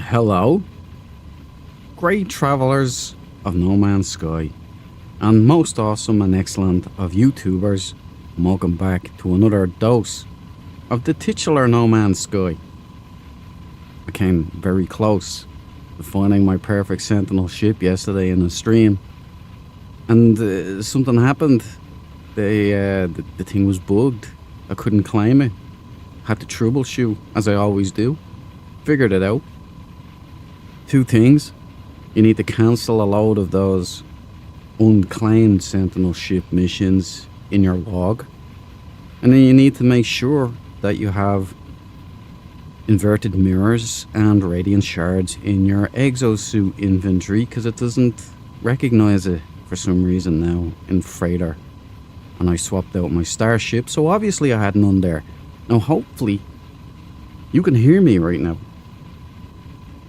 Hello, great travellers of No Man's Sky, and most awesome and excellent of YouTubers. Welcome back to another dose of the titular No Man's Sky. I came very close to finding my perfect Sentinel ship yesterday in a stream, and something happened. The thing was bugged. I couldn't claim it. Had to troubleshoot, as I always do. Figured it out. Two things. You need to cancel a load of those unclaimed Sentinel ship missions in your log. And then you need to make sure that you have inverted mirrors and radiant shards in your exosuit inventory, because it doesn't recognize it for some reason now in Freighter. And I swapped out my starship, so obviously I had none there. Now hopefully you can hear me right now,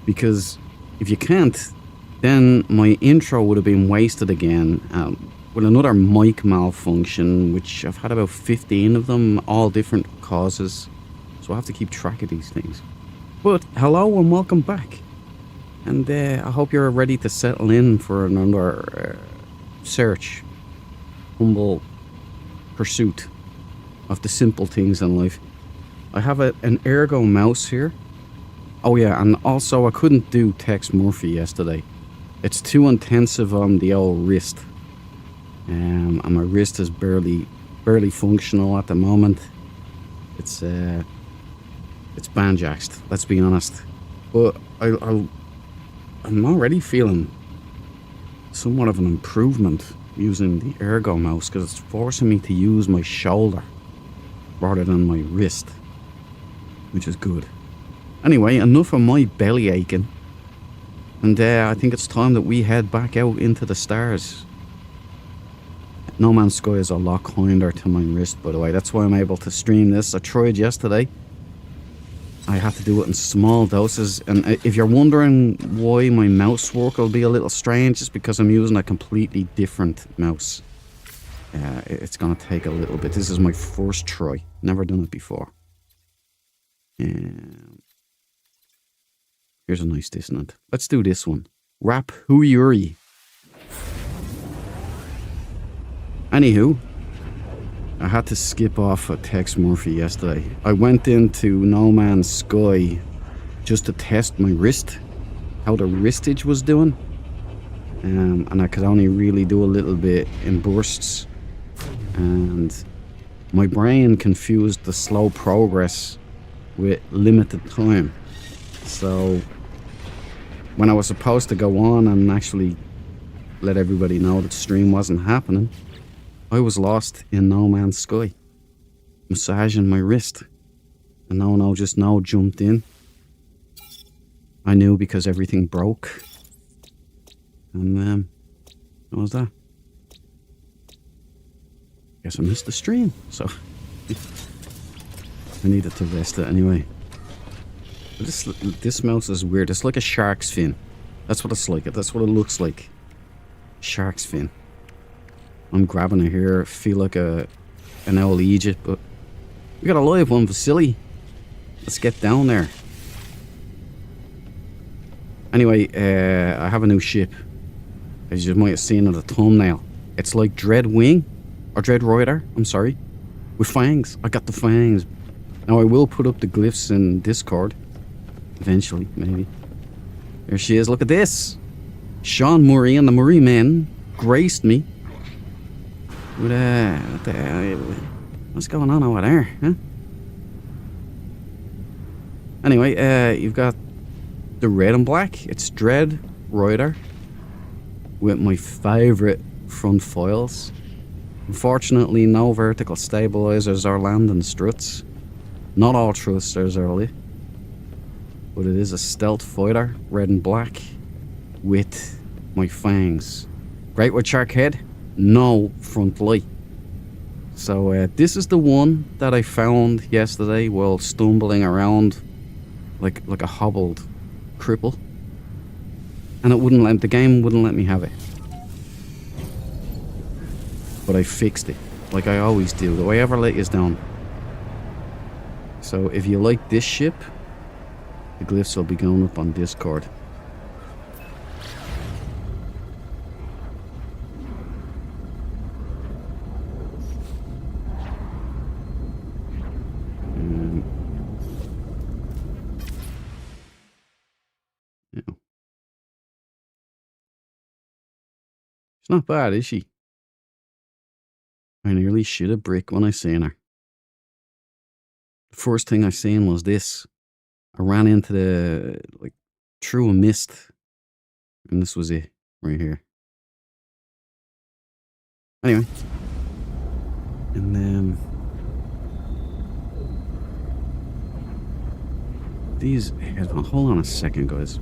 because if you can't, then my intro would have been wasted again with another mic malfunction, which I've had about 15 of them, all different causes, so I have to keep track of these things. But hello and welcome back, and I hope you're ready to settle in for another search, humble pursuit of the simple things in life. I have an ergo mouse here. Oh yeah, and also I couldn't do Tex Murphy yesterday. It's too intensive on the old wrist. And my wrist is barely functional at the moment. It's banjaxed, let's be honest. But I'm already feeling somewhat of an improvement using the ergo mouse, because it's forcing me to use my shoulder rather than my wrist, which is good. Anyway, enough of my belly aching, and I think it's time that we head back out into the stars. No Man's Sky is a lot kinder to my wrist, by the way. That's why I'm able to stream this. I tried yesterday. I had to do it in small doses, and if you're wondering why my mouse work will be a little strange, it's because I'm using a completely different mouse. It's gonna take a little bit. This is my first try. Never done it before. Here's a nice dissonant. Let's do this one. Rap Hu Yuri. Anywho, I had to skip off a Tex Murphy yesterday. I went into No Man's Sky just to test my wrist, how the wristage was doing. And I could only really do a little bit in bursts. And my brain confused the slow progress with limited time. So when I was supposed to go on and actually let everybody know that stream wasn't happening, I was lost in No Man's Sky, massaging my wrist. And no jumped in. I knew because everything broke. And what was that? Guess I missed the stream, so I needed to rest it anyway. This mouse is weird. It's like a shark's fin. That's what it's like. That's what it looks like. Shark's fin. I'm grabbing it here. Feel like an owl Egypt, but we got a live one, Vasily. Let's get down there. Anyway, I have a new ship, as you might have seen on the thumbnail. It's like Dread Wing, or Dread Rider, I'm sorry, with fangs. I got the fangs. Now I will put up the glyphs in Discord. Eventually, maybe. There she is. Look at this. Sean Murray and the Murray men graced me with what the hell? What's going on over there, huh? Anyway, you've got the red and black. It's Dread Rider with my favourite front foils. Unfortunately, no vertical stabilizers or landing struts. Not all thrusters are lit. But it is a stealth fighter, red and black, with my fangs. Great with shark head, no front light. So this is the one that I found yesterday while stumbling around like a hobbled cripple. And the game wouldn't let me have it. But I fixed it, like I always do. Do I ever let you down? So if you like this ship, The glyphs will be going up on Discord. Yeah. She's not bad, is she? I nearly shit a brick when I seen her. The first thing I seen was this. I ran into through a mist. And this was it, right here. Anyway. And then... these headphones... Hold on a second, guys.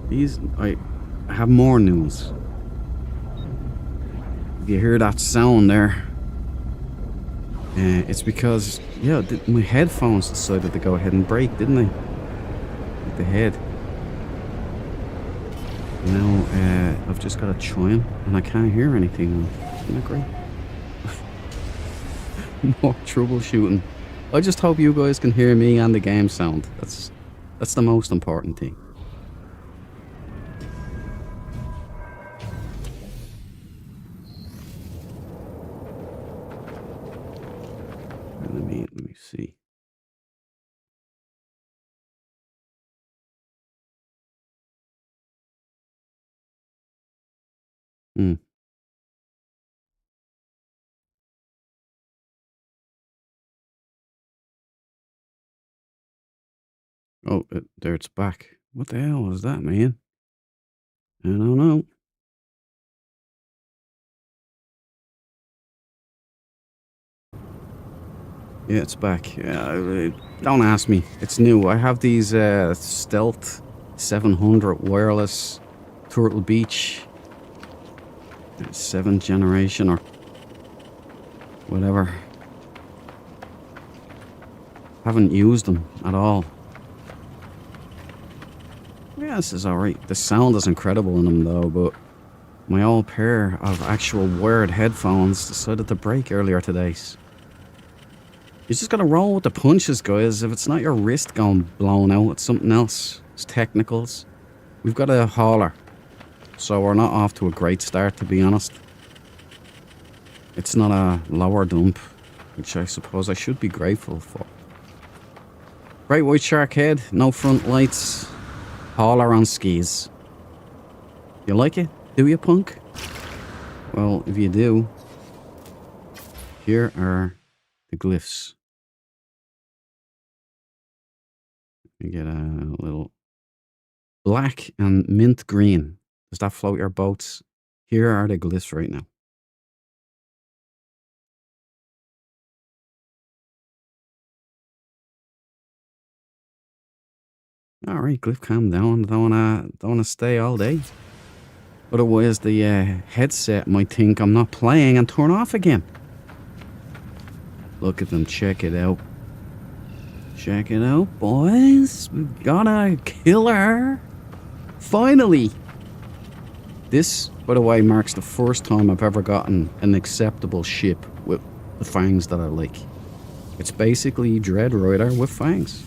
These... I have more news. If you hear that sound there... it's because... yeah, my headphones decided to go ahead and break, didn't they? With the head. Now, I've just got a chime and I can't hear anything. Isn't that great? More troubleshooting. I just hope you guys can hear me and the game sound. That's the most important thing. Let me see. Oh, there it's back. What the hell was that, man? I don't know. Yeah, it's back. Don't ask me. It's new. I have these Stealth 700 wireless Turtle Beach 7th generation or whatever. Haven't used them at all. Yeah, this is alright. The sound is incredible in them though, but my old pair of actual wired headphones decided to break earlier today. You just gotta roll with the punches, guys. If it's not your wrist going blown out, it's something else. It's technicals. We've got a hauler, so we're not off to a great start, to be honest. It's not a lower dump, which I suppose I should be grateful for. Great white shark head, no front lights, hauler on skis. You like it? Do you, punk? Well, if you do, here are the glyphs. You get a little black and mint green. Does that float your boats? Here are the glyphs right now. Alright, glyph, calm down. Don't wanna stay all day. Otherwise the headset might think I'm not playing and turn off again. Look at them, check it out. Check it out, boys. We've got a killer. Finally. This, by the way, marks the first time I've ever gotten an acceptable ship with the fangs that I like. It's basically Dread Rider with fangs.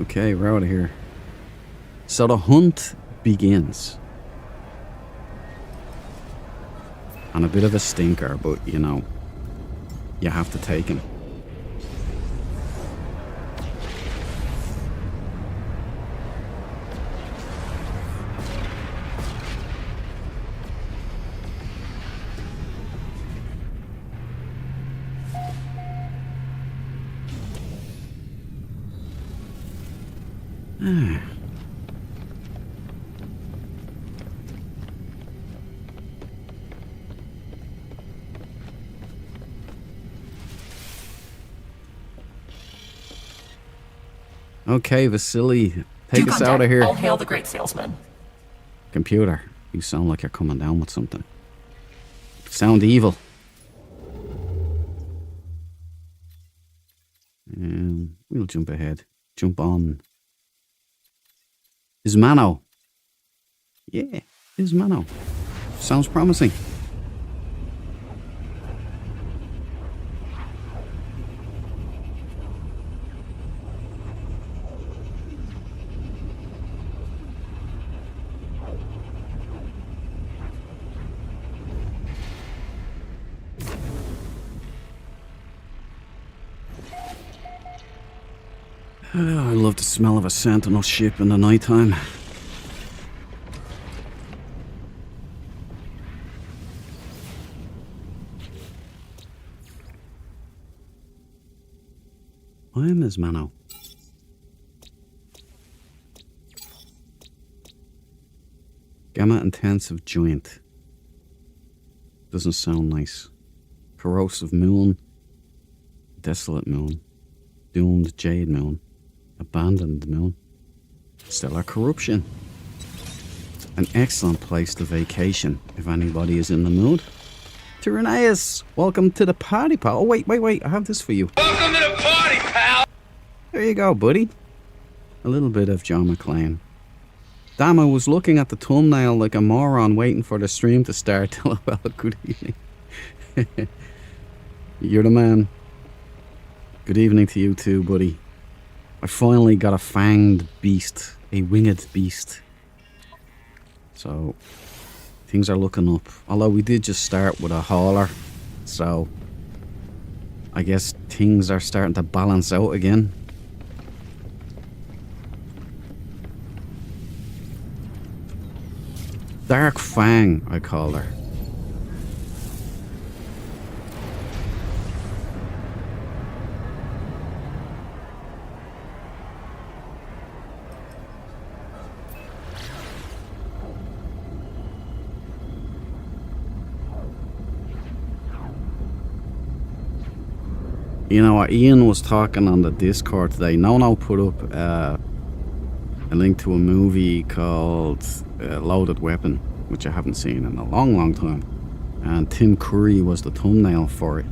Okay, we're out of here. So the hunt begins. And a bit of a stinker, but you know, you have to take him. Okay, Vasily, take us out of here. All hail the great salesman. Computer, you sound like you're coming down with something. Sound evil. And we'll jump ahead. Jump on. Ismano. Yeah, is Mano. Sounds promising. I love the smell of a Sentinel ship in the nighttime. I am his Mano. Gamma intensive joint. Doesn't sound nice. Corrosive moon. Desolate moon. Doomed jade moon. Abandoned moon. Stellar corruption. An excellent place to vacation if anybody is in the mood. Tyrannius, welcome to the party, pal. Oh, wait. I have this for you. Welcome to the party, pal! There you go, buddy. A little bit of John McClane. Damn, I was looking at the thumbnail like a moron waiting for the stream to start. Well, good evening. You're the man. Good evening to you too, buddy. I finally got a fanged beast. A winged beast. So, things are looking up. Although we did just start with a hauler. So, I guess things are starting to balance out again. Dark Fang, I call her. You know what, Ian was talking on the Discord today. No put up a link to a movie called Loaded Weapon, which I haven't seen in a long time. And Tim Curry was the thumbnail for it.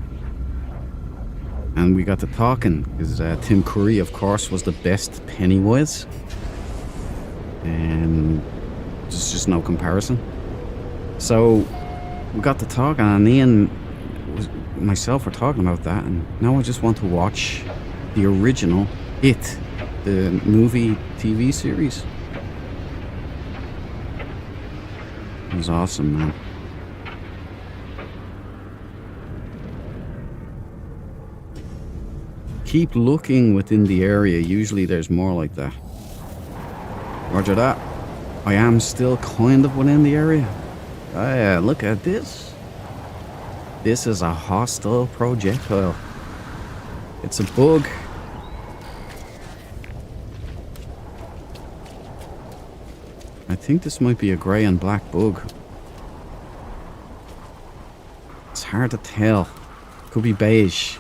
And we got to talking, because Tim Curry, of course, was the best Pennywise. And there's just no comparison. So we got to talking, and Ian myself were talking about that, and now I just want to watch the original It, the movie TV series. It was awesome, man. Keep looking within the area. Usually there's more like that. Roger that. I am still kind of within the area. Oh yeah, look at this. This is a hostile projectile. It's a bug. I think this might be a grey and black bug. It's hard to tell. Could be beige.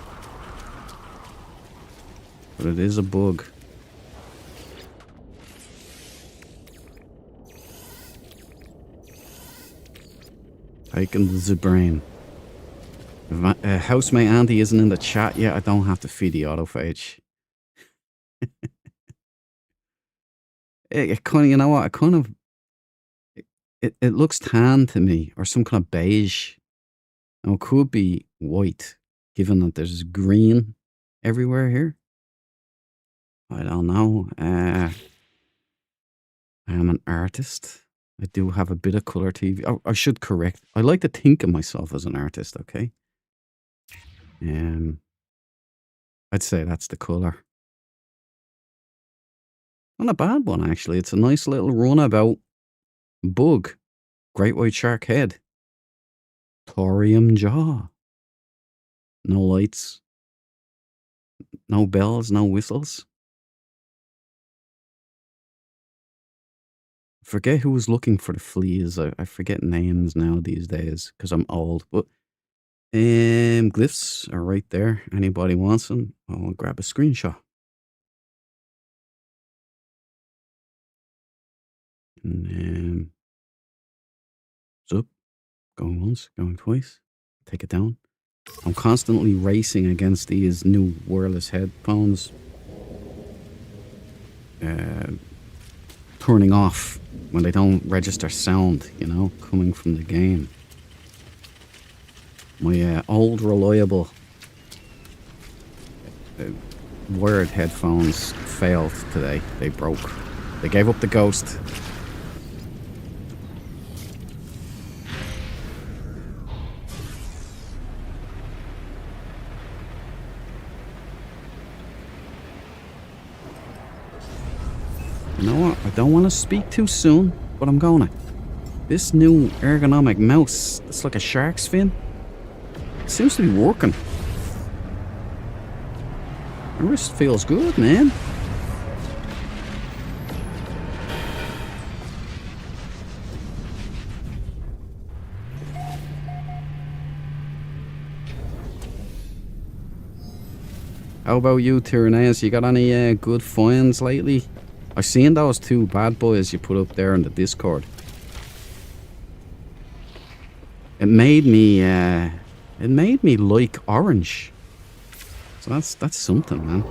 But it is a bug. Taking the brain. If housemate Andy isn't in the chat yet, I don't have to feed the autophage. It kind of, you know what? It kind of, it looks tan to me, or some kind of beige. Now, it could be white, given that there's green everywhere here. I don't know. I am an artist. I do have a bit of color TV. Oh, I should correct. I like to think of myself as an artist, okay? I'd say that's the color. Not a bad one, actually. It's a nice little runabout bug. Great white shark head. Thorium jaw. No lights. No bells, no whistles. Forget who was looking for the fleas. I forget names now these days because I'm old. But glyphs are right there. Anybody wants them, I'll grab a screenshot. And up, going once, going twice. Take it down. I'm constantly racing against these new wireless headphones. turning off when they don't register sound, you know, coming from the game. My old reliable wired headphones failed today. They broke. They gave up the ghost. You know what? I don't want to speak too soon, but I'm gonna. This new ergonomic mouse, it's like a shark's fin. It seems to be working. My wrist feels good, man. How about you, Tyranneus? You got any good finds lately? I've seen those two bad boys you put up there in the Discord. It made me like orange. So that's something, man.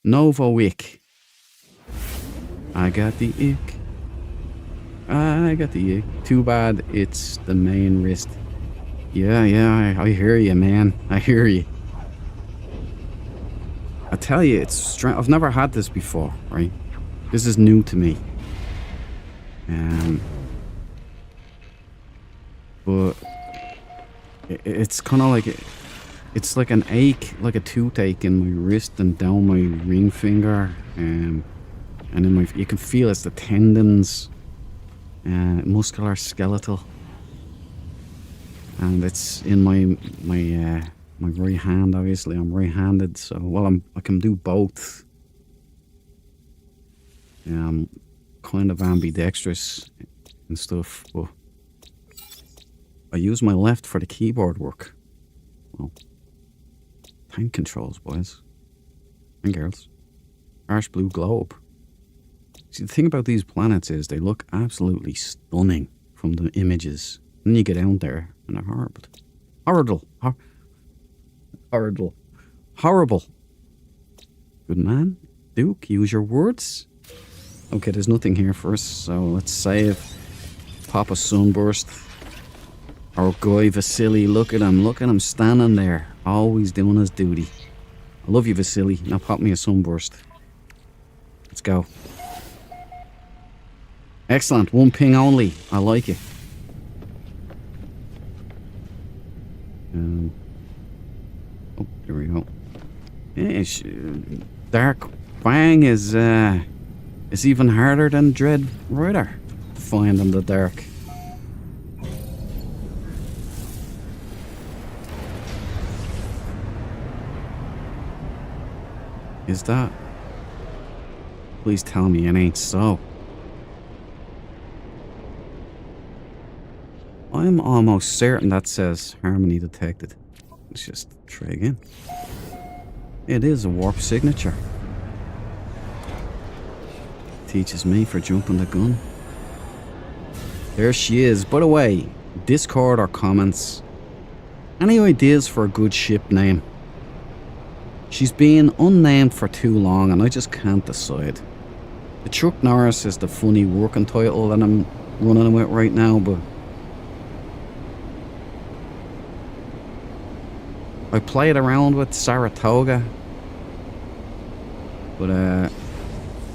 Novoic. I got the ick. I got the ick. Too bad it's the main wrist. Yeah, I hear you, man. I hear you. I tell you, it's strange. I've never had this before, right? This is new to me. But it's kind of like it's like an ache, like a toothache in my wrist and down my ring finger, and in my, you can feel it's the tendons, muscular, skeletal, and it's in my right hand. Obviously, I'm right-handed, so well, I can do both. I'm kind of ambidextrous and stuff, but I use my left for the keyboard work. Well, tank controls, boys and girls. Harsh blue globe. See, the thing about these planets is they look absolutely stunning from the images. And then you get out there and they're horrible. Horrible. Good man. Duke, use your words. Okay, there's nothing here for us, so let's save. Pop a sunburst. Our guy Vasily, look at him standing there, always doing his duty. I love you, Vasily. Now pop me a sunburst. Let's go. Excellent, one ping only. I like it. Oh, there we go. Yeah, Dark Fang is even harder than Dread Rider. Find in the dark. Is that? Please tell me it ain't so. I'm almost certain that says harmony detected. Let's just try again. It is a warp signature. Teaches me for jumping the gun. There she is. By the way, Discord or comments. Any ideas for a good ship name? She's been unnamed for too long and I just can't decide. The Chuck Norris is the funny working title that I'm running with right now, but I played around with Saratoga, but a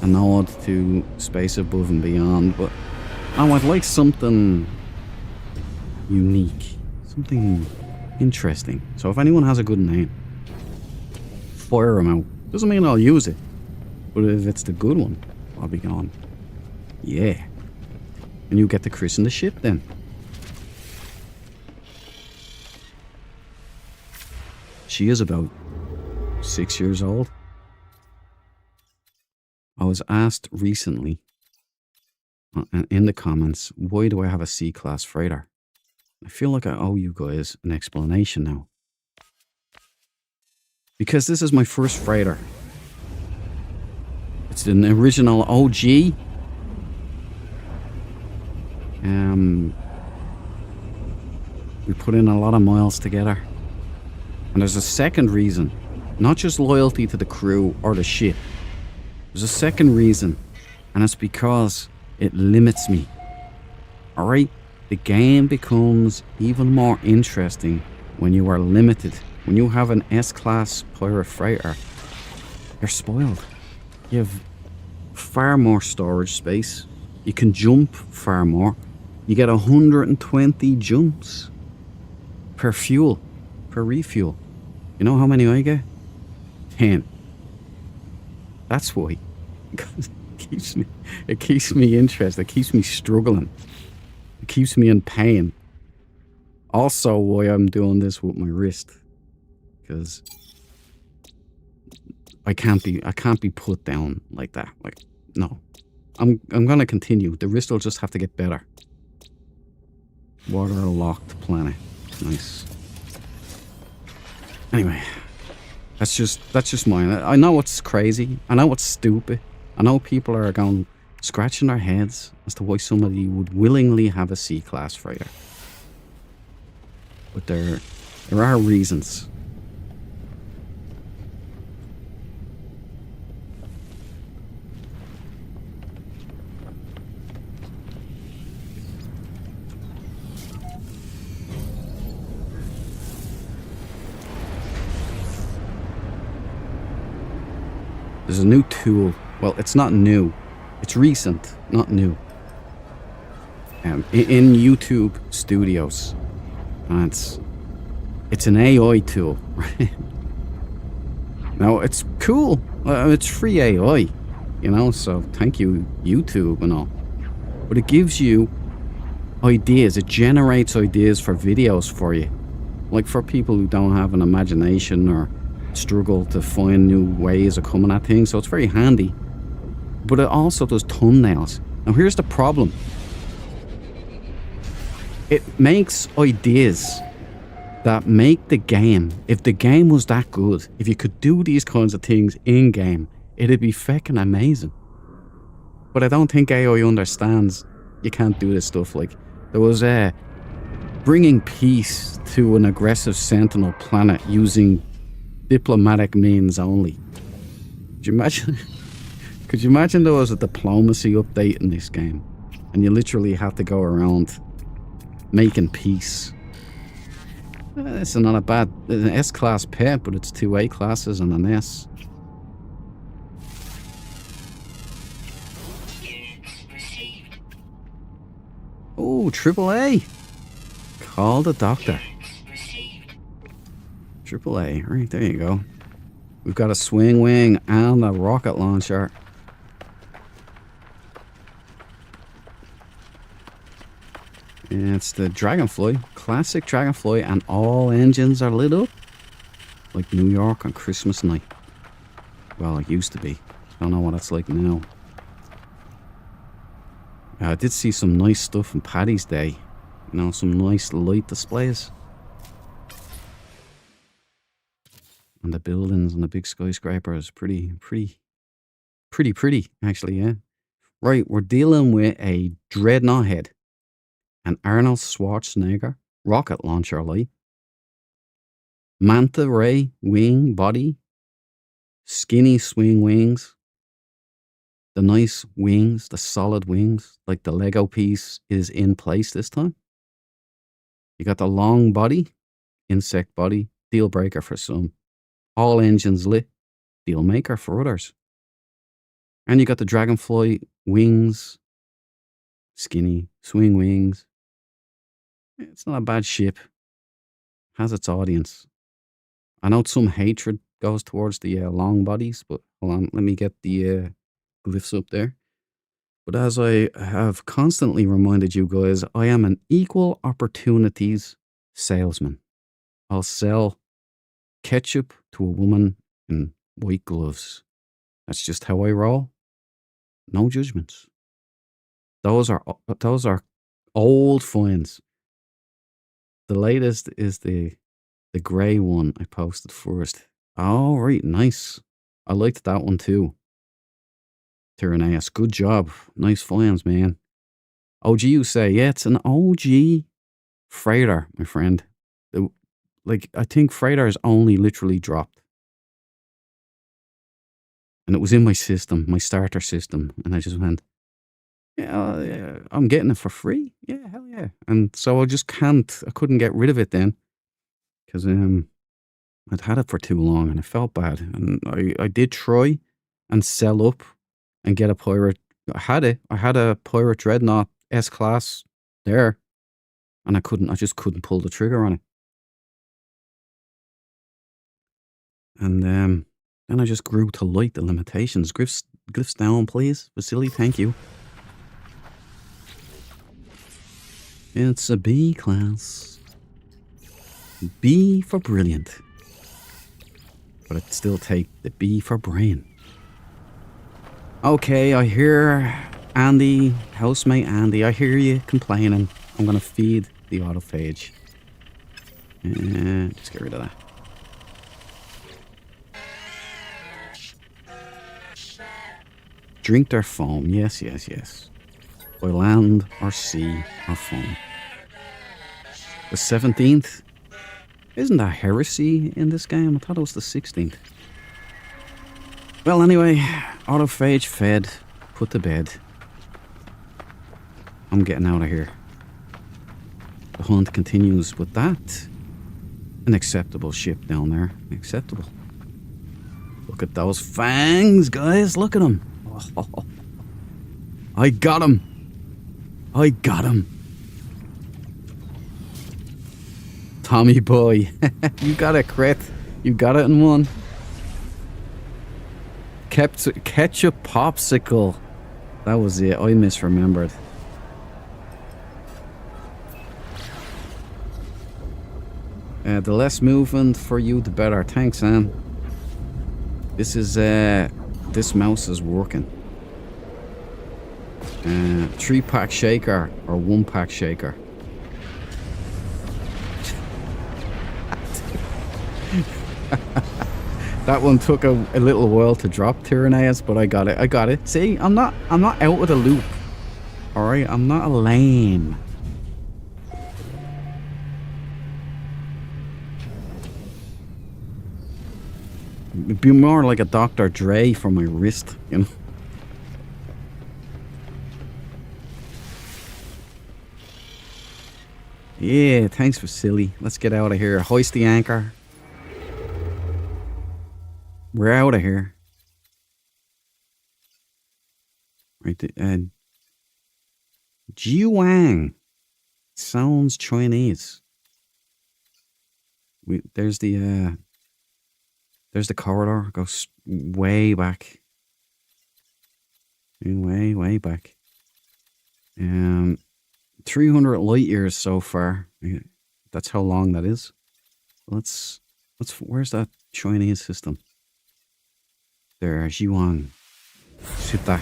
nod to Space Above and Beyond, but I'd like something unique, something interesting. So if anyone has a good name, fire them out. Doesn't mean I'll use it, but if it's the good one, I'll be gone. Yeah. And you get to christen the ship then. She is about 6 years old. I was asked recently in the comments, why do I have a C-class freighter? I feel like I owe you guys an explanation now. Because this is my first freighter. It's an original OG. We put in a lot of miles together. And there's a second reason. Not just loyalty to the crew or the ship. There's a second reason. And it's because it limits me. Alright? The game becomes even more interesting when you are limited. When you have an S-class pirate freighter, you're spoiled. You have far more storage space. You can jump far more. You get 120 jumps per fuel, per refuel. You know how many I get? 10. That's why. Because it keeps me interested. It keeps me struggling. It keeps me in pain. Also, why I'm doing this with my wrist, because I can't be put down like that. Like, no, I'm gonna continue. The wrist will just have to get better. Water locked planet, nice. Anyway, that's just mine. I know it's crazy. I know it's stupid. I know people are going scratching their heads as to why somebody would willingly have a C-class freighter. But there are reasons. There's a new tool. Well, it's not new. It's recent, not new. In YouTube Studios. And it's an AI tool, right? Now, it's cool. It's free AI, you know, so thank you, YouTube and all. But it gives you ideas. It generates ideas for videos for you. Like for people who don't have an imagination or struggle to find new ways of coming at things. So it's very handy. But it also does thumbnails. Now, here's the problem. It makes ideas that make the game, if the game was that good, if you could do these kinds of things in-game, it'd be feckin' amazing. But I don't think AI understands you can't do this stuff. Like, there was bringing peace to an aggressive Sentinel planet using diplomatic means only. Could you imagine? Could you imagine there was a diplomacy update in this game, and you literally had to go around making peace? It's not a bad, it's an S-class pet, but it's 2 A-classes and an S. Oh, AAA. Call the doctor. AAA, right, there you go. We've got a swing wing and a rocket launcher. And it's the Dragonfly, classic Dragonfly, and all engines are lit up. Like New York on Christmas night. Well, it used to be. I don't know what it's like now. I did see some nice stuff on Paddy's Day. You know, some nice light displays. And the buildings and the big skyscrapers. Pretty, actually, yeah. Right, we're dealing with a Dreadnought head. An Arnold Schwarzenegger rocket launcher light. Manta ray wing body. Skinny swing wings. The nice wings, the solid wings, like the Lego piece is in place this time. You got the long body, insect body, deal breaker for some. All engines lit, deal maker for others. And you got the Dragonfly wings, skinny swing wings. It's not a bad ship. Has its audience. I know some hatred goes towards the long bodies, but hold on, let me get the glyphs up there. But as I have constantly reminded you guys, I am an equal opportunities salesman. I'll sell ketchup to a woman in white gloves. That's just how I roll. No judgments. Those are old finds. The latest is the grey one I posted first. Oh, right, nice. I liked that one too. Tyranneus, good job. Nice finds, man. OG, you say, yeah, it's an OG freighter, my friend. like, I think freighters only literally dropped. And it was in my system, my starter system. And I just went, yeah, I'm getting it for free. Yeah, hell yeah. And so I couldn't get rid of it then. Because I'd had it for too long and I felt bad. And I did try and sell up and get a pirate. I had a pirate dreadnought S-class there. And I just couldn't pull the trigger on it. And then I just grew to like the limitations. Glyphs down, please. Vasily, thank you. It's a B class. B for brilliant. But I'd still take the B for brain. Okay, I hear Andy, housemate Andy, I hear you complaining. I'm going to feed the autophage. Just get rid of that. Drink their foam. Yes, yes, yes. By land or sea or foam. The 17th? Isn't that heresy in this game? I thought it was the 16th. Well, anyway, autophage fed, put to bed. I'm getting out of here. The hunt continues with that. An acceptable ship down there. Acceptable. Look at those fangs, guys. Look at them. Oh, I got him. I got him. Tommy boy. You got it, crit. You got it in one. Ketchup popsicle. That was it. I misremembered. The less movement for you, the better. Thanks, Anne. This mouse is working. 3-pack shaker or 1-pack shaker. That one took a little while to drop, Tyranneus, but I got it. I got it. See, I'm not out of the loop. All right, I'm not a lame. It'd be more like a Dr. Dre for my wrist, you know. Yeah, thanks for silly. Let's get out of here. Hoist the anchor. We're out of here. Right, Jiwang. Sounds Chinese. There's the corridor. Goes way back. Way back. 300 light years so far. That's how long that is. Let's. Where's that Chinese system? There, Jiwang. Sit there.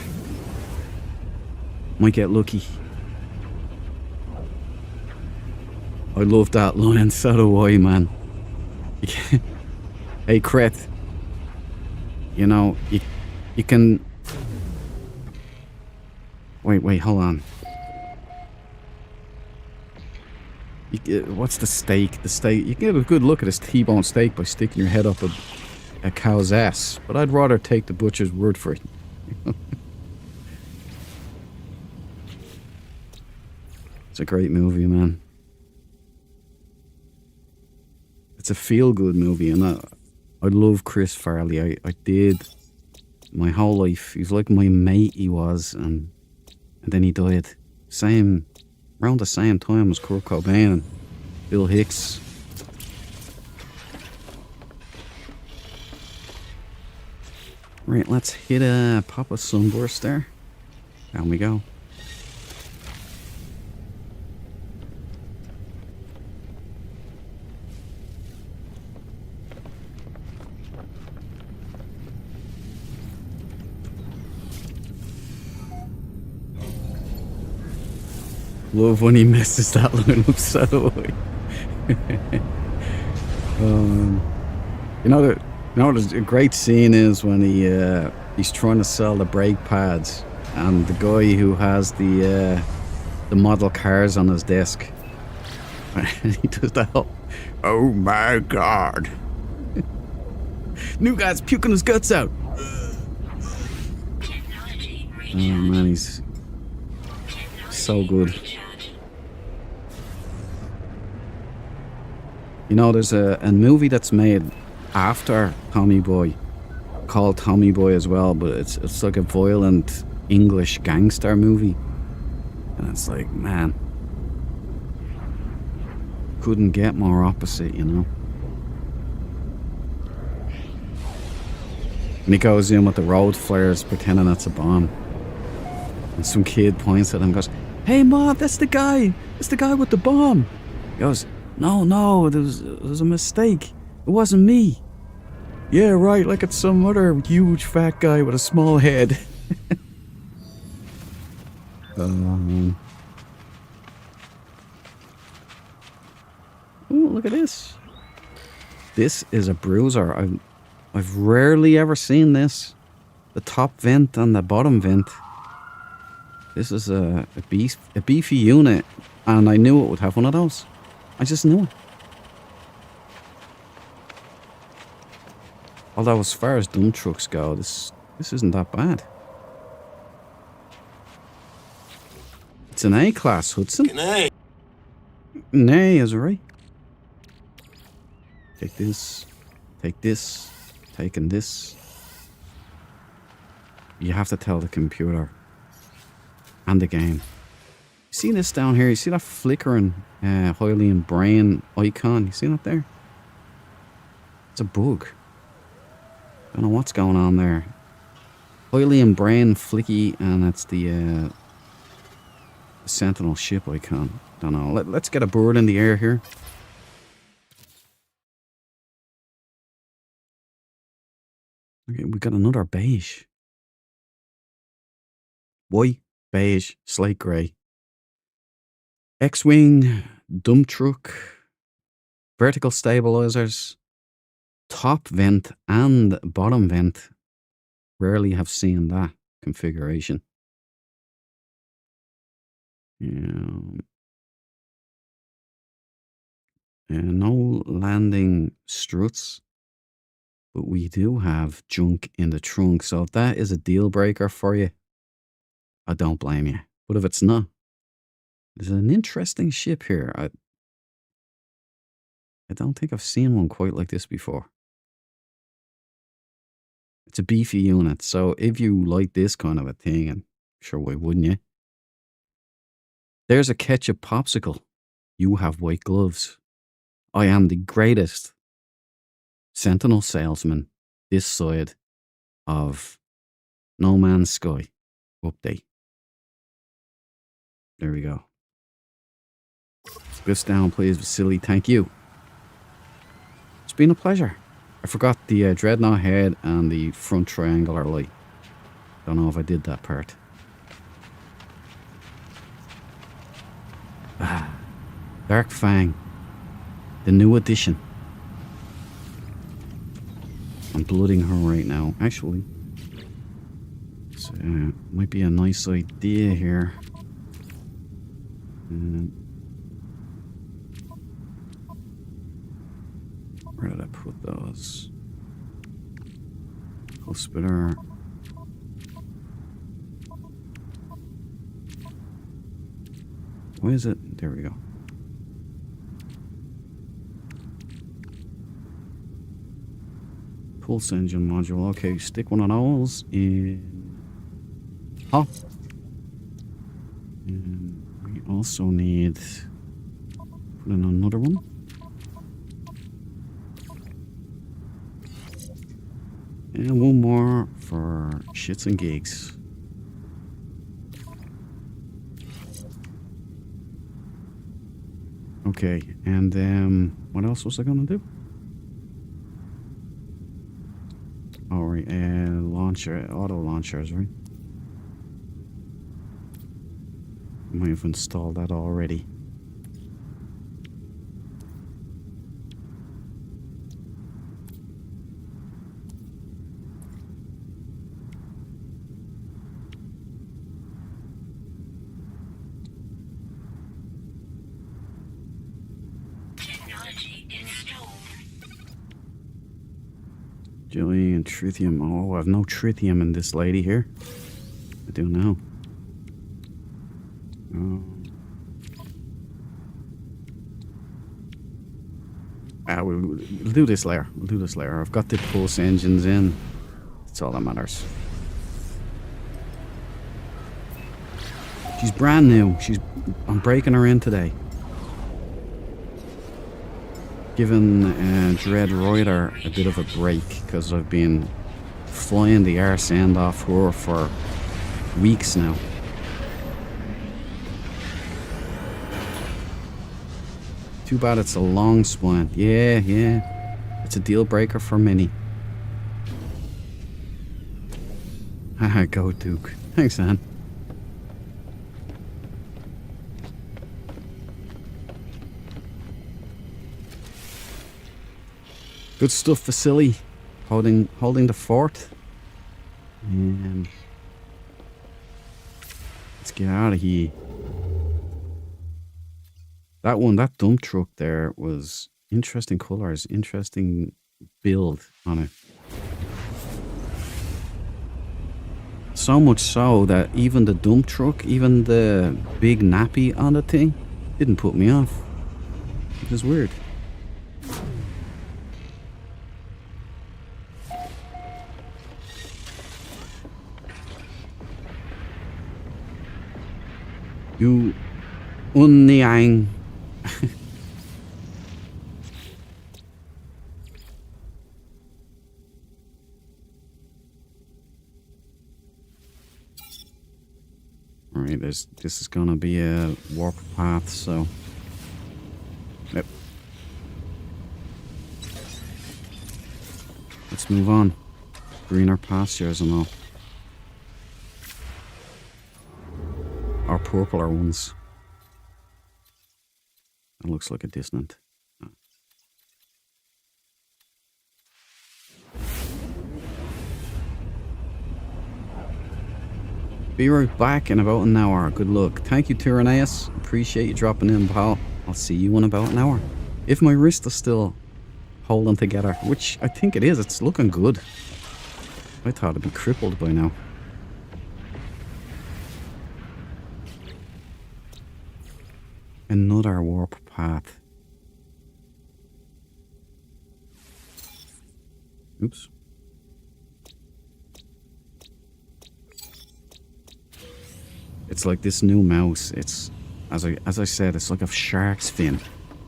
Might get lucky. I love that line, so do I, man. Hey, Cret. You know, you can... Wait, hold on. What's the steak? The steak... You can get a good look at this T-bone steak by sticking your head up a cow's ass. But I'd rather take the butcher's word for it. It's a great movie, man. It's a feel-good movie, and I love Chris Farley. I did my whole life. He was like my mate, he was, and then he died. Around the same time as Kurt Cobain and Bill Hicks. Right, let's hit pop a sunburst there. Down we go. Love when he messes that line up so away. You know what a great scene is when he's trying to sell the brake pads, and the guy who has the model cars on his desk, He does that whole, oh my god. New guy's puking his guts out. Oh man, he's so good. You know, there's a movie that's made after Tommy Boy called Tommy Boy as well, but it's like a violent English gangster movie. And it's like, man, couldn't get more opposite, you know. And he goes in with the road flares pretending that's a bomb. And some kid points at him and goes, hey Mom, that's the guy. It's the guy with the bomb. He goes, no, it was a mistake. It wasn't me. Yeah, right, like it's some other huge fat guy with a small head. Oh, look at this. This is a bruiser. I've rarely ever seen this. The top vent and the bottom vent. This is a beefy unit, and I knew it would have one of those. I just knew it. Although as far as dump trucks go, this isn't that bad. It's an A-class Hudson. Nay. Nay is right. Take this. Take this. Taking this. You have to tell the computer and the game. You see this down here? You see that flickering Hylian brain icon? You see that there? It's a bug. Don't know what's going on there. Hylian brain flicky, and it's the Sentinel ship icon. Don't know. Let's get a bird in the air here. Okay, we got another beige. White, beige, slate grey. X-wing, dump truck, vertical stabilizers, top vent and bottom vent. Rarely have seen that configuration. Yeah. No landing struts, but we do have junk in the trunk. So if that is a deal breaker for you, I don't blame you. But if it's not, there's an interesting ship here. I don't think I've seen one quite like this before. It's a beefy unit, so if you like this kind of a thing, and sure, why wouldn't you? There's a ketchup popsicle. You have white gloves. I am the greatest Sentinel salesman this side of No Man's Sky update. There we go. Glyphs down, please, Vasily. Thank you. It's been a pleasure. I forgot the dreadnought head and the front triangular light. Don't know if I did that part. Dark Fang. The new edition. I'm blooding her right now. Actually, it's, might be a nice idea here. Where did I put those? Hospital. Where is it? There we go. Pulse engine module. Okay, stick one of those in top. And we also need put in another one. And one more for shits and gigs. Okay, and what else was I gonna do? Alright, launcher, auto launchers, right? Might have installed that already. Jelly and tritium. Oh, I've no tritium in this lady here. I do now. Oh. We'll do this later. We'll do this later. I've got the pulse engines in. That's all that matters. She's brand new. I'm breaking her in today. Giving Dread Rider a bit of a break because I've been flying the arse end off her for weeks now. Too bad it's a long spine. Yeah. It's a deal breaker for many. Haha, go Duke. Thanks, Anne. Good stuff, Vasily. Holding the fort. Let's get out of here. That dump truck there was interesting colours, interesting build on it. So much so that even the dump truck, even the big nappy on the thing, didn't put me off. It was weird. You unniang. Alright, this is gonna be a warp path, so yep. Let's move on. Greener pastures and all. Or purpler ones. That looks like a dissonant. Be right back in about an hour. Good luck. Thank you, Tyranneus. Appreciate you dropping in, pal. I'll see you in about an hour. If my wrist is still holding together, which I think it is, it's looking good. I thought it'd be crippled by now. Another warp path. Oops. It's like this new mouse. It's as I said, it's like a shark's fin.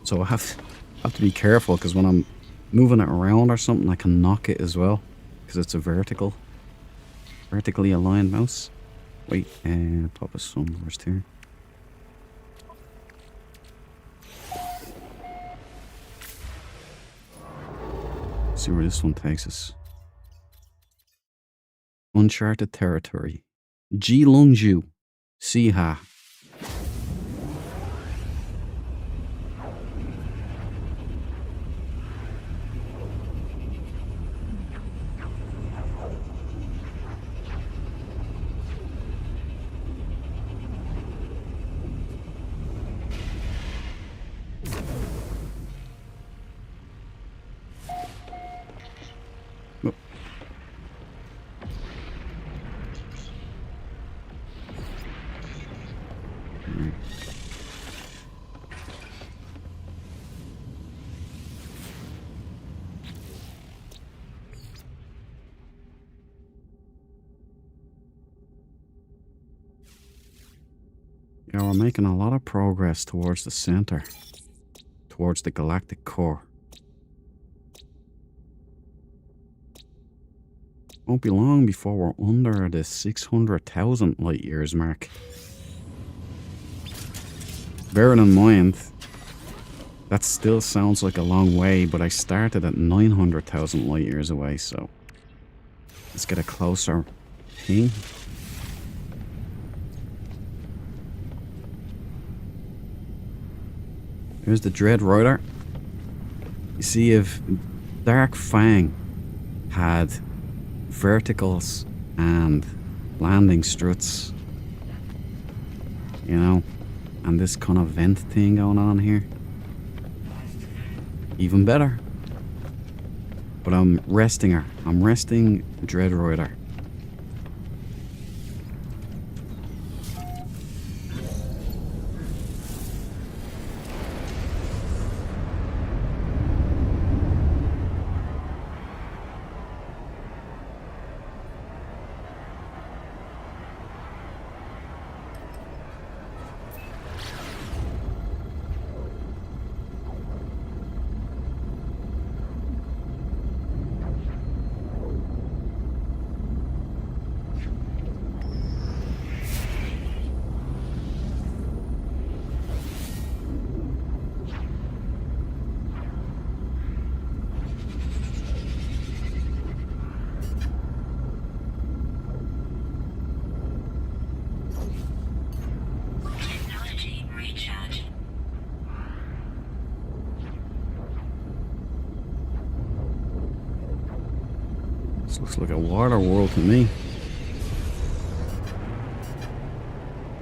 So I have to be careful because when I'm moving it around or something, I can knock it as well because it's a vertically aligned mouse. Wait, pop a sunburst here. See where this one takes us. Uncharted territory. Ji Lungju. Siha. Yeah, we're making a lot of progress towards the center, towards the galactic core. Won't be long before we're under the 600,000 light years mark. Bearing in mind, that still sounds like a long way, but I started at 900,000 light years away, so let's get a closer ping. Here's the Dread Rider. You see, if Dark Fang had verticals and landing struts, you know, and this kind of vent thing going on here, Even better. But I'm resting her. I'm resting Dread Rider. This looks like a water world to me.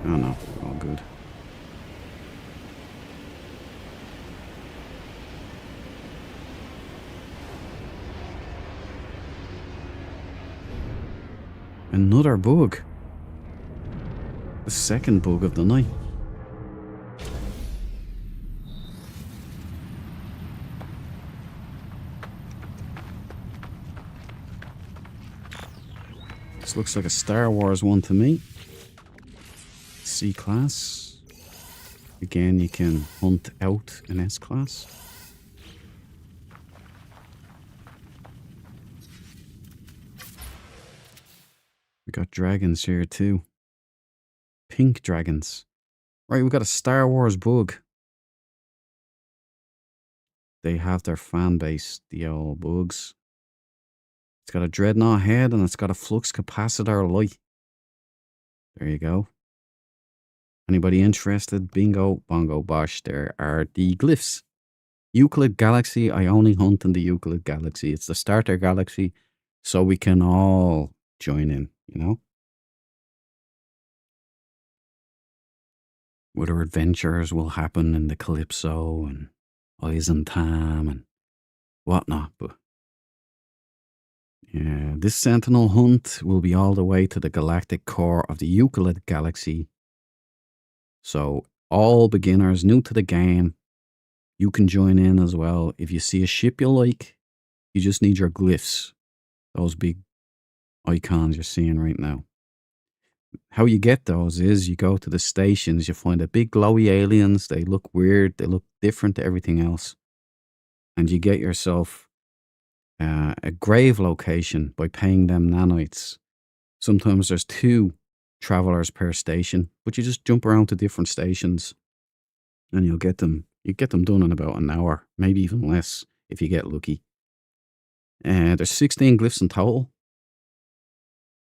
Oh no, all good. Another bug. The second bug of the night. This looks like a Star Wars one to me. C-Class. Again, you can hunt out an S-Class. We got dragons here too. Pink dragons. Right, we got a Star Wars bug. They have their fan base, the old bugs. It's got a dreadnought head and it's got a flux capacitor light. There you go. Anybody interested? Bingo, bongo, bosh. There are the glyphs. Euclid Galaxy. I only hunt in the Euclid Galaxy. It's the starter galaxy, so we can all join in, you know? Whether adventures will happen in the Calypso and Eyes and Tam and whatnot, but yeah, this Sentinel hunt will be all the way to the galactic core of the Euclid Galaxy. So all beginners new to the game, you can join in as well. If you see a ship you like, you just need your glyphs. Those big icons you're seeing right now. How you get those is you go to the stations, you find the big glowy aliens. They look weird. They look different to everything else. And you get yourself a grave location by paying them nanites. Sometimes there's 2 travelers per station, but you just jump around to different stations and you'll get them. You get them done in about an hour, maybe even less if you get lucky. There's 16 glyphs in total.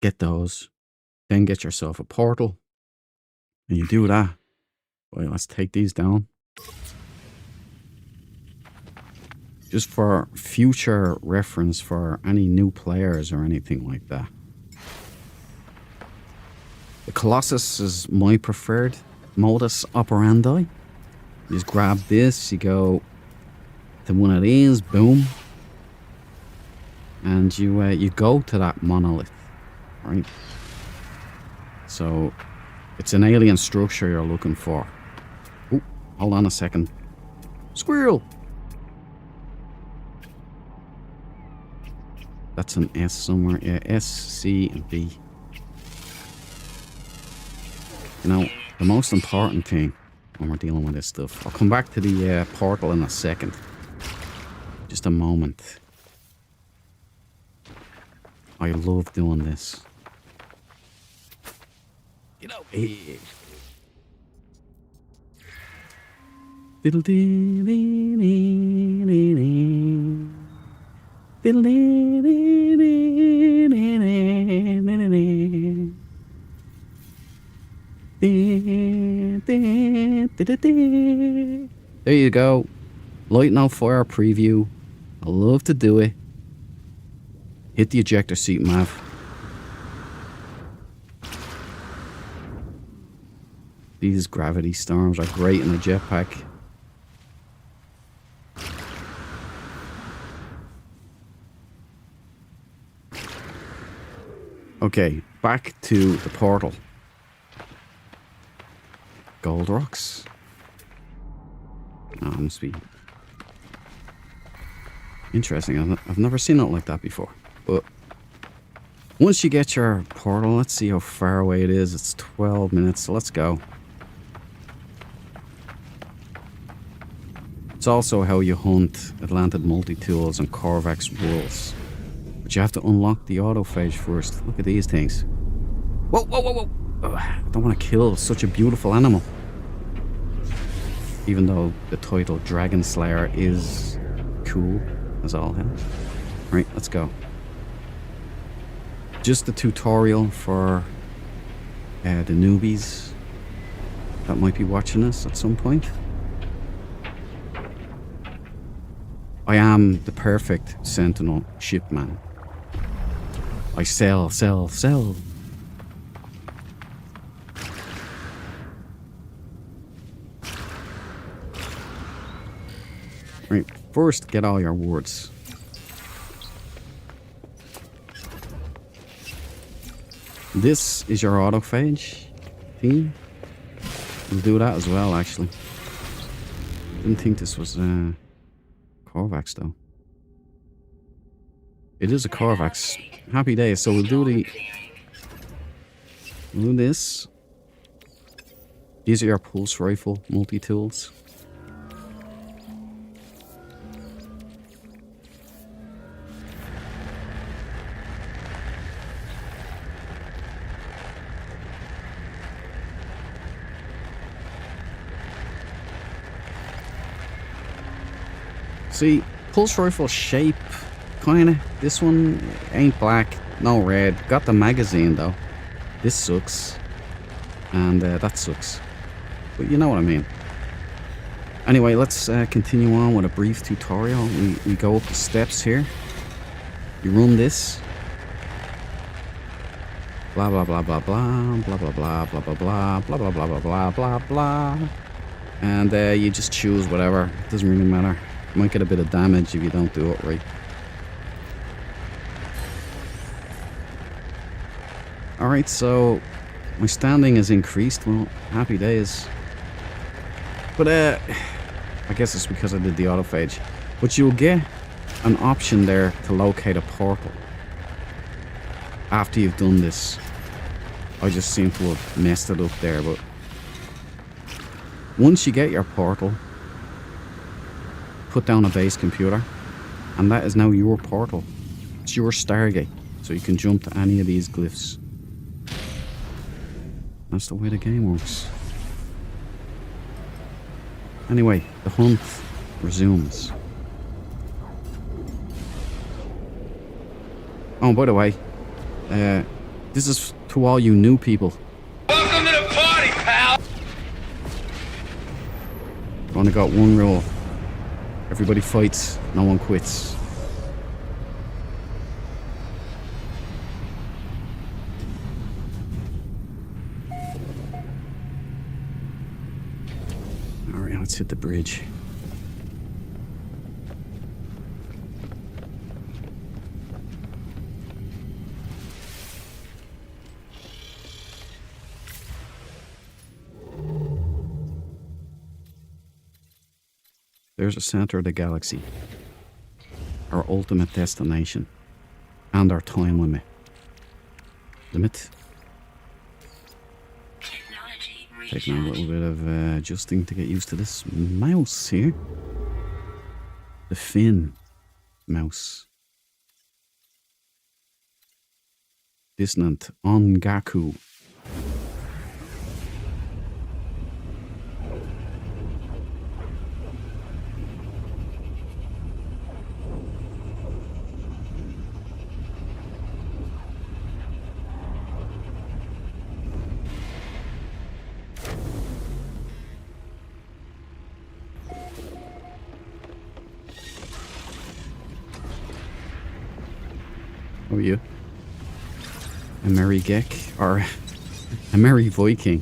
Get those. Then get yourself a portal. And you do that. Well, let's take these down. Just for future reference for any new players or anything like that. The Colossus is my preferred modus operandi. You just grab this, you go to one of these, boom. And you go to that monolith, right? So it's an alien structure you're looking for. Oh, hold on a second. Squirrel! That's an S somewhere. Yeah, S, C, and B. You know, the most important thing when we're dealing with this stuff. I'll come back to the portal in a second. Just a moment. I love doing this. Get over here. Diddle dee dee dee dee dee. Diddle dee dee dee dee dee dee dee. There you go. Light no fire preview. I love to do it. Hit the ejector seat, Mav. These gravity storms are great in a jetpack. Okay, back to the portal. Gold rocks. Oh, it must be interesting. I've never seen it like that before. But once you get your portal, let's see how far away it is. It's 12 minutes, so let's go. It's also how you hunt Atlantic multi-tools and Corvax wolves. But you have to unlock the autophage first. Look at these things. Whoa, whoa, whoa, whoa! Ugh, I don't want to kill such a beautiful animal. Even though the title Dragon Slayer is cool as all hell. Right, let's go. Just a tutorial for the newbies that might be watching us at some point. I am the perfect Sentinel shipman. I sell, sell, sell. Right, first get all your wards. This is your autophage theme. We'll do that as well, actually. Didn't think this was Corvax though. It is a Corvax. Happy days. So we'll do this. These are your pulse rifle multi-tools. See, pulse rifle shape, kinda. This one ain't black, no red. Got the magazine though. This sucks. And that sucks. But you know what I mean. Anyway, let's continue on with a brief tutorial. We go up the steps here. You run this. Blah blah blah blah blah blah blah blah blah blah blah blah blah blah blah blah blah. And you just choose whatever. It doesn't really matter. You might get a bit of damage if you don't do it right. Alright, so my standing is increased. Well, happy days. But I guess it's because I did the autophage. But you'll get an option there to locate a portal after you've done this. I just seem to have messed it up there, but once you get your portal, put down a base computer, and that is now your portal. It's your Stargate, so you can jump to any of these glyphs. That's the way the game works. Anyway, the hunt resumes. Oh, by the way, this is to all you new people. Welcome to the party, pal! I've only got one rule. Everybody fights, no one quits. Alright, let's hit the bridge. There's the center of the galaxy. Our ultimate destination. And our time limit. Taking a little bit of adjusting to get used to this mouse here. The fin mouse. Dissonant Ongaku. How are you? A merry geck? Or a merry Viking?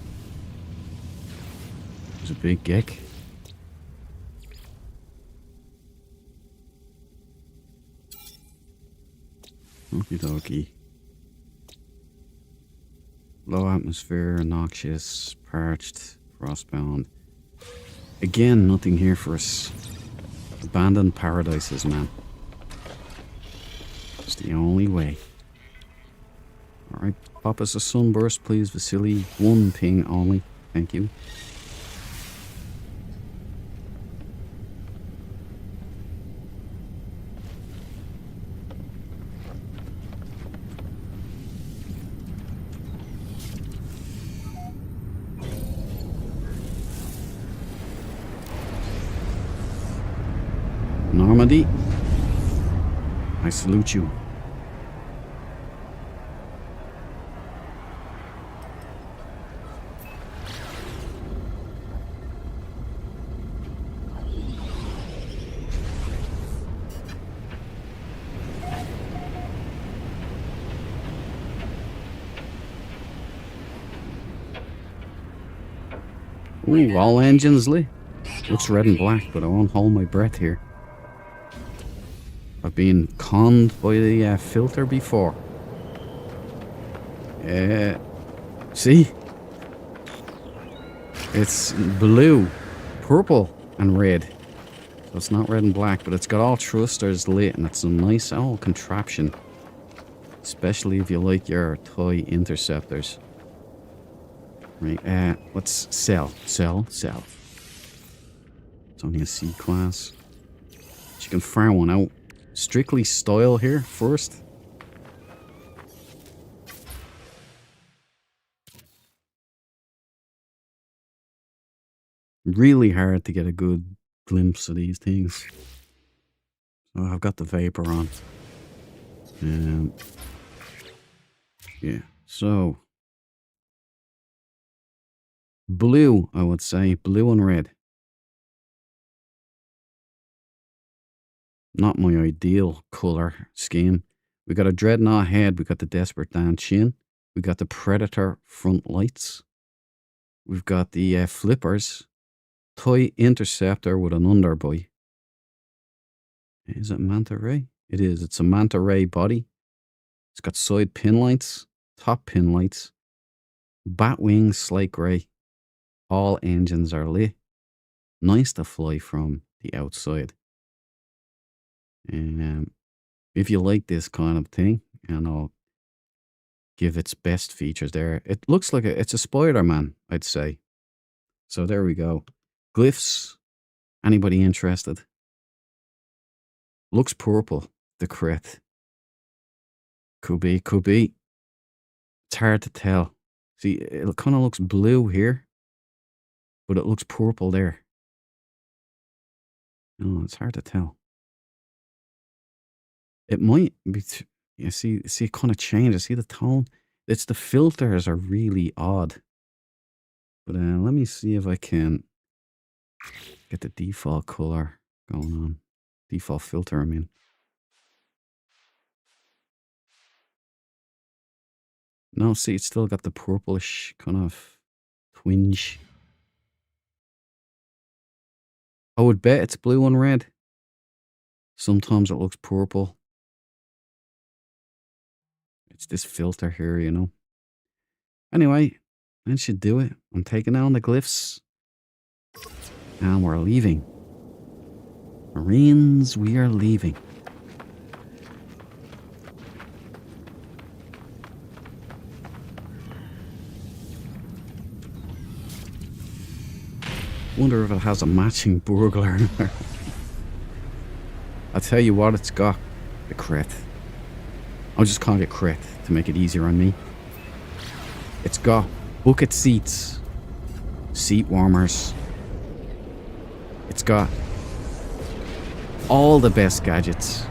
There's a big geck. Okie dokie. Low atmosphere, noxious, parched, frostbound. Again, nothing here for us. Abandoned paradises, man. It's the only way. Alright, pop us a sunburst, please, Vasily. One ping only. Thank you. Normandy, I salute you. Ooh, all engines lit. Looks red and black, but I won't hold my breath here. I've been conned by the filter before. See? It's blue, purple, and red. So it's not red and black, but it's got all thrusters lit, and it's a nice old contraption. Especially if you like your toy interceptors. Right, let's sell. It's only a C class. But you can fire one out. Strictly style here first. Really hard to get a good glimpse of these things. So I've got the vapor on. Yeah, so blue, I would say, blue and red. Not my ideal color scheme. We got a dreadnought head. We got the desperate Dan chin. We got the predator front lights. We've got the flippers. Toy interceptor with an underboy. Is it manta ray? It is. It's a manta ray body. It's got side pin lights, top pin lights, bat wings, slate grey. All engines are lit. Nice to fly from the outside. If you like this kind of thing, and I'll give its best features there. It looks like it's a Spider-Man, I'd say. So there we go. Glyphs. Anybody interested? Looks purple, the crit. Could be. It's hard to tell. See, it kind of looks blue here, but it looks purple there. Oh, it's hard to tell. It might be. You see, it kind of changes. See the tone? It's the filters are really odd. But let me see if I can get the default color going on. Default filter, I mean. No, see, it's still got the purplish kind of twinge. I would bet it's blue and red. Sometimes it looks purple. It's this filter here, you know. Anyway, that should do it. I'm taking down the glyphs. And we're leaving. Marines, we are leaving. Wonder if it has a matching burglar. I'll tell you what it's got. The crit. I'll just call it crit to make it easier on me. It's got bucket seats, seat warmers. It's got all the best gadgets.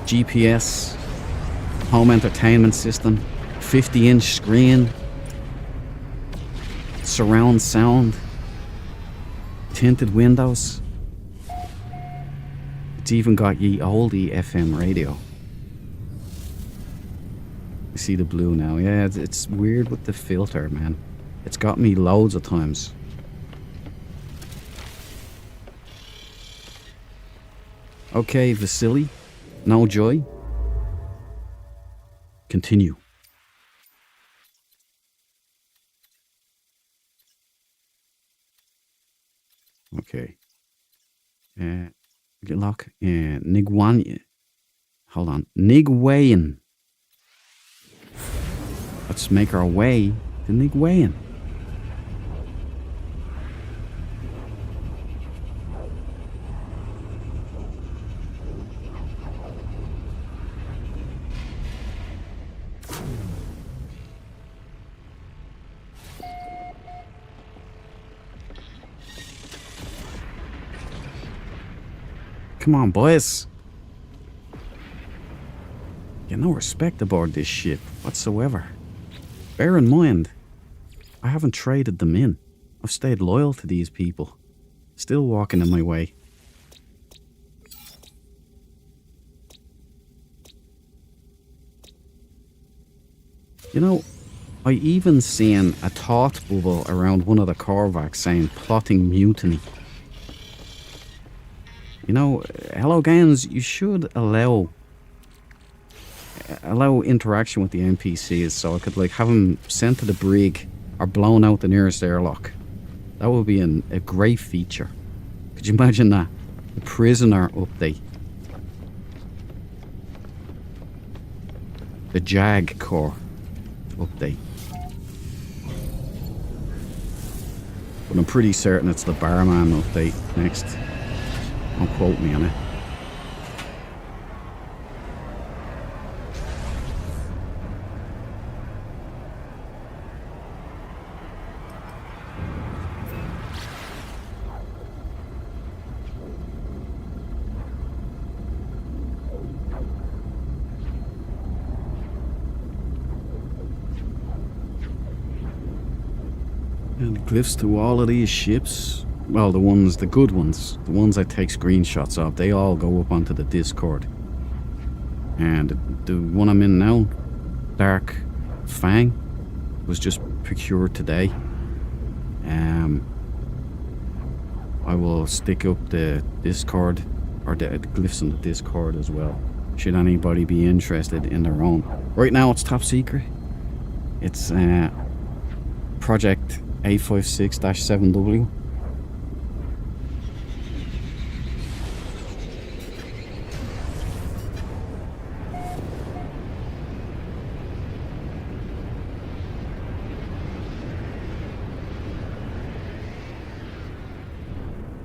GPS, home entertainment system, 50-inch screen, surround sound, tinted windows. It's even got ye oldie FM radio. You see the blue now. Yeah, it's weird with the filter, man. It's got me loads of times. Okay, Vasily. No joy. Continue. Lock. Nigwan. Hold on. Nigwayan. Let's make our way to Nigwayan. Come on, boys. Get no respect aboard this ship whatsoever. Bear in mind, I haven't traded them in. I've stayed loyal to these people. Still walking in my way. You know, I even seen a thought bubble around one of the Korvacs saying plotting mutiny. You know, hello games, you should allow interaction with the NPCs, so I could like have them sent to the brig or blown out the nearest airlock. That would be a great feature. Could you imagine that? The prisoner update. The JAG core update. But I'm pretty certain it's the barman update next. Don't quote me on it. And glyphs to all of these ships. Well, the good ones, the ones I take screenshots of, they all go up onto the Discord. And the one I'm in now, Dark Fang, was just procured today. I will stick up the Discord, or the glyphs on the Discord as well, should anybody be interested in their own. Right now it's top secret. It's Project 856-7W.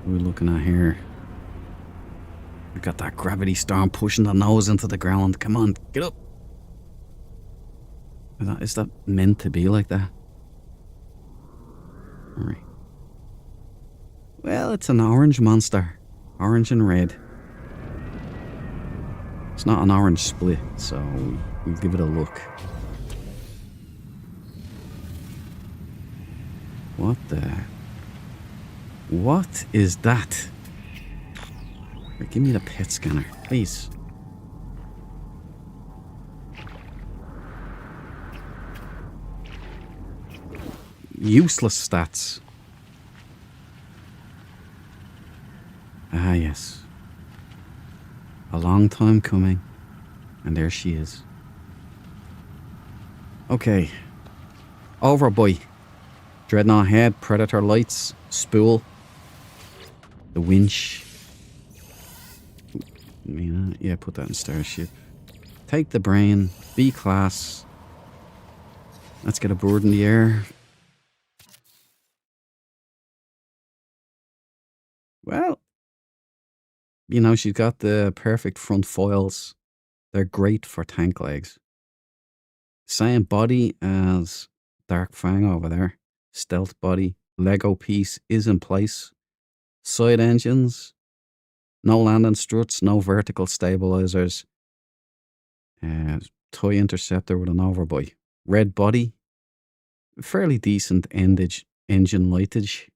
What are we looking at here? We got that gravity storm pushing the nose into the ground. Come on, get up. Is that meant to be like that? Alright. Well, it's an orange monster. Orange and red. It's not an orange split, so we'll give it a look. What is that? Here, give me the pet scanner, please. Useless stats. Ah, yes. A long time coming. And there she is. Okay. Over, boy. Dreadnought head, predator lights, spool. The winch. Yeah, put that in Starship. Take the brain. B class. Let's get a bird in the air. Well, you know, she's got the perfect front foils. They're great for tank legs. Same body as Dark Fang over there. Stealth body. Lego piece is in place. Side engines. No landing struts. No vertical stabilizers. Toy interceptor with an overbuy. Red body. Fairly decent engine lightage.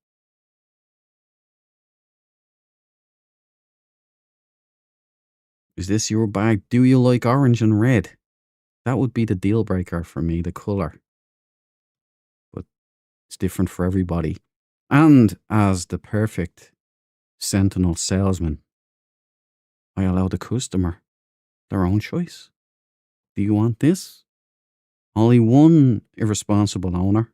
Is this your bag? Do you like orange and red? That would be the deal breaker for me, the colour. But it's different for everybody. And as the perfect Sentinel salesman, I allow the customer their own choice. Do you want this? Only one irresponsible owner.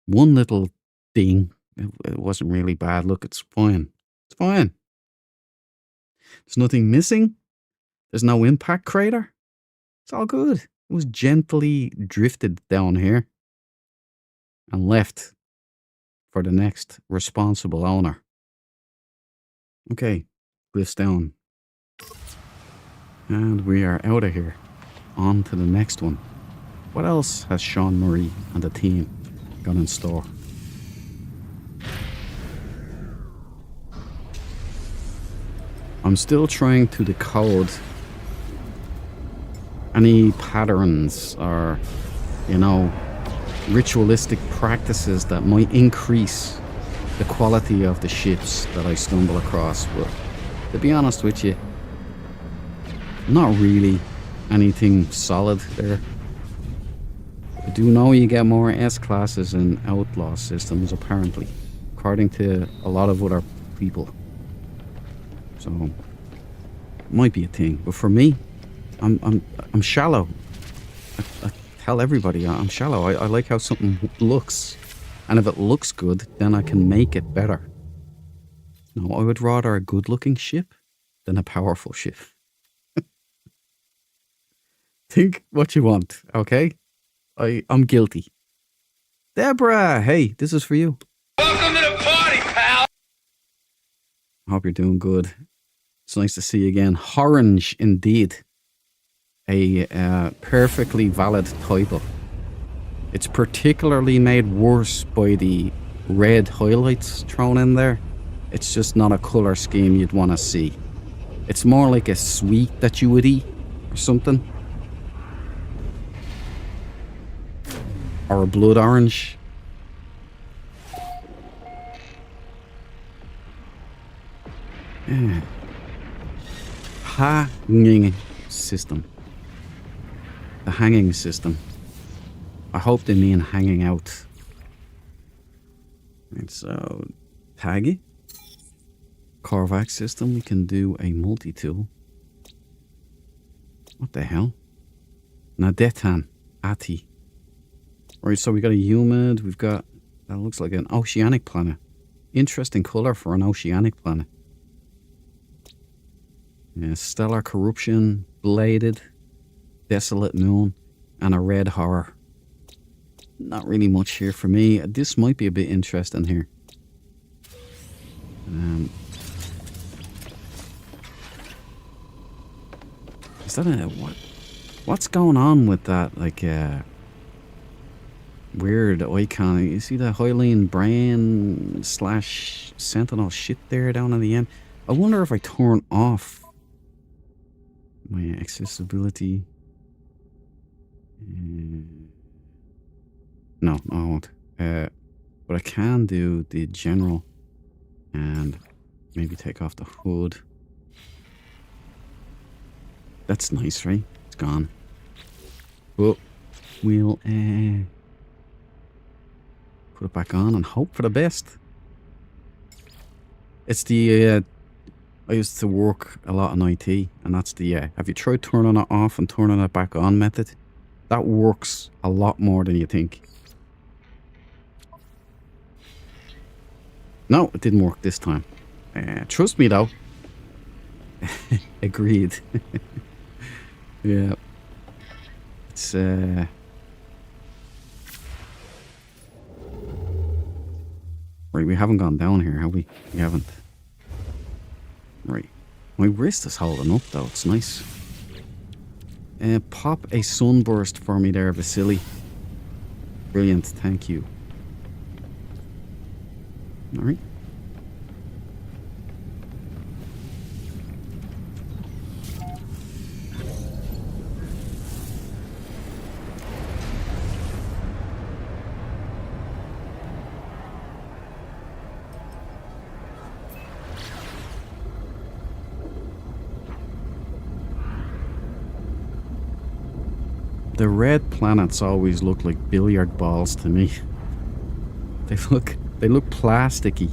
One little ding. It wasn't really bad. Look, it's fine. It's fine. There's nothing missing. There's no impact crater. It's all good. It was gently drifted down here and left for the next responsible owner. Okay, glyphs down. And we are out of here. On to the next one. What else has Sean Murray and the team got in store? I'm still trying to decode any patterns or, ritualistic practices that might increase the quality of the ships that I stumble across. But to be honest with you, not really anything solid there. I do know you get more S-classes in outlaw systems, apparently, according to a lot of other people. So, might be a thing. But for me, I'm shallow. I tell everybody I'm shallow. I like how something looks. And if it looks good, then I can make it better. No, I would rather a good-looking ship than a powerful ship. Think what you want, okay? I'm guilty. Deborah, hey, this is for you. Welcome to the party, pal. I hope you're doing good. It's nice to see you again. Orange, indeed. A perfectly valid title. It's particularly made worse by the red highlights thrown in there. It's just not a colour scheme you'd want to see. It's more like a sweet that you would eat or something. Or a blood orange. Yeah. Hanging system. The hanging system. I hope they mean hanging out. And so, taggy. Korvac system, we can do a multi-tool. What the hell? Nadetan. Ati. Right, so we got a humid, we've got, that looks like an oceanic planet. Interesting colour for an oceanic planet. Yeah, stellar corruption, bladed, desolate moon, and a red horror. Not really much here for me. This might be a bit interesting here. Is that a, what's going on with that, like, weird icon? You see the Hylian brain / Sentinel shit there down at the end? I wonder if I turn off my accessibility. No, I won't. But I can do the general and maybe take off the hood. That's nice, right? It's gone. But we'll put it back on and hope for the best. It's the I used to work a lot in IT, and that's the have you tried turning it off and turning it back on method? That works a lot more than you think. No, it didn't work this time. Trust me though. Agreed. Yeah. It's right, we haven't gone down here, have we? We haven't. Right. My wrist is holding up though, it's nice. Pop a sunburst for me there, Vasily. Brilliant, thank you. Alright. The red planets always look like billiard balls to me. They look plasticky.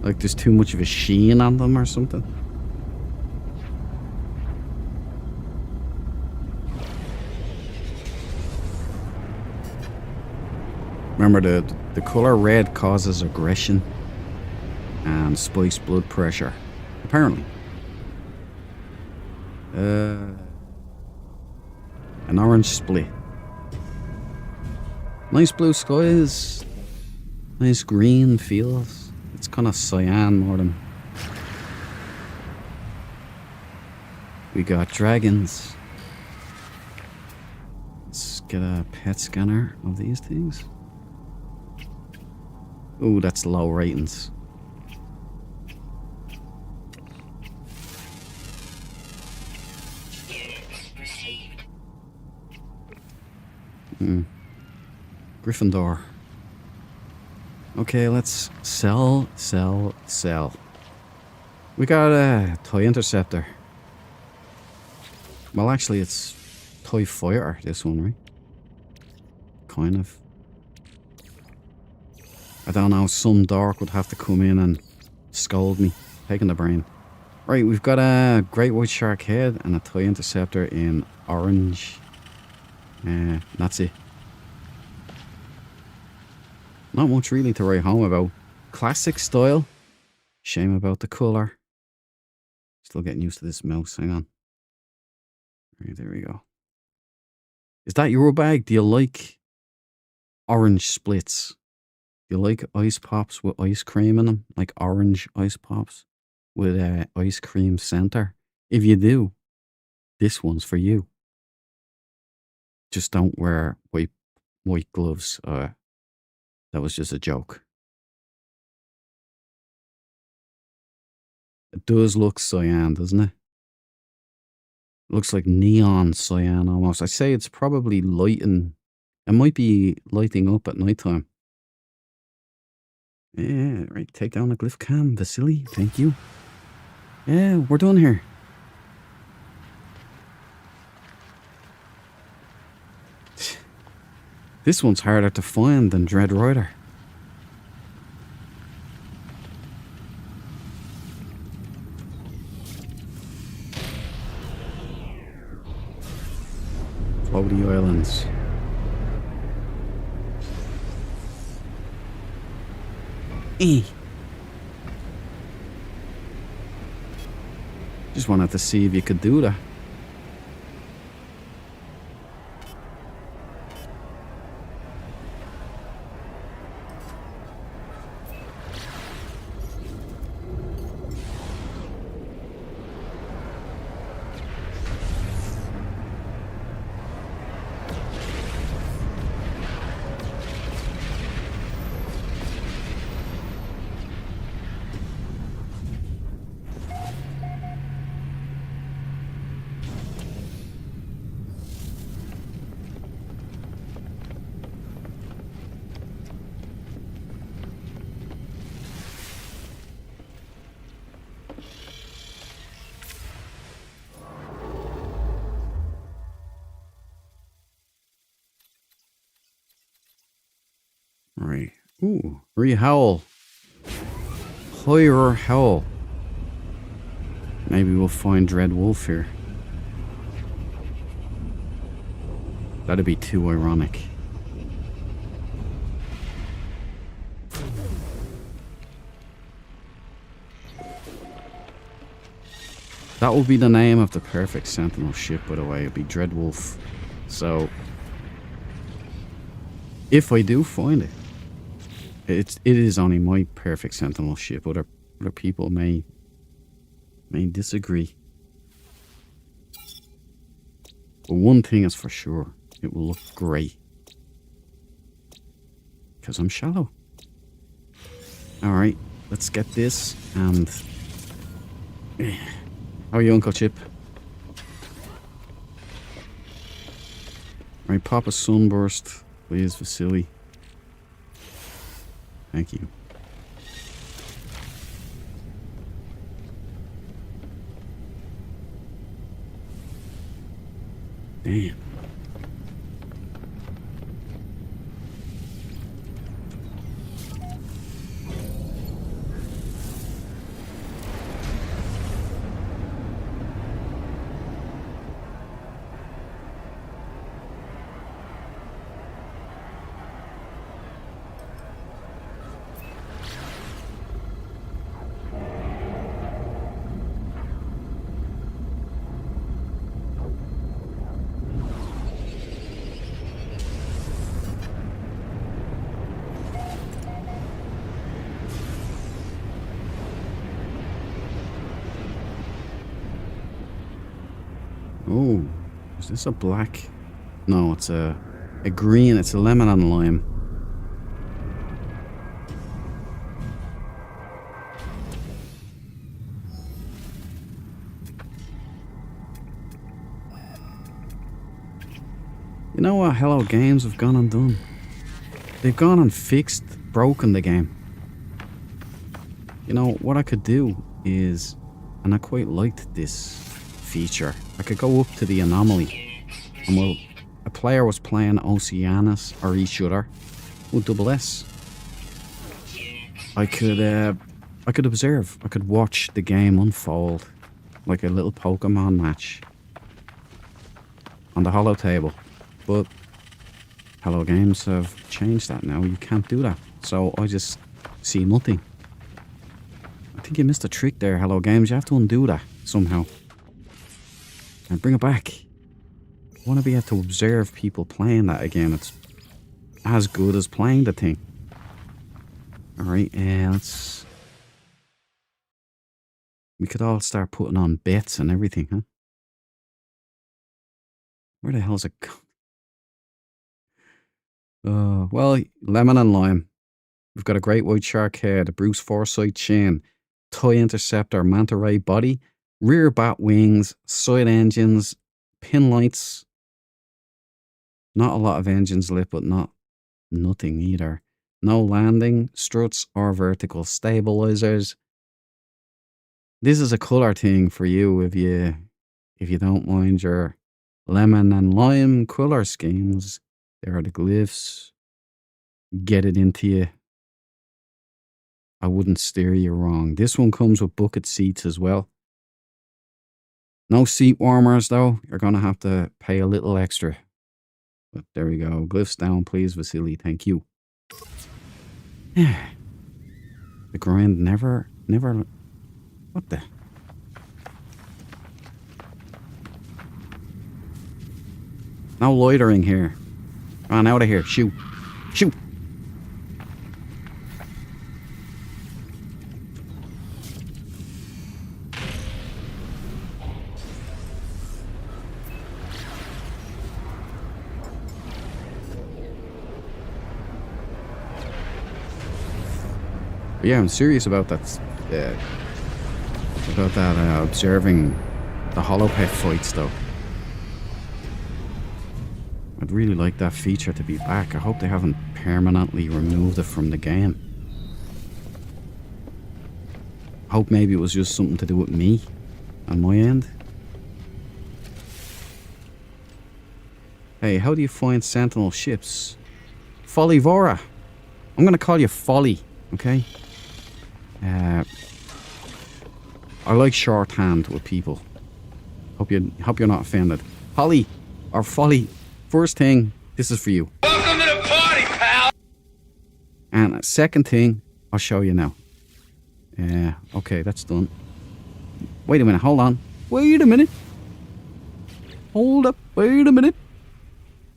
Like there's too much of a sheen on them or something. Remember, the color red causes aggression. and spikes blood pressure. Apparently. An orange split. Nice blue skies. Nice green fields. It's kind of cyan more than... We got dragons. Let's get a pet scanner of these things. Ooh, that's low ratings. Gryffindor. Okay, let's sell. We got a toy interceptor. Well, actually, it's toy fighter, this one, right? Kind of. I don't know, some dork would have to come in and scold me, taking the brain. Right, we've got a great white shark head and a toy interceptor in orange. That's it. Not much really to write home about. Classic style. Shame about the colour. Still getting used to this mouse. Hang on. Right, there we go. Is that your bag? Do you like orange splits? Do you like ice pops with ice cream in them? Like orange ice pops with ice cream center? If you do, this one's for you. Just don't wear white gloves. That was just a joke. It does look cyan, doesn't it? It looks like neon cyan almost. I say it's probably lighting. It might be lighting up at nighttime. Yeah, right. Take down the glyph cam, Vasily. Thank you. Yeah, we're done here. This one's harder to find than Dread Rider. Floaty Islands. Just wanted to see if you could do that. Right. Ooh, Rehowl. Horror Howl. Maybe we'll find Dread Wolf here. That'd be too ironic. That will be the name of the perfect Sentinel ship, by the way. It'll be Dread Wolf. So, if I do find it, it is only my perfect Sentinel ship. Other people may disagree. But one thing is for sure, it will look great. Because I'm shallow. Alright, let's get this and... How are you, Uncle Chip? Alright, pop a sunburst, please, Vasily. Thank you. Damn. Oh, is this a black? No, it's a green. It's a lemon and lime. You know what Hello Games have gone and done? They've gone and broken the game. You know, what I could do is, and I quite liked this feature, I could go up to the anomaly, and while a player was playing Oceanus or each other with double S, I could observe, I could watch the game unfold like a little Pokemon match on the holo table. But Hello Games have changed that now. You can't do that. So I just see nothing. I think you missed a trick there, Hello Games. You have to undo that somehow. And bring it back. I want to be able to observe people playing that again. It's as good as playing the thing. Alright, let's... We could all start putting on bets and everything, huh? Where the hell's it gone? Well, lemon and lime. We've got a great white shark head, a Bruce Forsyth chain, toy interceptor, manta ray body, rear bat wings, side engines, pin lights. Not a lot of engines lit, but nothing either. No landing, struts or vertical stabilizers. This is a color thing for you if you don't mind your lemon and lime color schemes. There are the glyphs. Get it into you. I wouldn't steer you wrong. This one comes with bucket seats as well. No seat warmers though. You're going to have to pay a little extra. But there we go. Glyphs down, please, Vasily. Thank you. The grind never... What the... No loitering here. Come on, out of here. Shoot. Shoot. But yeah, I'm serious about that. Observing the holopet fights, though. I'd really like that feature to be back. I hope they haven't permanently removed it from the game. I hope maybe it was just something to do with me on my end. Hey, how do you find Sentinel ships? Follyvora. I'm gonna call you Folly, okay? I like shorthand with people. Hope you're not offended. Holly or Folly. First thing, this is for you. Welcome to the party, pal! And second thing, I'll show you now. Okay, that's done. Wait a minute, hold on. Wait a minute. Hold up, wait a minute.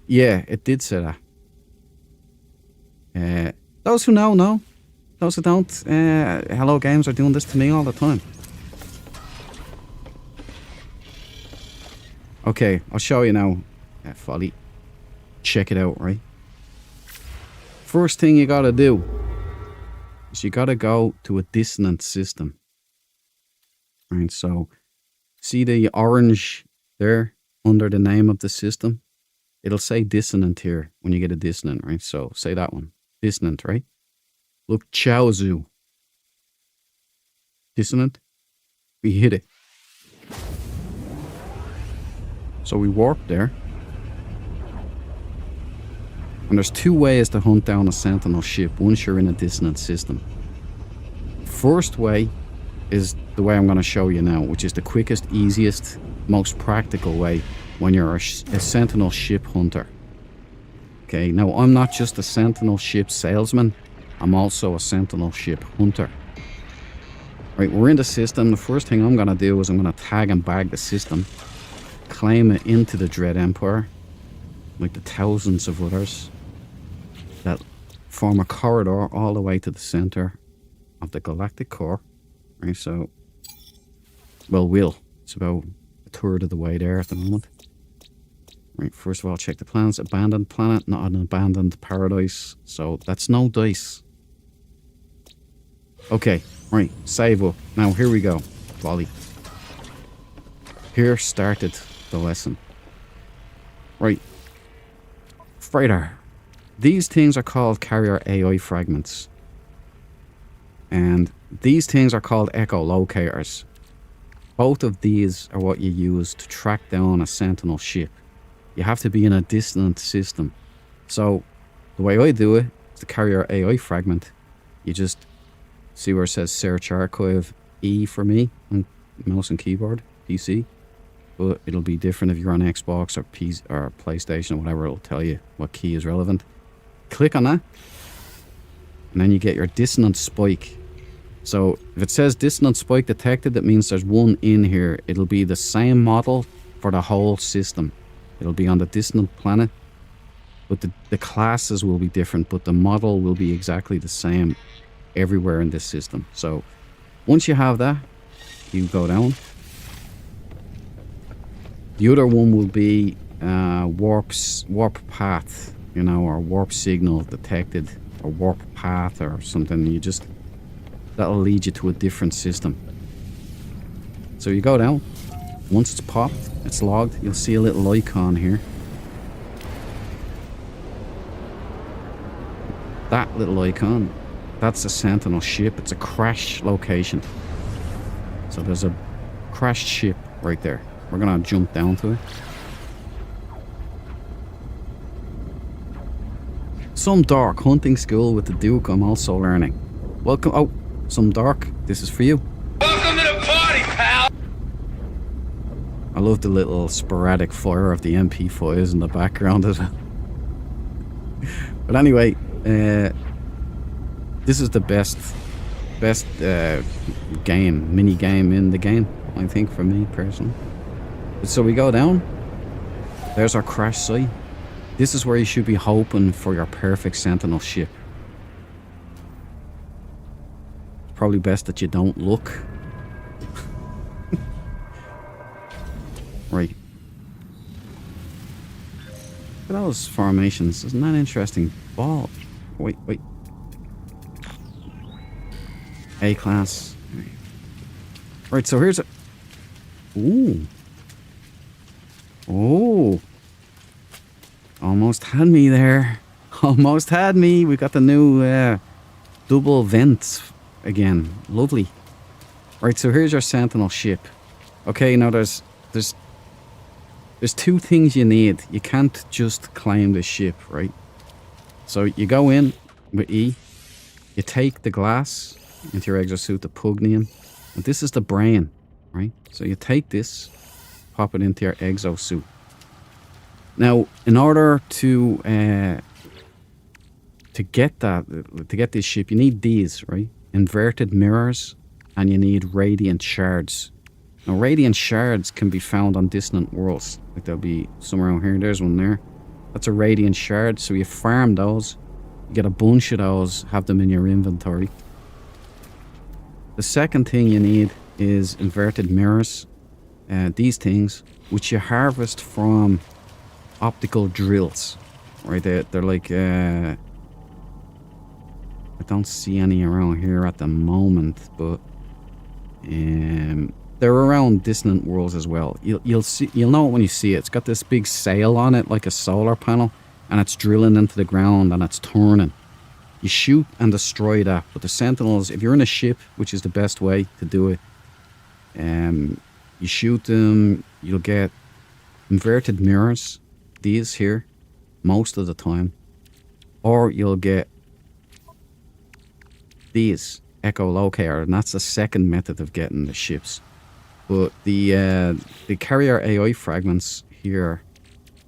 Yeah, it did say that. Those who know. Those who don't, Hello Games are doing this to me all the time. Okay, I'll show you now, Folly. Check it out, right? First thing you gotta do is you gotta go to a dissonant system. Right, so see the orange there under the name of the system? It'll say dissonant here when you get a dissonant, right? So say that one. Dissonant, right? Look, Chaozu. Dissonant. We hit it. So we warped there. And there's two ways to hunt down a Sentinel ship once you're in a dissonant system. First way is the way I'm going to show you now, which is the quickest, easiest, most practical way when you're a Sentinel ship hunter. Okay, now I'm not just a Sentinel ship salesman, I'm also a Sentinel ship hunter. Right, we're in the system. The first thing I'm going to do is I'm going to tag and bag the system, claim it into the Dread Empire, like the thousands of others that form a corridor all the way to the center of the Galactic core. Right, so, well, it's about a third of the way there at the moment. Right, first of all, check the planets. Abandoned planet, not an abandoned paradise. So that's no dice. Okay, right, save up. Now here we go, volley. Here started the lesson. Right. Freighter. These things are called carrier AI fragments. And these things are called echolocators. Both of these are what you use to track down a Sentinel ship. You have to be in a distant system. So, the way I do it is the carrier AI fragment. You just see where it says search archive E for me on mouse and keyboard, PC. But it'll be different if you're on Xbox or PC or PlayStation or whatever. It'll tell you what key is relevant. Click on that, and then you get your dissonance spike. So if it says dissonance spike detected, that means there's one in here. It'll be the same model for the whole system. It'll be on the dissonant planet, but the classes will be different, but the model will be exactly the same everywhere in this system. So once you have that, you go down. The other one will be warp path, you know, or warp signal detected, or warp path or something. That'll lead you to a different system. So you go down. Once it's popped, it's logged. You'll see a little icon here. That little icon, that's a Sentinel ship. It's a crash location. So there's a crashed ship right there. We're gonna jump down to it. Some dark hunting school with the Duke I'm also learning. Welcome. Oh, some dark. This is for you. Welcome to the party, pal! I love the little sporadic fire of the MP5s in the background as well. But anyway, this is the best mini game in the game, I think, for me personally. So we go down. There's our crash site. This is where you should be hoping for your perfect Sentinel ship. Probably best that you don't look. Right. Look at those formations. Isn't that interesting? Ball. Wait. A-class. Right, so here's a... Ooh. Oh. Almost had me there. Almost had me. We got the new double vents again. Lovely. Right, so here's your Sentinel ship. Okay, now there's two things you need. You can't just claim the ship, right? So you go in with E. You take the glass into your exosuit, the Pugnium. And this is the brain, right? So you take this, pop it into your exosuit. Now, in order to get this ship, you need these, right? Inverted mirrors, and you need radiant shards. Now, radiant shards can be found on dissonant worlds. Like there'll be some around here. There's one there. That's a radiant shard. So you farm those. You get a bunch of those. Have them in your inventory. The second thing you need is inverted mirrors. These things, which you harvest from optical drills. Right? They're like... I don't see any around here at the moment, but... they're around dissonant worlds as well. You'll know it when you see it. It's got this big sail on it, like a solar panel, and it's drilling into the ground and it's turning. You shoot and destroy that. But the Sentinels, if you're in a ship, which is the best way to do it, you shoot them. You'll get inverted mirrors. These here, most of the time, or you'll get these echolocator, and that's the second method of getting the ships. But the carrier AI fragments here,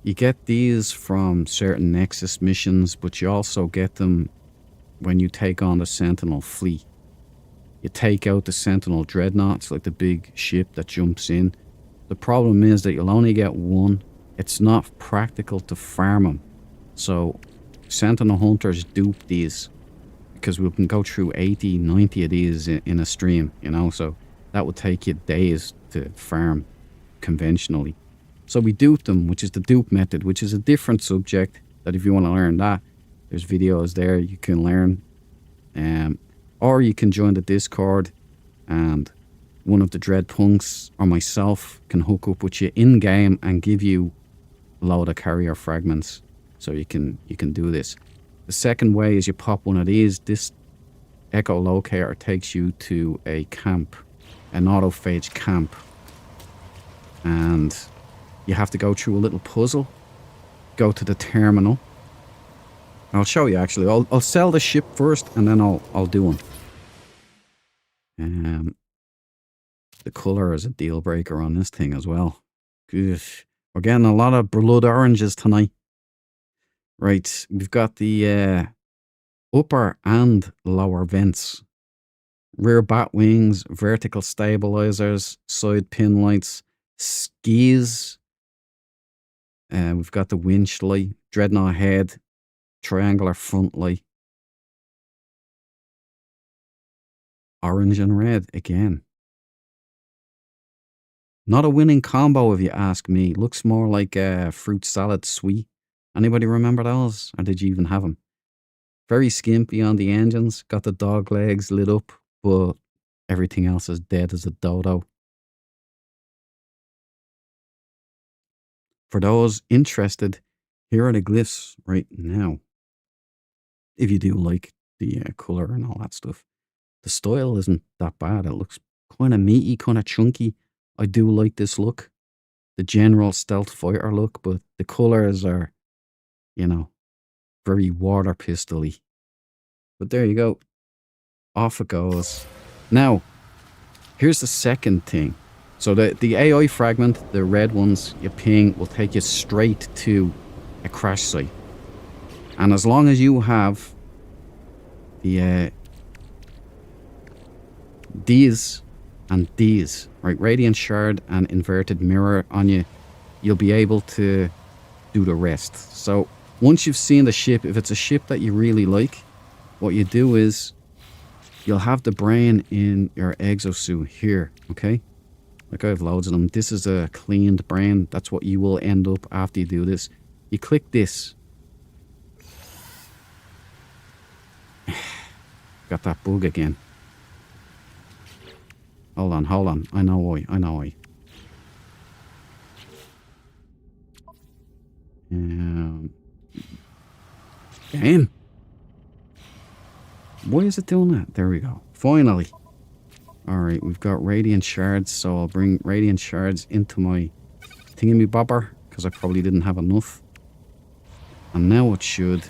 you get these from certain Nexus missions, but you also get them when you take on the Sentinel fleet. You take out the Sentinel dreadnought, it's like the big ship that jumps in. The problem is that you'll only get one. It's not practical to farm them. So Sentinel hunters dupe these, because we can go through 80, 90 of these in a stream, you know, so that would take you days to farm. conventionally. So we duped them, which is the dupe method, which is a different subject that if you want to learn that, there's videos there you can learn. Or you can join the Discord and one of the Dread Punks or myself can hook up with you in-game and give you a load of carrier fragments. So you can do this. The second way is you pop one of these. This echolocator takes you to a camp, an autophage camp. And you have to go through a little puzzle. Go to the terminal. I'll show you actually. I'll sell the ship first and then I'll do them. The colour is a deal breaker on this thing as well. Gosh, we're getting a lot of blood oranges tonight. Right, we've got the upper and lower vents. Rear bat wings, vertical stabilizers, side pin lights, skis. We've got the winch light, dreadnought head, triangular front light. Orange and red again. Not a winning combo if you ask me. Looks more like a fruit salad sweet. Anybody remember those? Or did you even have them? Very skimpy on the engines. Got the dog legs lit up, but everything else is dead as a dodo. For those interested, here are the glyphs right now. If you do like the colour and all that stuff. The style isn't that bad. It looks kind of meaty, kind of chunky. I do like this look. The general stealth fighter look, but the colours are, you know, very water pistol-y. But there you go. Off it goes. Now, here's the second thing. So the AI fragment, the red ones you ping, will take you straight to a crash site. And as long as you have the these and these, right, radiant shard and inverted mirror on you, you'll be able to do the rest. So once you've seen the ship, if it's a ship that you really like, what you do is you'll have the brain in your exosuit here, okay? Like I have loads of them. This is a cleaned brain. That's what you will end up after you do this. You click this. Got that bug again. Hold on. I know why. Game. Why is it doing that? There we go. Finally. Alright, we've got radiant shards, so I'll bring radiant shards into my thingamybobber, because I probably didn't have enough. And now it should...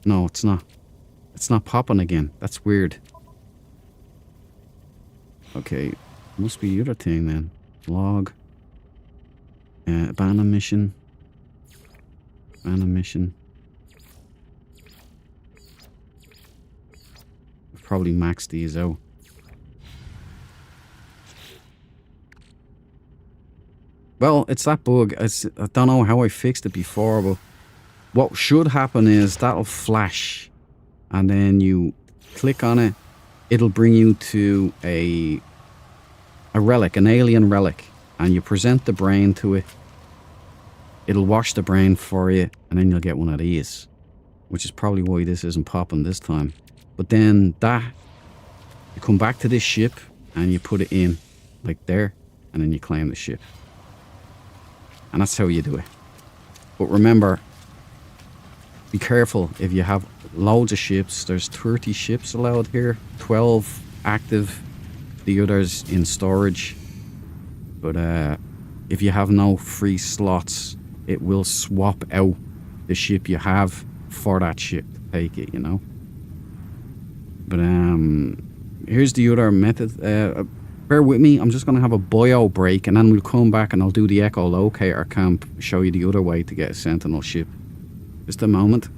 No, it's not. It's not popping again. That's weird. Okay, must be the other thing then. Log. Abandon mission. Abandon mission. I've probably maxed these out. Well, it's that bug. I don't know how I fixed it before, but what should happen is that'll flash. And then you click on it. It'll bring you to a relic, an alien relic. And you present the brain to it. It'll wash the brain for you. And then you'll get one of these. Which is probably why this isn't popping this time. But then you come back to this ship. And you put it in. Like there. And then you claim the ship. And that's how you do it. But remember, be careful if you have loads of ships. There's 30 ships allowed here. 12 active. The others in storage. But if you have no free slots, it will swap out the ship you have for that ship to take it, you know. But here's the other method. Bear with me, I'm just going to have a bio break and then we'll come back and I'll do the echolocator camp, show you the other way to get a Sentinel ship. Just a moment.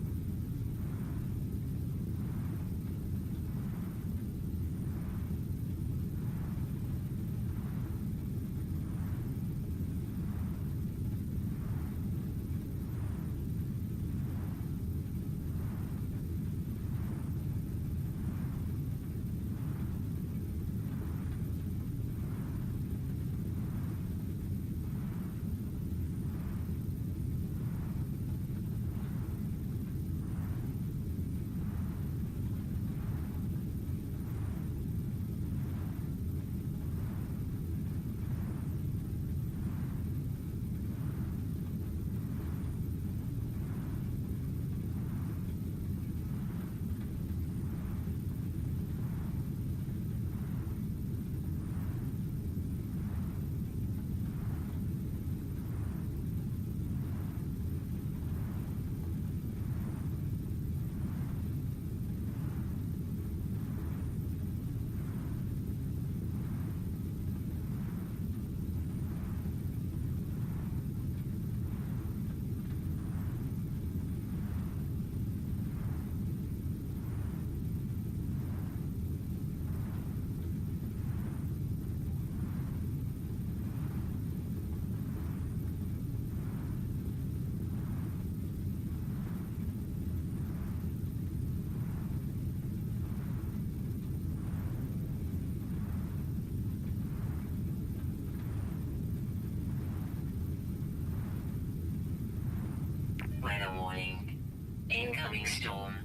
incoming storm.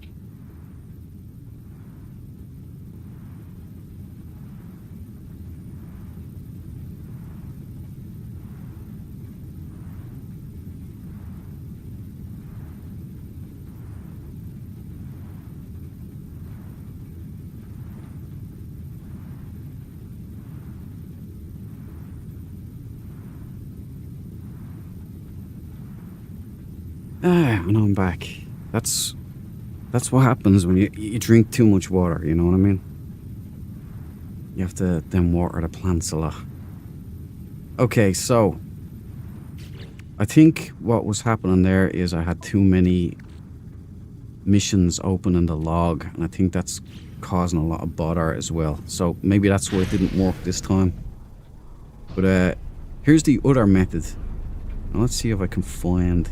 And I'm back. That's what happens when you drink too much water, you know what I mean? You have to then water the plants a lot. Okay, so I think what was happening there is I had too many missions open in the log, and I think that's causing a lot of bother as well. So maybe that's why it didn't work this time. But here's the other method. Now let's see if I can find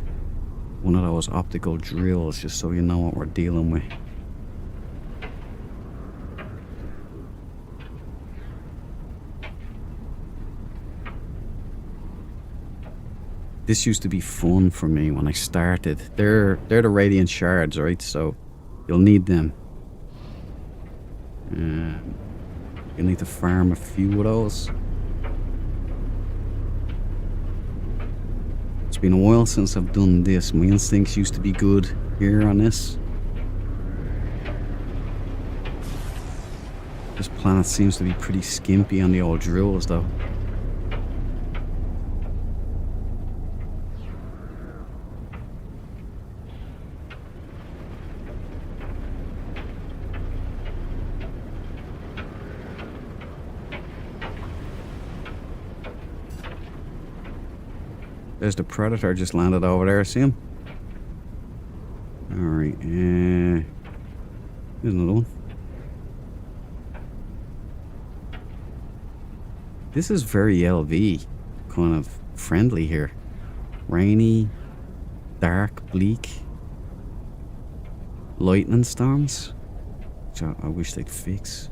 one of those optical drills, just so you know what we're dealing with. This used to be fun for me when I started. They're the radiant shards, right? So you'll need them. You'll need to farm a few of those. It's been a while since I've done this. My instincts used to be good here on this. This planet seems to be pretty skimpy on the old drills though. There's the Predator just landed over there, see him? Alright, here's another one. This is very LV, kind of friendly here. Rainy, dark, bleak. Lightning storms, which I wish they'd fix.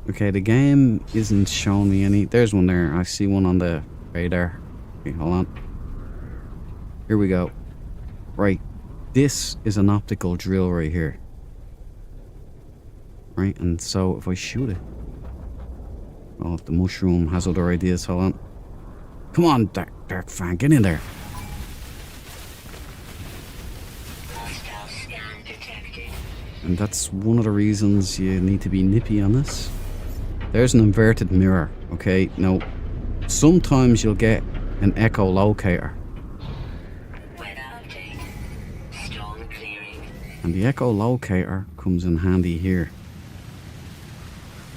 Okay, the game isn't showing me any. There's one there. I see one on the radar. Okay, hold on. Here we go. Right. This is an optical drill right here. Right, and so if I shoot it. Oh, the mushroom has other ideas. Hold on. Come on, Dark Fan, get in there. And that's one of the reasons you need to be nippy on this. There's an inverted mirror, okay? Now, sometimes you'll get an echolocator. And the echolocator comes in handy here.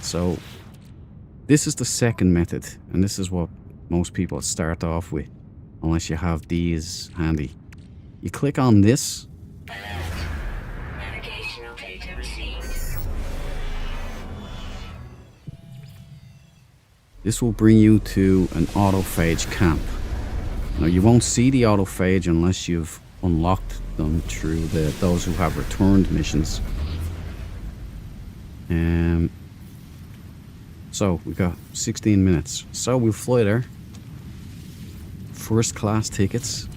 So, this is the second method, and this is what most people start off with, unless you have these handy. You click on this. Navigational data received. This will bring you to an autophage camp. Now you won't see the autophage unless you've unlocked them through those who have returned missions. So we got 16 minutes. So we'll fly there. First class tickets.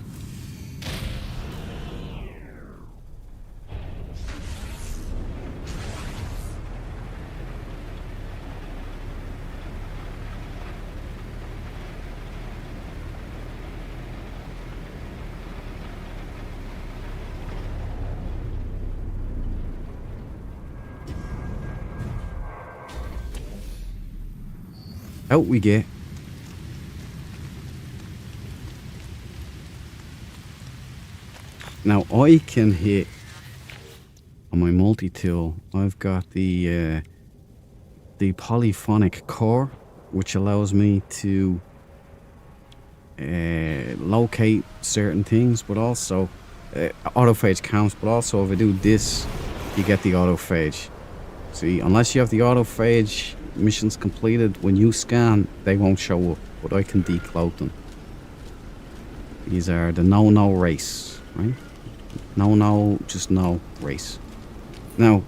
Out we get. Now I can hit on my multi-tool. I've got the polyphonic core, which allows me to locate certain things, but also autophage counts. But also, if I do this, you get the autophage. See, unless you have the autophage missions completed, when you scan, they won't show up, but I can decloak them. These are the no race, right? No, just no race. Now,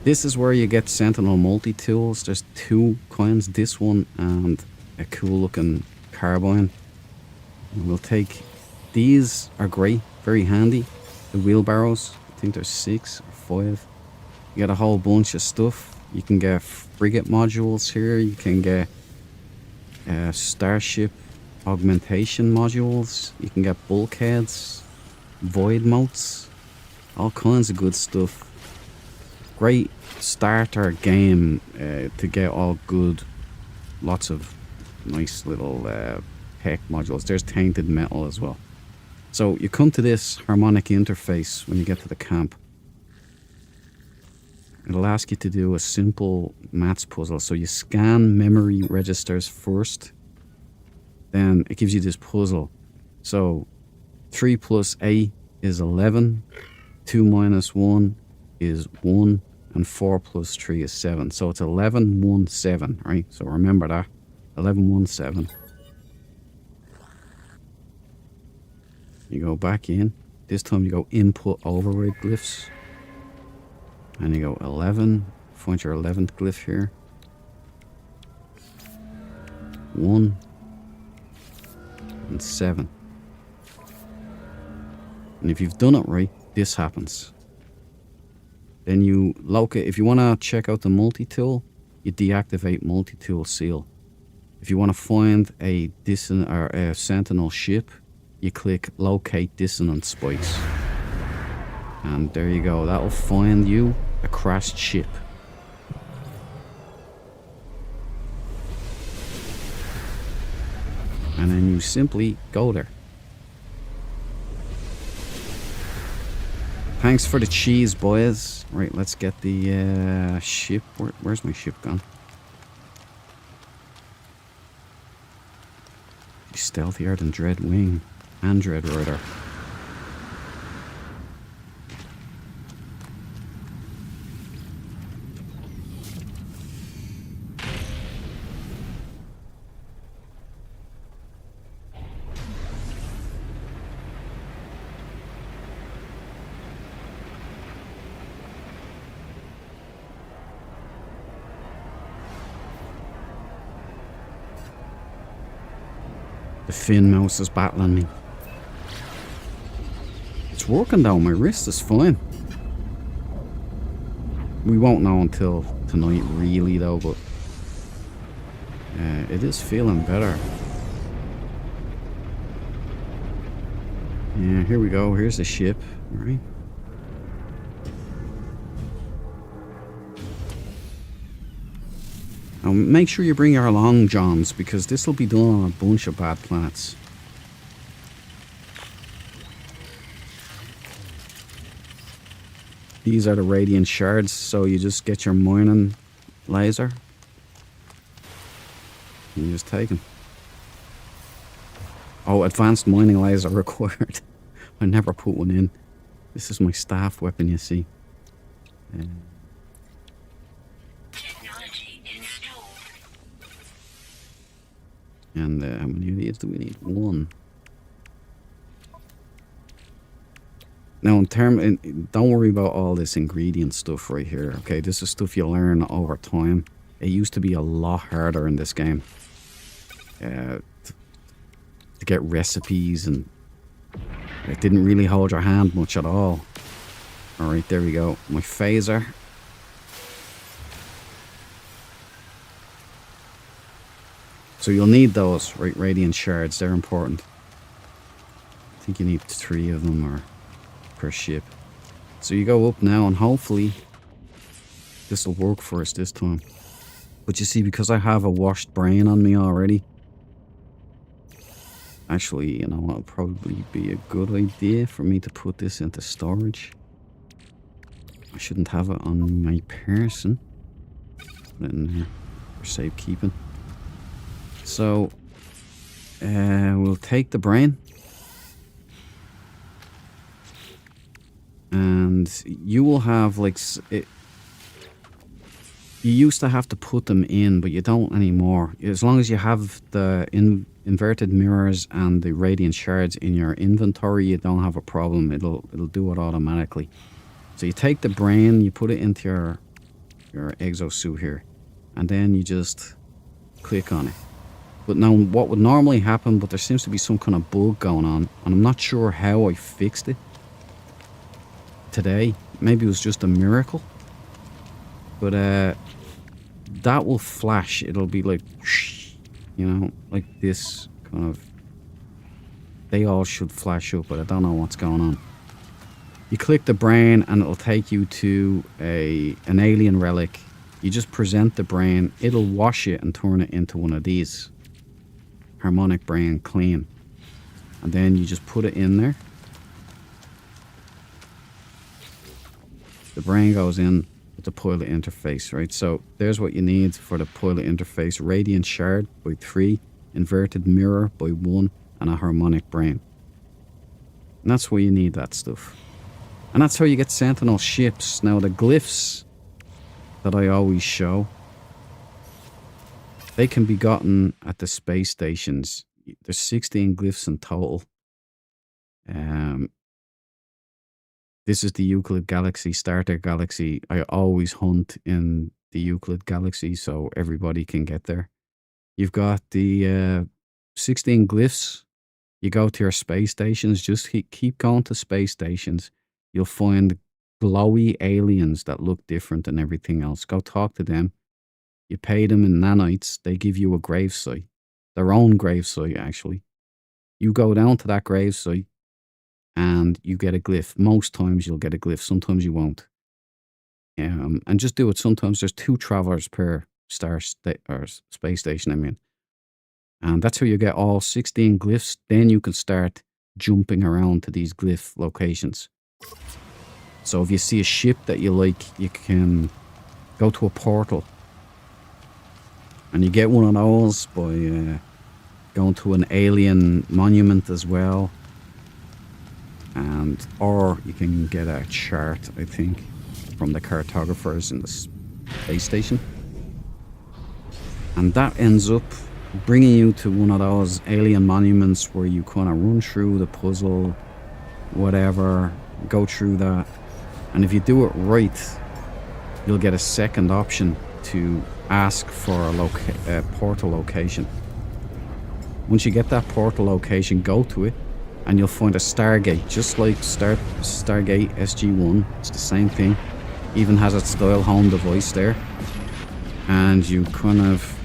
this is where you get Sentinel multi-tools. There's two kinds, this one and a cool looking carbine. And we'll take, these are great, very handy. The wheelbarrows, I think there's 6 or 5. You get a whole bunch of stuff. You can get frigate modules here. You can get starship augmentation modules. You can get bulkheads, void motes, all kinds of good stuff. Great starter game to get all good, lots of nice little tech modules. There's tainted metal as well. So you come to this harmonic interface when you get to the camp. It'll ask you to do a simple maths puzzle. So you scan memory registers first. Then it gives you this puzzle. So 3 plus 8 is 11. 2 minus 1 is 1. And 4 plus 3 is 7. So it's 11, 1, 7, right? So remember that. 11, 1, 7. You go back in. This time you go input override glyphs. And you go 11. Find your 11th glyph here. 1. And 7. And if you've done it right, this happens. Then you locate, if you want to check out the multi-tool, you deactivate multi-tool seal. If you want to find a Sentinel ship, you click locate dissonant spikes. And there you go, that'll find you a crashed ship. And then you simply go there. Thanks for the cheese, boys. Right, let's get the ship. Where's my ship gone? He's stealthier than Dreadwing and Dreadrider. The fin mouse is battling me. It's working though, my wrist is fine. We won't know until tonight really though, but it is feeling better. Yeah, here we go, here's the ship, right? Now make sure you bring your long johns because this will be done on a bunch of bad planets. These are the radiant shards, so you just get your mining laser and you just take them. Oh, advanced mining laser required. I never put one in. This is my staff weapon, you see. And how many of these do we need? 1. Now, don't worry about all this ingredient stuff right here. Okay, this is stuff you learn over time. It used to be a lot harder in this game to get recipes, and it didn't really hold your hand much at all. All right, there we go. My phaser. So you'll need those, right? Radiant shards, they're important. I think you need 3 of them or per ship. So you go up now and hopefully this will work for us this time. But you see, because I have a washed brain on me already, actually, you know what, it'll probably be a good idea for me to put this into storage. I shouldn't have it on my person. Put it in there for safekeeping. So, we'll take the brain. And you will have, like, you used to have to put them in, but you don't anymore. As long as you have the inverted mirrors and the radiant shards in your inventory, you don't have a problem. It'll do it automatically. So you take the brain, you put it into your exosuit here, and then you just click on it. But now what would normally happen, but there seems to be some kind of bug going on, and I'm not sure how I fixed it today. Maybe it was just a miracle. But that will flash. It'll be like, you know, like this kind of. They all should flash up, but I don't know what's going on. You click the brain and it'll take you to an alien relic. You just present the brain. It'll wash it and turn it into one of these. Harmonic brain clean. And then you just put it in there. The brain goes in with the pilot interface, right? So there's what you need for the pilot interface. Radiant shard by 3, inverted mirror by 1, and a harmonic brain. And that's where you need that stuff. And that's how you get Sentinel ships. Now the glyphs that I always show, they can be gotten at the space stations. There's 16 glyphs in total. This is the Euclid Galaxy, Starter Galaxy. I always hunt in the Euclid Galaxy so everybody can get there. You've got the 16 glyphs. You go to your space stations. Just keep going to space stations. You'll find glowy aliens that look different than everything else. Go talk to them. You pay them in nanites. They give you a gravesite. Their own gravesite, actually. You go down to that gravesite and you get a glyph. Most times you'll get a glyph. Sometimes you won't. And just do it. Sometimes there's 2 travelers per space station, I mean. And that's how you get all 16 glyphs. Then you can start jumping around to these glyph locations. So if you see a ship that you like, you can go to a portal. And you get one of those by going to an alien monument as well. Or you can get a chart, I think, from the cartographers in the space station. And that ends up bringing you to one of those alien monuments where you kind of run through the puzzle, whatever, go through that. And if you do it right, you'll get a second option to ask for a portal location. Once you get that portal location, go to it, and you'll find a Stargate, just like Stargate SG-1. It's the same thing. Even has its dial home device there. And you kind of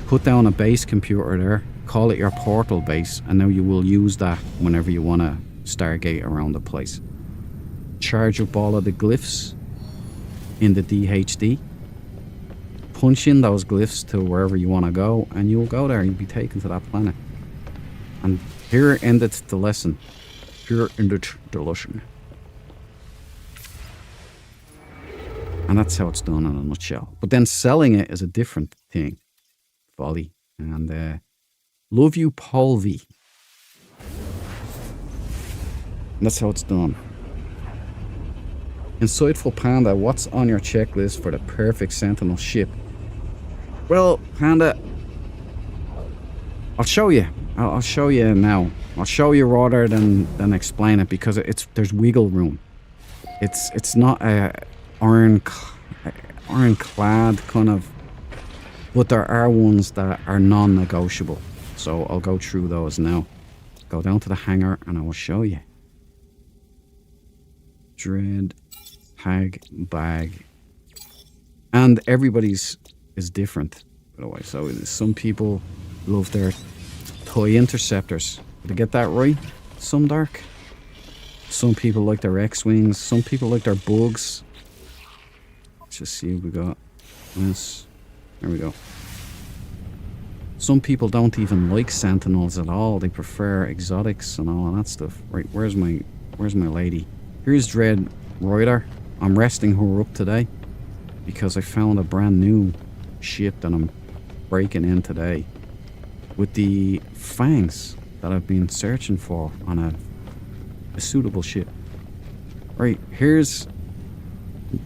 put down a base computer there, call it your portal base, and now you will use that whenever you want to Stargate around the place. Charge up all of the glyphs in the DHD. Punch in those glyphs to wherever you want to go, and you'll go there. You'll be taken to that planet. And here ended the lesson. Here ended the lesson. And that's how it's done in a nutshell. But then selling it is a different thing. Folly. And love you, Polvi. And that's how it's done. Insightful Panda, what's on your checklist for the perfect Sentinel ship? Well, Panda, I'll show you. I'll show you now. I'll show you rather than explain it, because there's wiggle room. It's not a ironclad kind of, but there are ones that are non-negotiable. So I'll go through those now. Go down to the hangar and I will show you. Dread, tag, bag, and everybody's is different, by the way. So some people love their toy interceptors. Did I get that right? Some dark. Some people like their X-wings. Some people like their bugs. Let's just see what we got. Yes, there we go. Some people don't even like Sentinels at all. They prefer exotics and all of that stuff. Right, where's my lady? Here's Dread Rider. I'm resting her up today because I found a brand new ship that I'm breaking in today with the fangs that I've been searching for on a suitable ship. Right, here's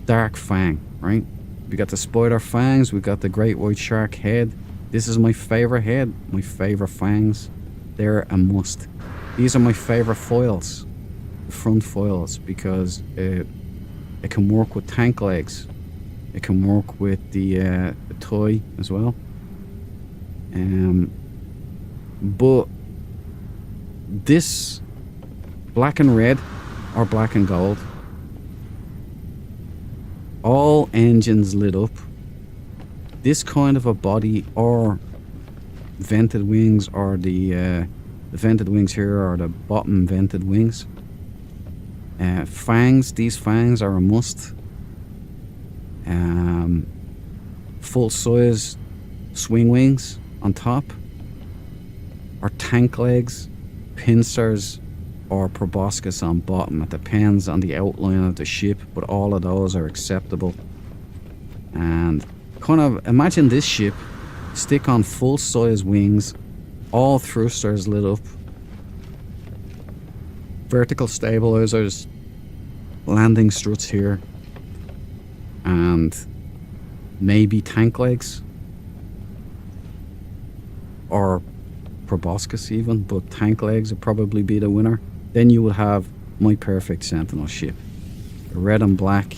Dark Fang, right? We got the spider fangs, we got the great white shark head. This is my favorite head, my favorite fangs. They're a must. These are my favorite foils, the front foils, because it can work with tank legs. It can work with the toy as well. But this black and red or black and gold, all engines lit up. This kind of a body or vented wings, or the vented wings here are the bottom vented wings. Fangs, these fangs are a must. Full size swing wings on top, or tank legs, pincers, or proboscis on bottom. It depends on the outline of the ship, but all of those are acceptable. And kind of imagine this ship, stick on full size wings, all thrusters lit up, vertical stabilizers, landing struts here, and maybe tank legs or proboscis even, but tank legs would probably be the winner. Then you would have my perfect Sentinel ship, a red and black,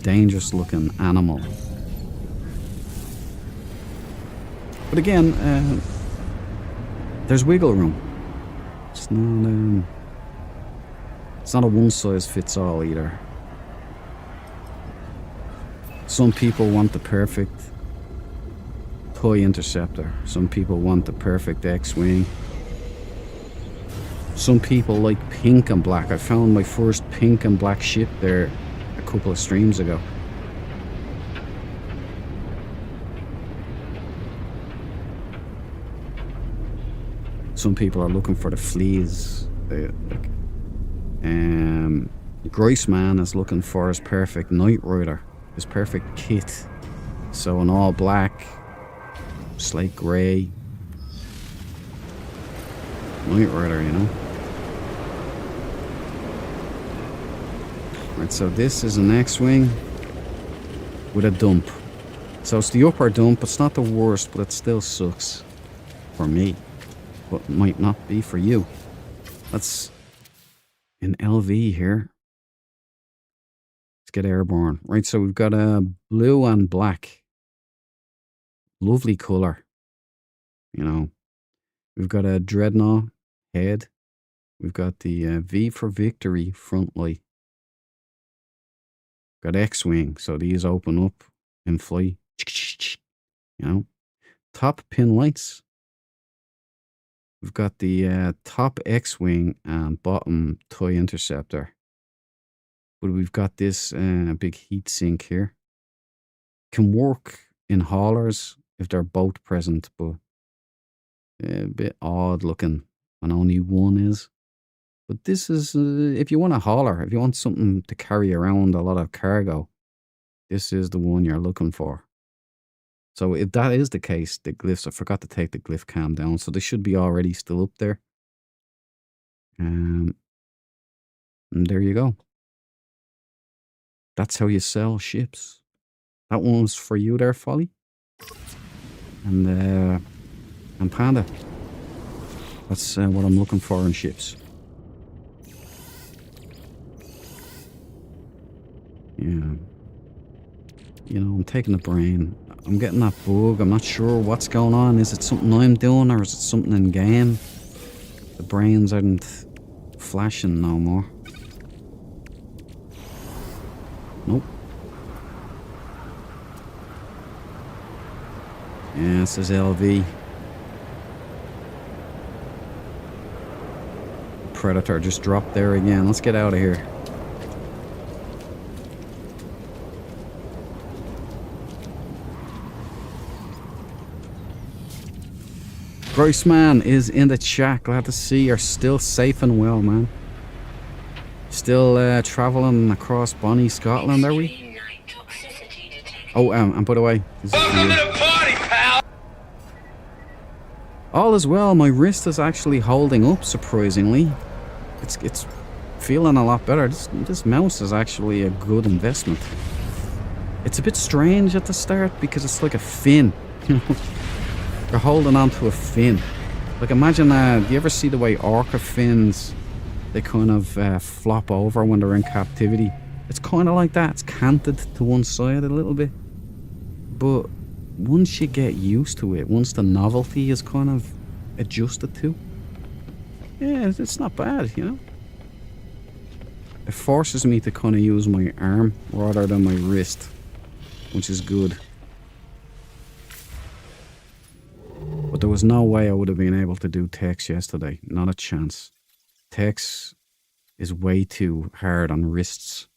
dangerous looking animal. But again, there's wiggle room. It's not a one size fits all either. Some people want the perfect toy interceptor. Some people want the perfect X-wing. Some people like pink and black. I found my first pink and black ship there a couple of streams ago. Some people are looking for the fleas. Griceman is looking for his perfect Knight Rider, his perfect kit. So an all black, slate grey Knight Rider, you know. Right, so this is an X-wing with a dump. So it's the upper dump. It's not the worst, but it still sucks for me. But might not be for you. That's in LV here. Let's get airborne. Right, so we've got a blue and black. Lovely colour. You know. We've got a dreadnought head. We've got the V for victory front light. Got X-wing, so these open up and fly. You know. Top pin lights. We've got the top X-wing and bottom toy interceptor. But we've got this big heat sink here. Can work in haulers if they're both present, but a bit odd looking when only one is. But this is, if you want a hauler, if you want something to carry around a lot of cargo, this is the one you're looking for. So if that is the case, the glyphs, I forgot to take the glyph cam down, so they should be already still up there. And there you go. That's how you sell ships. That one's for you there, Folly. And Panda. That's what I'm looking for in ships. Yeah. You know, I'm taking the brain. I'm getting that bug. I'm not sure what's going on. Is it something I'm doing, or is it something in game? The brains aren't flashing no more. Nope. Yeah, it says LV. Predator just dropped there again. Let's get out of here. Griceman is in the chat. Glad to see you're still safe and well, man. Still traveling across Bonnie, Scotland, are we? Oh, and by the way, Welcome to the party, pal! All is well. My wrist is actually holding up, surprisingly. It's feeling a lot better. This mouse is actually a good investment. It's a bit strange at the start because it's like a fin. You're holding on to a fin. Like imagine, do you ever see the way orca fins, they kind of flop over when they're in captivity? It's kind of like that. It's canted to one side a little bit. But once you get used to it, once the novelty is kind of adjusted to, yeah, it's not bad, you know. It forces me to kind of use my arm rather than my wrist, which is good. But there was no way I would have been able to do text yesterday. Not a chance. Text is way too hard on wrists.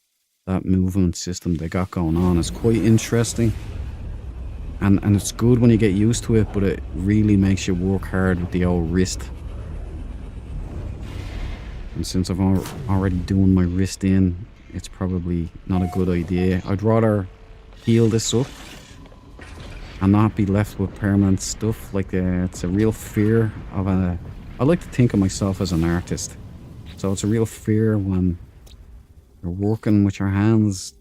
That movement system they got going on is quite interesting. And it's good when you get used to it, but it really makes you work hard with the old wrist. And since I've already doing my wrist in, it's probably not a good idea. I'd rather heal this up and not be left with permanent stuff. Like it's a real fear of a... I like to think of myself as an artist. So it's a real fear when you're working with your hands,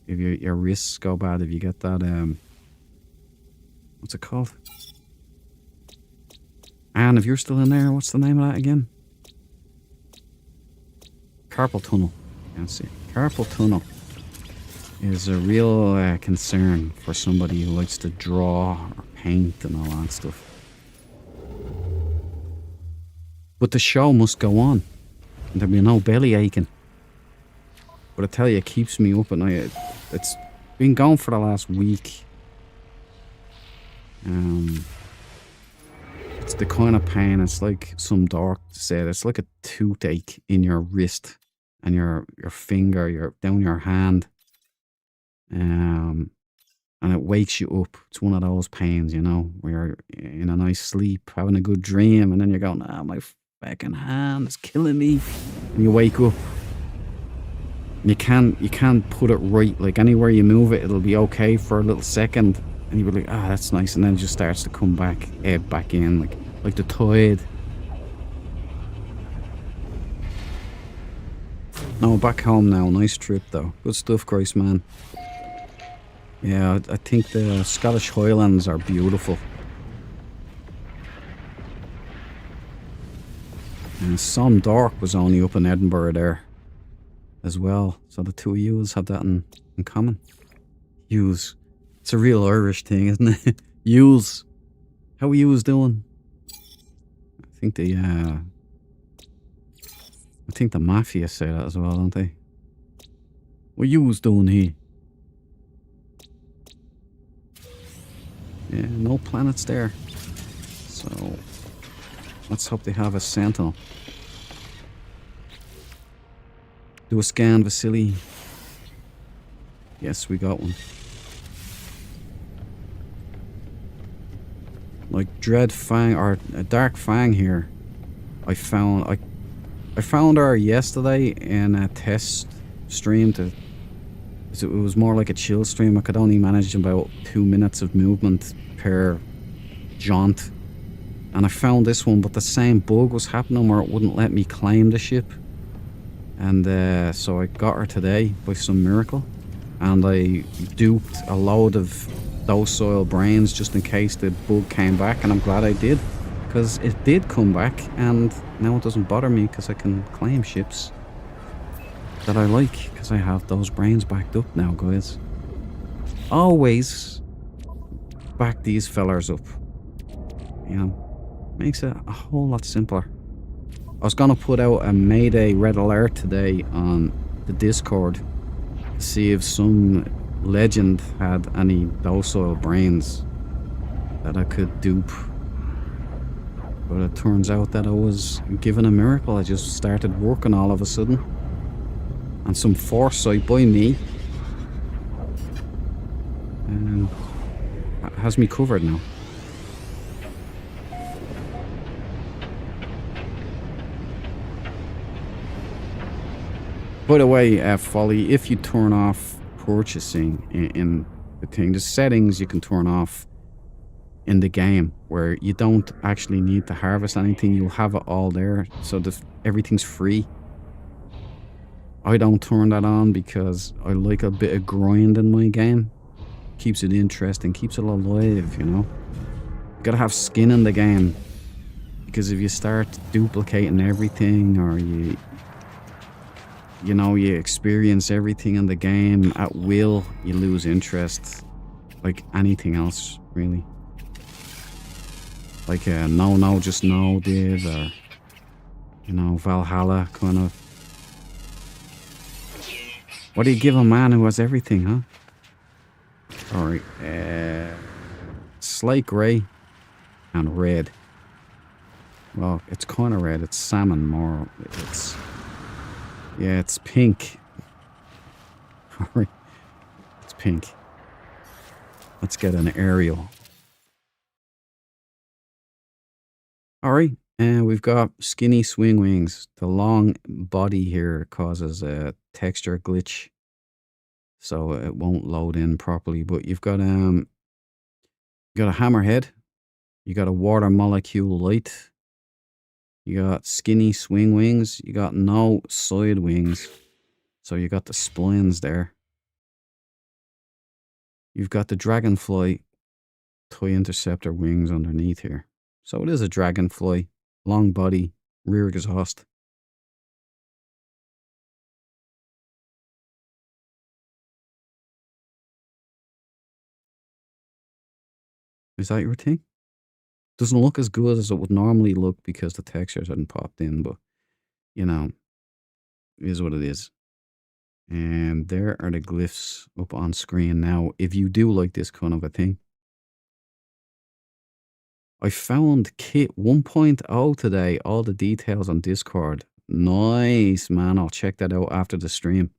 if your wrists go bad, if you get that... what's it called? And if you're still in there, what's the name of that again? Carpal tunnel. Can't see. Carpal tunnel is a real concern for somebody who likes to draw or paint and all that stuff. But the show must go on. And there'll be no belly aching. But I tell you, it keeps me up at night. It's been going for the last week. It's the kind of pain, it's like some dork said, it's like a toothache in your wrist and your finger, down your hand. And it wakes you up. It's one of those pains, you know, where you're in a nice sleep, having a good dream, and then you're going, my fucking hand is killing me. And you wake up. And you can't put it right. Like anywhere you move it, it'll be okay for a little second. And you'll be like, that's nice. And then it just starts to come back, ebb back in, like the tide. No, back home now. Nice trip though. Good stuff, Christ, man. Yeah, I think the Scottish Highlands are beautiful. And Some Dork was only up in Edinburgh there as well. So the two of yous have that in common. Yous. It's a real Irish thing, isn't it? Yous. How are yous doing? I think the mafia say that as well, don't they? What yous doing here? Yeah, no planets there. So let's hope they have a Sentinel. Do a scan, Vasily. Yes, we got one. Like Dread Fang or a Dark Fang here. I found her yesterday in a test stream it was more like a chill stream. I could only manage about 2 minutes of movement per jaunt. And I found this one, but the same bug was happening where it wouldn't let me claim the ship. And so I got her today by some miracle. And I duped a load of docile brains just in case the bug came back. And I'm glad I did. Because it did come back. And now it doesn't bother me because I can claim ships that I like, because I have those brains backed up now, guys. Always back these fellers up. You know, makes it a whole lot simpler. I was gonna put out a Mayday red alert today on the Discord to see if some legend had any docile brains that I could dupe. But it turns out that I was given a miracle. I just started working all of a sudden. And some foresight by me has me covered now. By the way, Folly, if you turn off purchasing in the thing, the settings you can turn off in the game where you don't actually need to harvest anything. You'll have it all there, so everything's free. I don't turn that on because I like a bit of grind in my game. Keeps it interesting, keeps it alive, you know. You gotta have skin in the game. Because if you start duplicating everything, or you experience everything in the game at will, you lose interest. like anything else, really. Like no, just no did, or, you know, Valhalla kind of. What do you give a man who has everything, huh? Alright, slate grey and red. Well, it's kind of red. It's salmon more. Yeah, it's pink. Alright, it's pink. Let's get an aerial. Alright, and we've got skinny swing wings. The long body here causes a texture glitch, so it won't load in properly. But you've got a hammerhead. You got a water molecule light. You got skinny swing wings. You got no side wings. So you got the splines there. You've got the dragonfly TIE interceptor wings underneath here. So it is a dragonfly. Long body, rear exhaust. Is that your thing? Doesn't look as good as it would normally look because the textures hadn't popped in, but, you know, it is what it is. And there are the glyphs up on screen now. If you do like this kind of a thing. I found Kit 1.0 today. All the details on Discord. Nice, man. I'll check that out after the stream.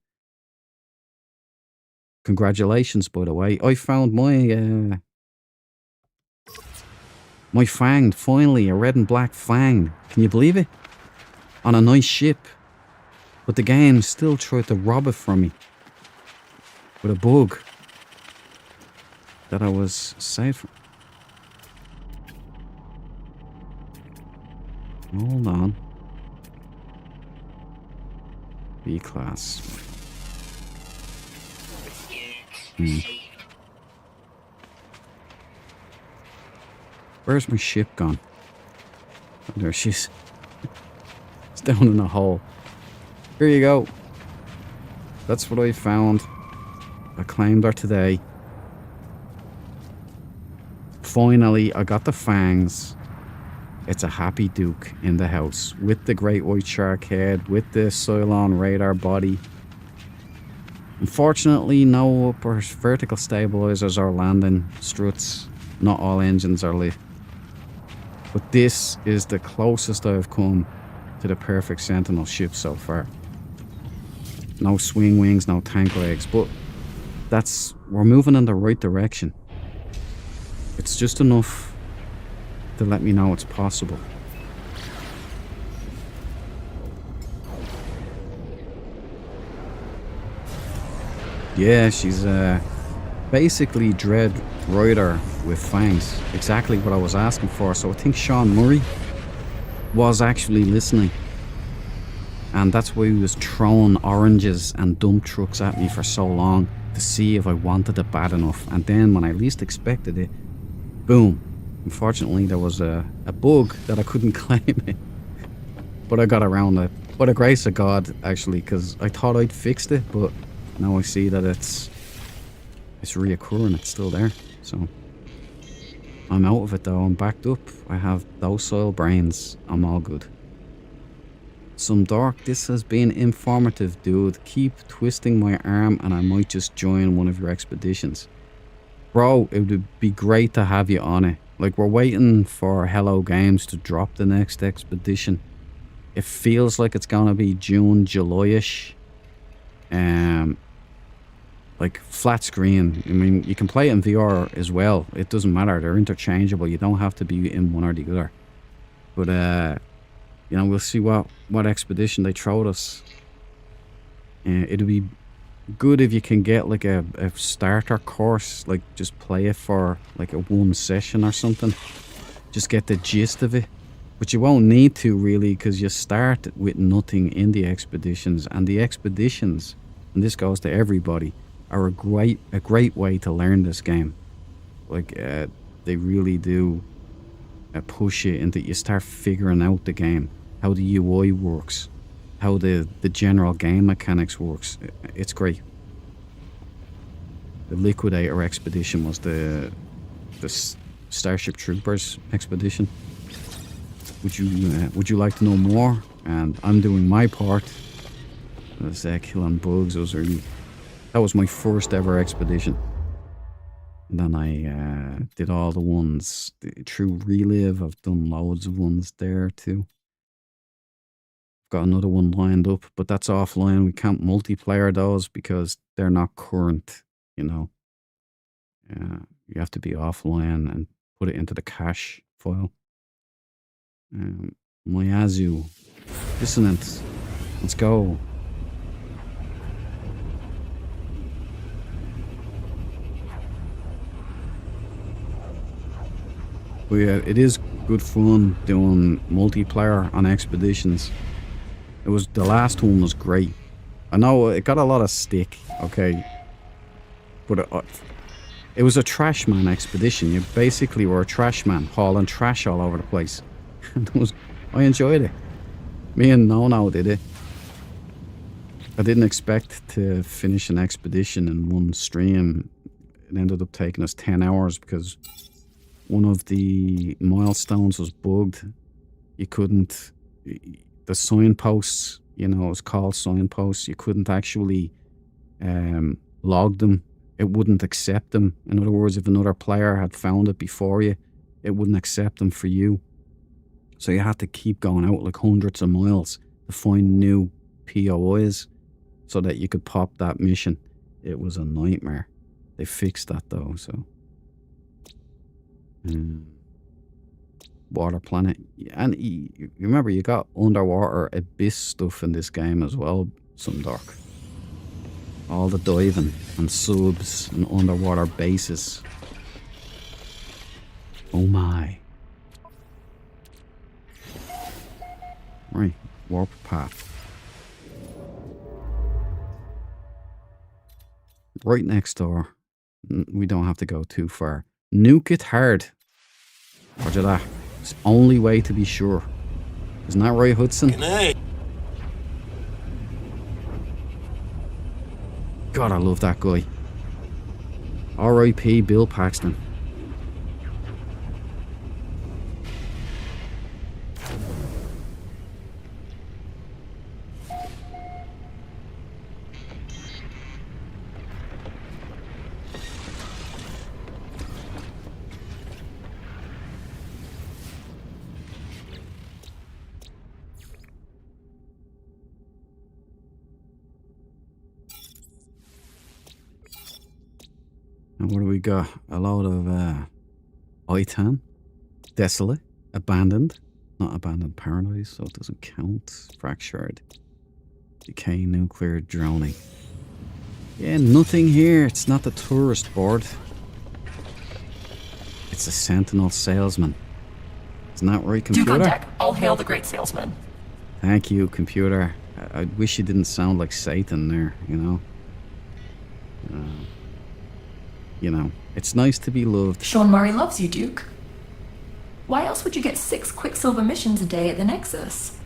Congratulations, by the way. I found my fang, finally. A red and black fang. Can you believe it? On a nice ship. But the game still tried to rob it from me. With a bug. That I was saved from. Hold on. B-class. Where's my ship gone? Oh, there she is. It's down in a hole. Here you go. That's what I found. I claimed her today. Finally, I got the fangs. It's a happy Duke in the house with the great white shark head, with the Cylon radar body. Unfortunately, no upper vertical stabilizers or landing struts. Not all engines are lit. But this is the closest I've come to the perfect Sentinel ship so far. No swing wings, no tank legs, but we're moving in the right direction. It's just enough to let me know it's possible. Yeah, she's basically Dread Rider with fangs. Exactly what I was asking for. So I think Sean Murray was actually listening. And that's why he was throwing oranges and dump trucks at me for so long, to see if I wanted it bad enough. And then when I least expected it, boom. Unfortunately, there was a bug that I couldn't claim it. But I got around it. By the grace of God, actually, because I thought I'd fixed it, but now I see that it's reoccurring. It's still there. So I'm out of it though. I'm backed up. I have docile brains. I'm all good. Some Dark, this has been informative, dude. Keep twisting my arm and I might just join one of your expeditions. Bro, it would be great to have you on it. Like, we're waiting for Hello Games to drop the next expedition. It feels like it's gonna be June, July-ish. Like, flat screen. I mean, you can play it in VR as well. It doesn't matter. They're interchangeable. You don't have to be in one or the other. But, you know, we'll see what expedition they throw at us. It'll be good if you can get like a starter course, like just play it for like a one session or something, just get the gist of it. But you won't need to really, because you start with nothing in the expeditions, and the expeditions, and this goes to everybody, are a great way to learn this game. Like they really do push it into, you start figuring out the game, how the UI works, how the general game mechanics works. It's great. The Liquidator expedition was the Starship Troopers expedition. Would you like to know more? And I'm doing my part. As killing bugs. That was my first ever expedition. And then I did all the ones through Relive. I've done loads of ones there too. Got another one lined up, but that's offline. We can't multiplayer those because they're not current, you know. You have to be offline and put it into the cache file. Miyazu. Dissonance. Let's go. But yeah, it is good fun doing multiplayer on expeditions. The last one was great. I know it got a lot of stick, okay, but it was a trash man expedition. You basically were a trash man hauling trash all over the place. I enjoyed it. Me and No did it. I didn't expect to finish an expedition in one stream. It ended up taking us 10 hours because one of the milestones was bugged. You couldn't... The signposts, you know, it was called signposts. You couldn't actually log them. It wouldn't accept them. In other words, if another player had found it before you, it wouldn't accept them for you. So you had to keep going out like hundreds of miles to find new POIs so that you could pop that mission. It was a nightmare. They fixed that though, so... Water planet. And you remember, you got underwater abyss stuff in this game as well, some dark. All the diving and subs and underwater bases. Oh my. Right, warp path. Right next door. We don't have to go too far. Nuke it hard. Roger that. It's the only way to be sure. Isn't that right, Hudson? God, I love that guy. R.I.P. Bill Paxton. And what do we got? A load of Itan, Desolate, Abandoned, not Abandoned Paradise, so it doesn't count. Fractured, Decay, Nuclear, Droning. Yeah, nothing here. It's not the tourist board. It's a Sentinel salesman. Isn't that right, computer? Duke on deck. All hail the great salesman. Thank you, computer. I wish you didn't sound like Satan there, you know? You know, it's nice to be loved. Sean Murray loves you, Duke. Why else would you get 6 Quicksilver missions a day at the Nexus?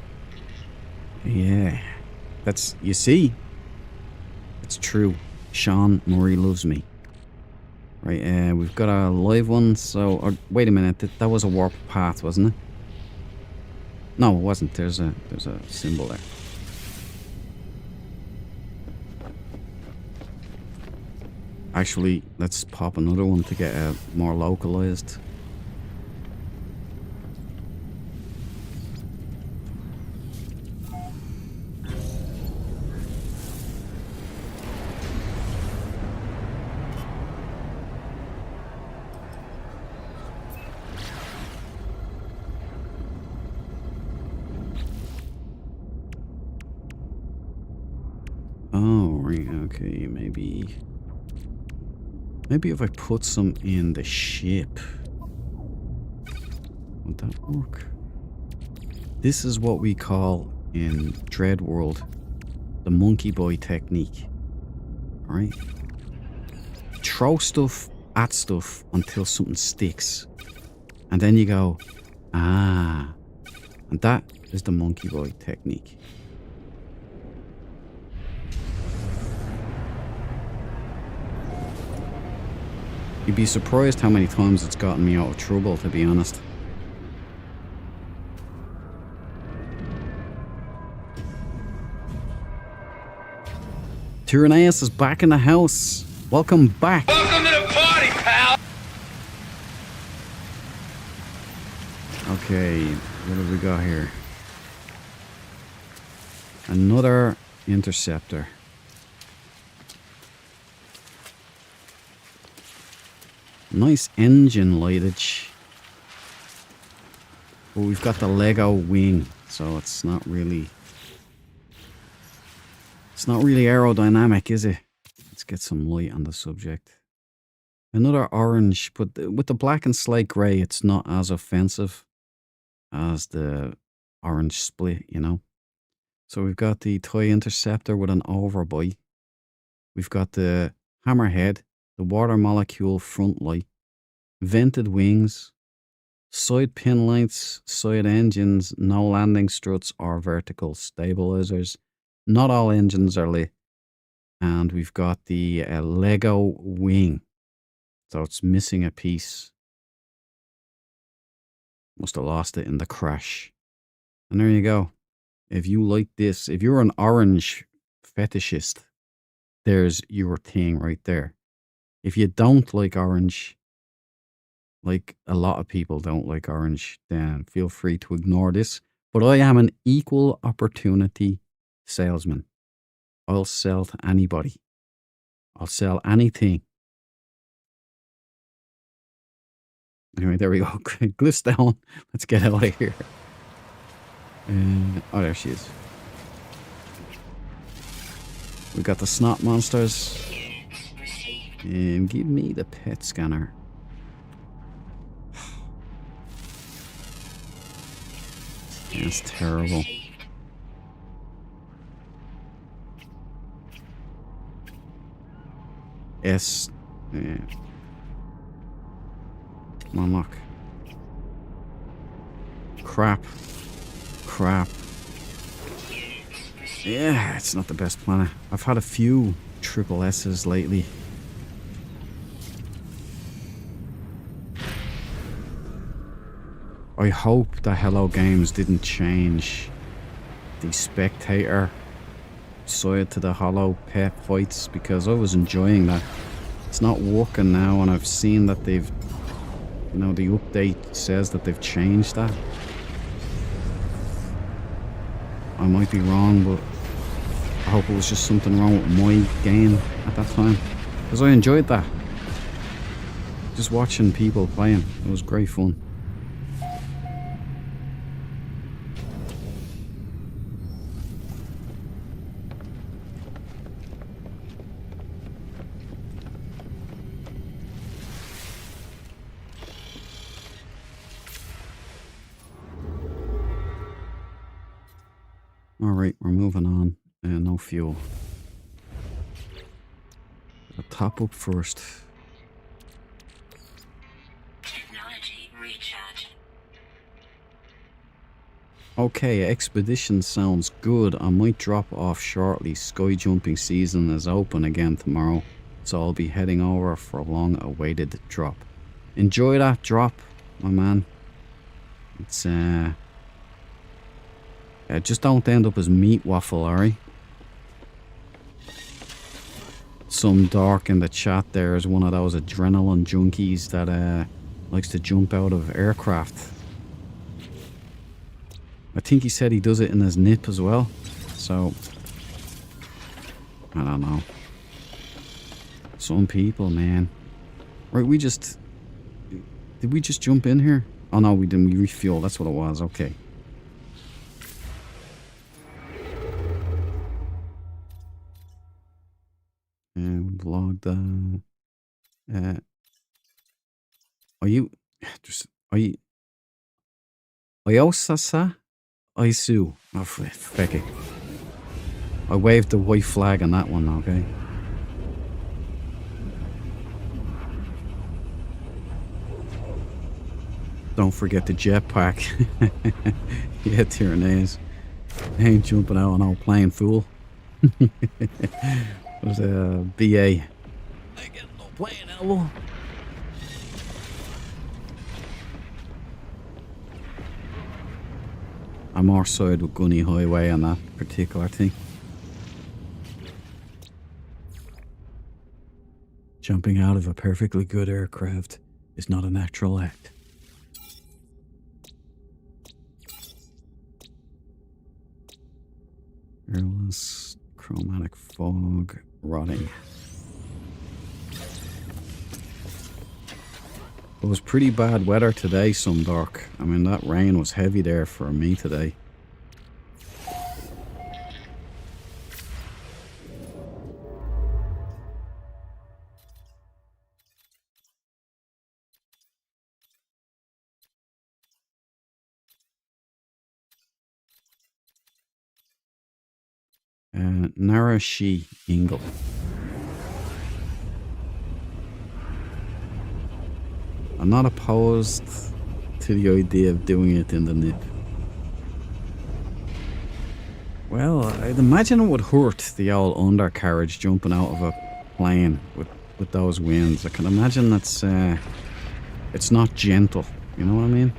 Yeah. That's, you see? It's true. Sean Murray loves me. Right, we've got a live one, so... Or, wait a minute, that was a warp path, wasn't it? No, it wasn't. There's a symbol there. Actually, let's pop another one to get more localized. Oh, right, okay, maybe if I put some in the ship, would that work? This is what we call in Dread World the monkey boy technique. Alright? Throw stuff at stuff until something sticks. And then you go, ah. And that is the monkey boy technique. You'd be surprised how many times it's gotten me out of trouble, to be honest. Tyranneus is back in the house. Welcome back. Welcome to the party, pal. Okay, what have we got here? Another interceptor. Nice engine lightage. But we've got the Lego wing, so it's not really aerodynamic, is it? Let's get some light on the subject. Another orange, but with the black and slate grey, it's not as offensive as the orange split, you know. So we've got the toy interceptor with an overbite. We've got the hammerhead, the water molecule front light, vented wings, side pin lights, side engines, no landing struts or vertical stabilizers. Not all engines are lit. And we've got the Lego wing. So it's missing a piece. Must have lost it in the crash. And there you go. If you like this, if you're an orange fetishist, there's your thing right there. If you don't like orange, like a lot of people don't like orange, then feel free to ignore this. But I am an equal opportunity salesman. I'll sell to anybody. I'll sell anything. Anyway, there we go. Glyph's down. Let's get out of here. Oh, there she is. We got the snot monsters. And give me the pet scanner. That's terrible. S. Yeah. Come on, look. Crap. Yeah, it's not the best planet. I've had a few triple S's lately. I hope that Hello Games didn't change the spectator side to the Hollow Pet fights, because I was enjoying that. It's not working now, and I've seen that they've, you know, the update says that they've changed that. I might be wrong, but I hope it was just something wrong with my game at that time, because I enjoyed that. Just watching people playing, it was great fun. Alright, we're moving on. No fuel. I'll top up first. Technology recharge. Okay, expedition sounds good. I might drop off shortly. Sky jumping season is open again tomorrow, so I'll be heading over for a long-awaited drop. Enjoy that drop, my man. It's just don't end up as meat waffle, alright? Some dork in the chat there is one of those adrenaline junkies that likes to jump out of aircraft. I think he said he does it in his nip as well. So, I don't know. Some people, man. Right, did we just jump in here? Oh no, we didn't. We refueled. That's what it was. Okay. And vlogged. Are you? Oyosasa? Isu. Oh, feck it. I waved the white flag on that one, okay? Don't forget the jetpack. Yeah, Tyranneus. I ain't jumping out on old playing fool. It was a BA. I get no playing elbow. I'm more side with Gunny Highway on that particular thing. Jumping out of a perfectly good aircraft is not a natural act. Airless, chromatic fog, rotting. It was pretty bad weather today, some dark. I mean, that rain was heavy there for me today. Narashi Ingle. I'm not opposed to the idea of doing it in the nip. Well, I'd imagine it would hurt the old undercarriage jumping out of a plane with those winds. I can imagine it's not gentle, you know what I mean?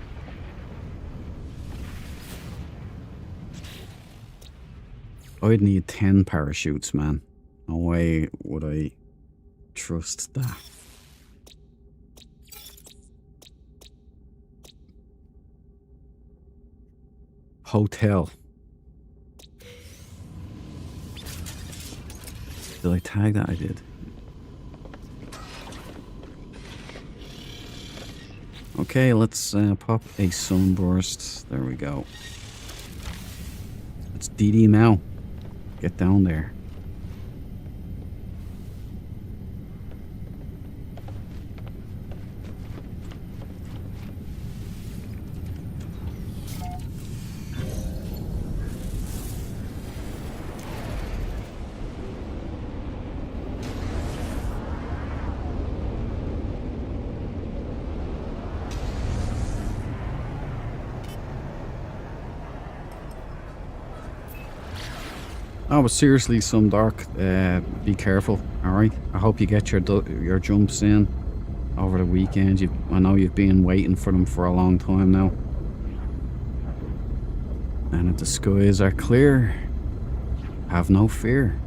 I'd need 10 parachutes, man. No way would I trust that. Hotel. Did I tag that? I did. Okay, let's pop a sunburst. There we go. It's DD now. Get down there. Oh, but seriously, some dark. Be careful. All right. I hope you get your jumps in over the weekend. I know you've been waiting for them for a long time now. And if the skies are clear, have no fear.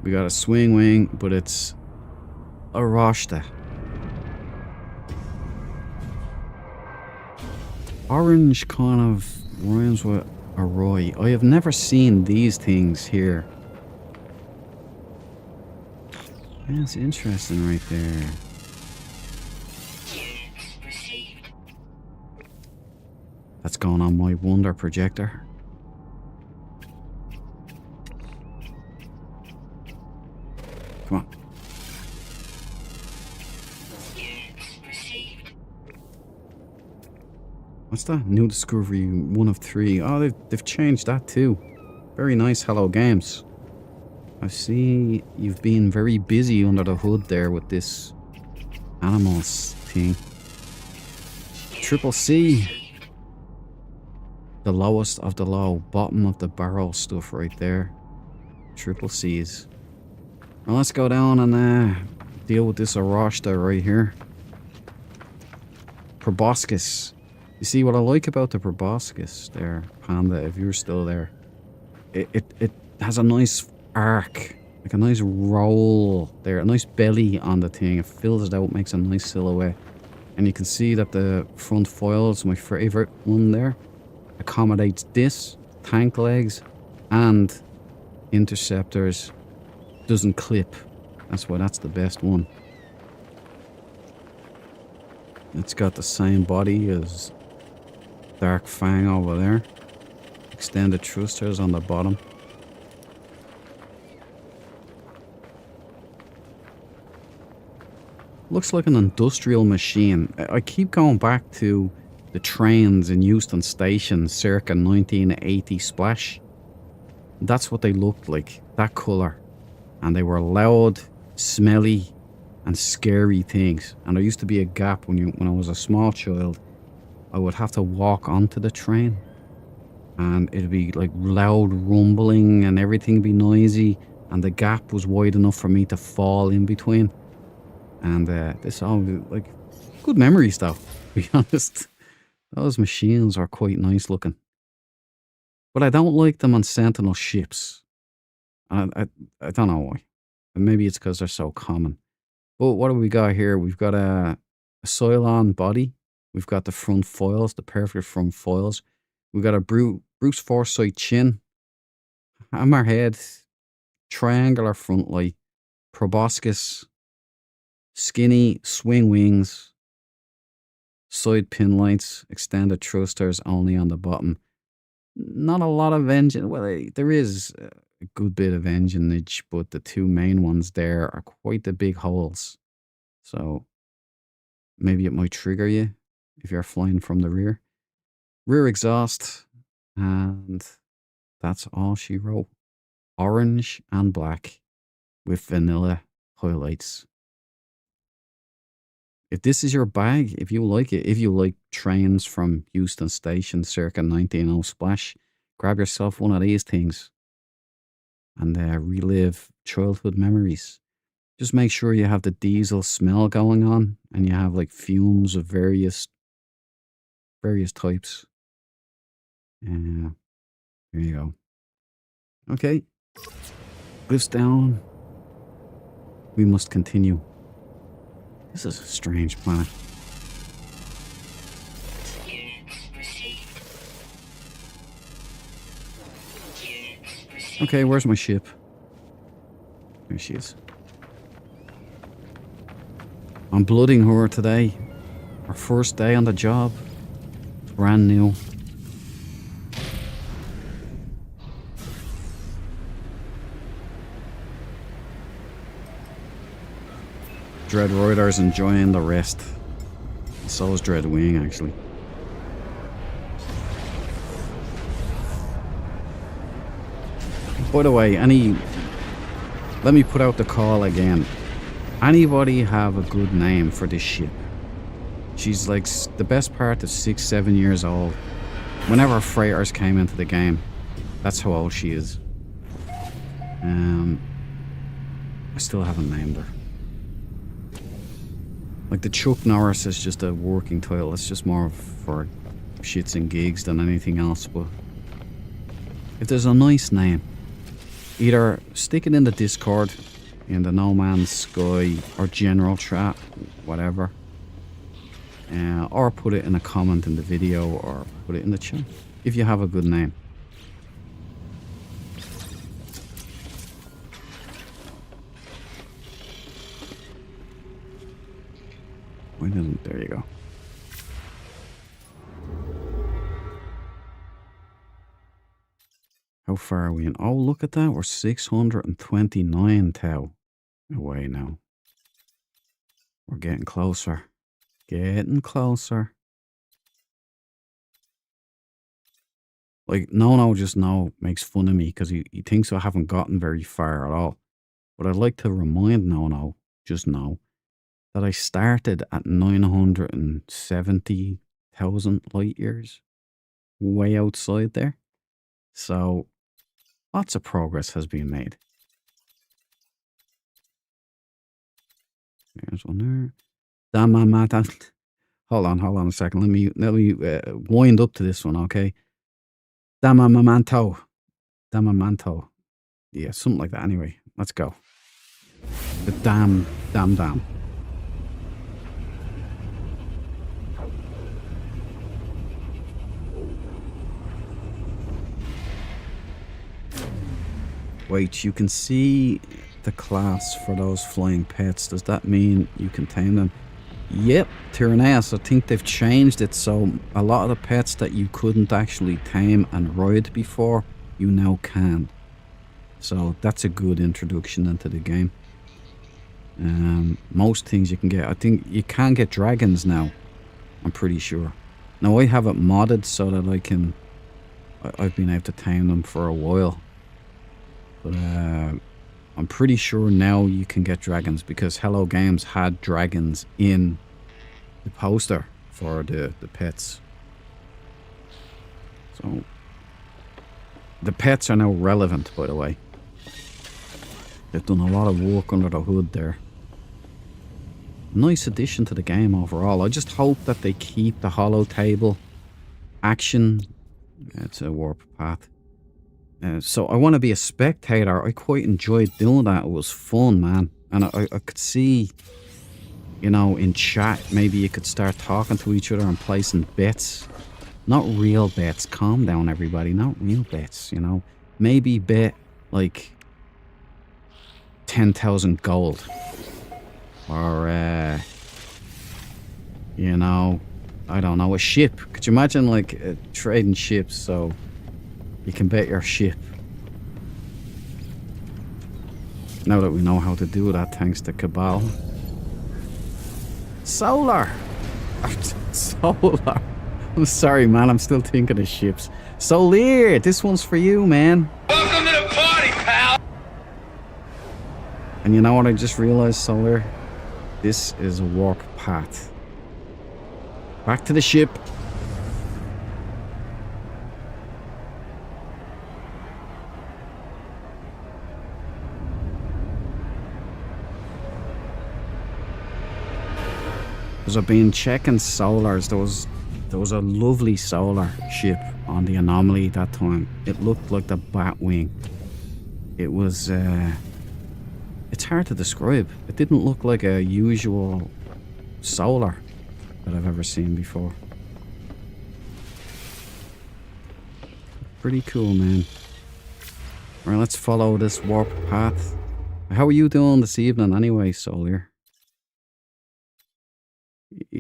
We got a swing wing, but it's a Rashta. Orange kind of rhymes with a Roy. I have never seen these things here. That's interesting right there. That's going on my Wonder projector. Come on. What's that? New discovery, 1 of 3. Oh, they've changed that too. Very nice, Hello Games. I see you've been very busy under the hood there with this animals thing. Triple C. The lowest of the low. Bottom of the barrel stuff right there. Triple C's. Well, let's go down and deal with this Arashta right here. Proboscis. You see what I like about the proboscis there, Panda, if you're still there. It has a nice arc, like a nice roll there, a nice belly on the thing. It fills it out, makes a nice silhouette. And you can see that the front foil is my favorite one there. Accommodates this, tank legs, and interceptors. Doesn't clip. That's why that's the best one. It's got the same body as Dark Fang over there. Extended thrusters on the bottom. Looks like an industrial machine. I keep going back to the trains in Euston Station circa 1980 splash. That's what they looked like, that colour. And they were loud, smelly, and scary things. And there used to be a gap when I was a small child. I would have to walk onto the train, and it'd be like loud rumbling, and everything be noisy, and the gap was wide enough for me to fall in between. And this all like good memories, though. To be honest, those machines are quite nice looking, but I don't like them on Sentinel ships. I don't know why. Maybe it's because they're so common. But what do we got here? We've got a Cylon body. We've got the front foils, the perfect front foils. We've got a Bruce Forsyth chin, hammerhead, triangular front light, proboscis, skinny swing wings, side pin lights, extended thrusters only on the bottom. Not a lot of engine. Well, there is a good bit of engineage, but the two main ones there are quite the big holes. So maybe it might trigger you if you're flying from the rear. Rear exhaust, and that's all she wrote. Orange and black with vanilla highlights. If this is your bag, if you like it, if you like trains from Euston Station circa 1900 splash, grab yourself one of these things and relive childhood memories. Just make sure you have the diesel smell going on, and you have like fumes of various types. There you go. Okay. Lifts down. We must continue. This is a strange planet. Units received. Units received. Okay, where's my ship? There she is. I'm blooding her today. Our first day on the job. Brand new. Dread Rider's enjoying the rest. So is Dread Wing, actually. By the way, let me put out the call again. Anybody have a good name for this ship? She's like the best part of 6-7 years old. Whenever freighters came into the game, that's how old she is. I still haven't named her. Like the Chuck Norris is just a working title. It's just more for shits and gigs than anything else. But if there's a nice name, either stick it in the Discord, in the No Man's Sky or general chat, whatever, or put it in a comment in the video, or put it in the chat if you have a good name. Why doesn't? There you go. How far are we in? Oh, look at that. We're 629 tau away now. We're getting closer. Getting closer. Like, No just now makes fun of me because he thinks I haven't gotten very far at all. But I'd like to remind No just now, that I started at 970,000 light years. Way outside there. So, lots of progress has been made. There's one there. Hold on a second. Let me wind up to this one, okay? Damamanto. Yeah, something like that. Anyway, let's go. The dam. Wait, you can see the class for those flying pets. Does that mean you can tame them? Yep, Tyranneus. I think they've changed it so a lot of the pets that you couldn't actually tame and ride before, you now can. So that's a good introduction into the game. Most things you can get. I think you can get dragons now. I'm pretty sure. Now I have it modded so that I've been able to tame them for a while. But I'm pretty sure now you can get dragons because Hello Games had dragons in the poster for the pets. So the pets are now relevant, by the way. They've done a lot of work under the hood there. Nice addition to the game overall. I just hope that they keep the holo table action. It's a warp path. So I want to be a spectator. I quite enjoyed doing that. It was fun, man. And I could see, you know, in chat, maybe you could start talking to each other and placing bets. Not real bets. Calm down, everybody. Not real bets, you know. Maybe bet, like, 10,000 gold. Or, you know, I don't know, a ship. Could you imagine, like, trading ships so you can bet your ship? Now that we know how to do that, thanks to Cabal. Solar! Solar! I'm sorry, man, I'm still thinking of ships. Solir, this one's for you, man. Welcome to the party, pal. And you know what I just realized, Solar? This is a warp path. Back to the ship. Because I've been checking solars, there was a lovely solar ship on the anomaly that time. It looked like the Batwing. It was, it's hard to describe. It didn't look like a usual solar that I've ever seen before. Pretty cool, man. Alright, let's follow this warp path. How are you doing this evening anyway, Solar?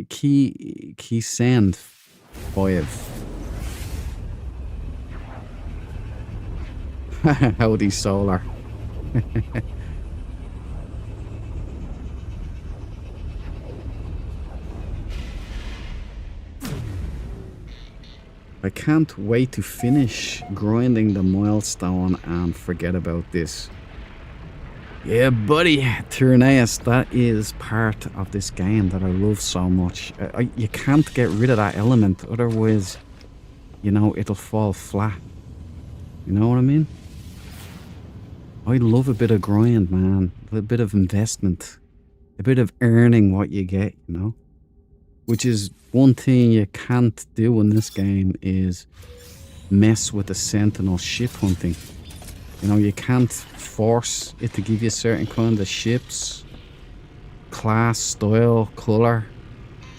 Key send 5. Howdy, Solar. I can't wait to finish grinding the milestone and forget about this. Yeah, buddy, Tyranneus, that is part of this game that I love so much. You can't get rid of that element, otherwise, you know, it'll fall flat. You know what I mean? I love a bit of grind, man. A bit of investment. A bit of earning what you get, you know? Which is one thing you can't do in this game is mess with the Sentinel ship hunting. You know, you can't force it to give you certain kind of ships, class, style, colour.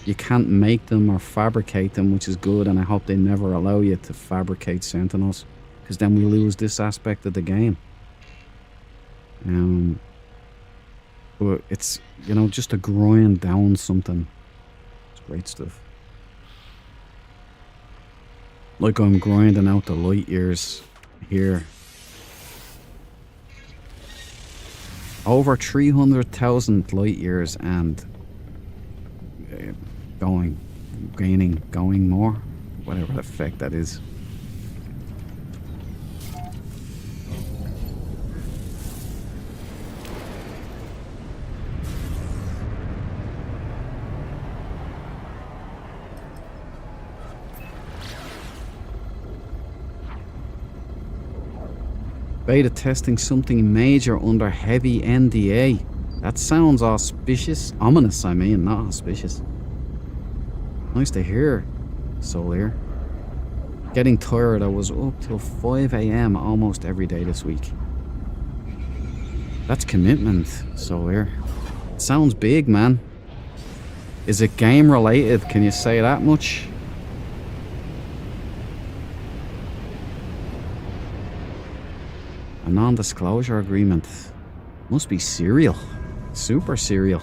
You can't make them or fabricate them, which is good, and I hope they never allow you to fabricate Sentinels, because then we lose this aspect of the game. But it's, you know, just to grind down something. It's great stuff. Like I'm grinding out the light years here. Over 300,000 light years and going more, whatever the effect that is. Beta testing something major under heavy NDA. That sounds auspicious. Ominous, I mean, not auspicious. Nice to hear, Solar. Getting tired. I was up till 5 AM almost every day this week. That's commitment, Solar. Sounds big, man. Is it game related? Can you say that much? A non-disclosure agreement. Must be serial. Super serial.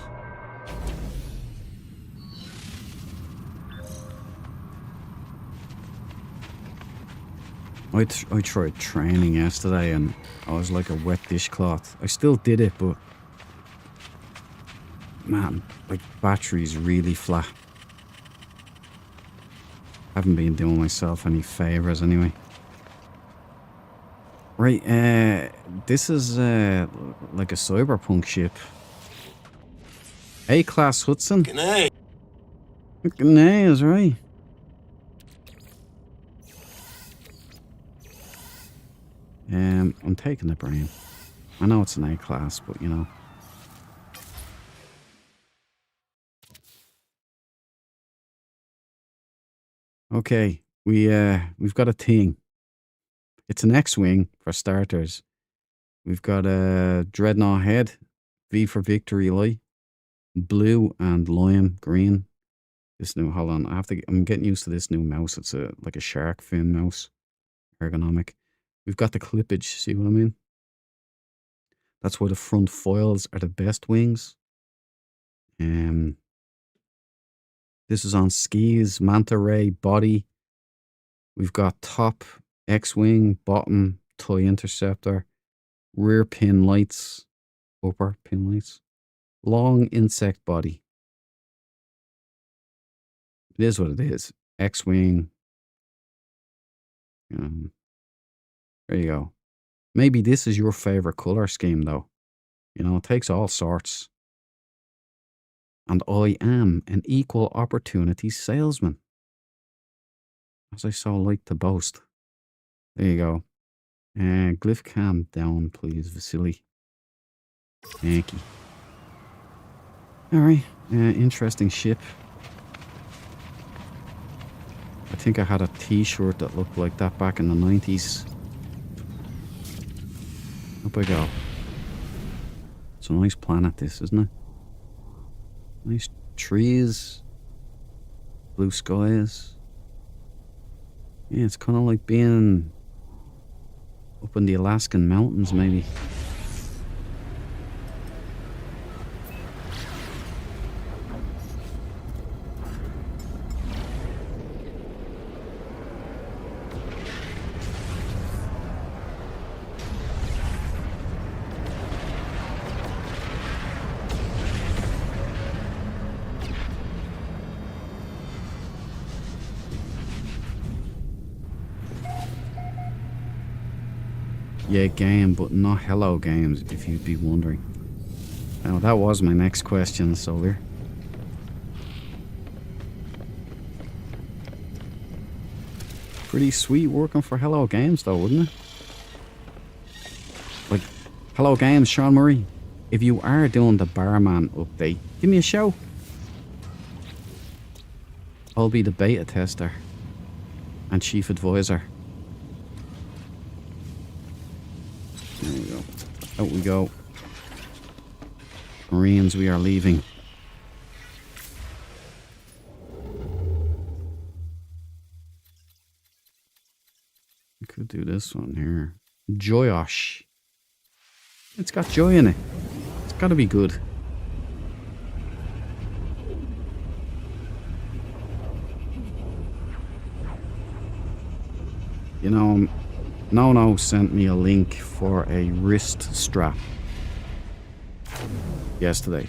I tried training yesterday and I was like a wet dishcloth. I still did it, but man, like battery's really flat. Haven't been doing myself any favours anyway. Right, this is like a cyberpunk ship. A-class Hudson. G'day. Nay is right. I'm taking the brain. I know it's an A-class, but you know. Okay, we've got a thing. It's an X-wing for starters. We've got a dreadnought head, V for victory light, blue and lime green. This new, hold on, I'm getting used to this new mouse. It's like a shark fin mouse, ergonomic. We've got the clippage, see what I mean? That's why the front foils are the best wings. This is on skis, manta ray body. We've got top X-wing, bottom TIE interceptor, rear pin lights, upper pin lights, long insect body. It is what it is. X-wing. There you go. Maybe this is your favorite color scheme, though. You know, it takes all sorts. And I am an equal opportunity salesman, as I so like to boast. There you go. Glyph cam down, please, Vasily. Thank you. Alright, interesting ship. I think I had a t-shirt that looked like that back in the 90s. Up I go. It's a nice planet, this, isn't it? Nice trees. Blue skies. Yeah, it's kind of like being up in the Alaskan mountains, maybe. Yeah, game, but not Hello Games, if you'd be wondering. Now, that was my next question, Solar. Pretty sweet working for Hello Games, though, wouldn't it? Like, Hello Games, Sean Murray, if you are doing the barman update, give me a shout. I'll be the beta tester and chief advisor. There we go. Out we go. Marines, we are leaving. We could do this one here. Joyosh. It's got joy in it. It's got to be good. You know, No sent me a link for a wrist strap yesterday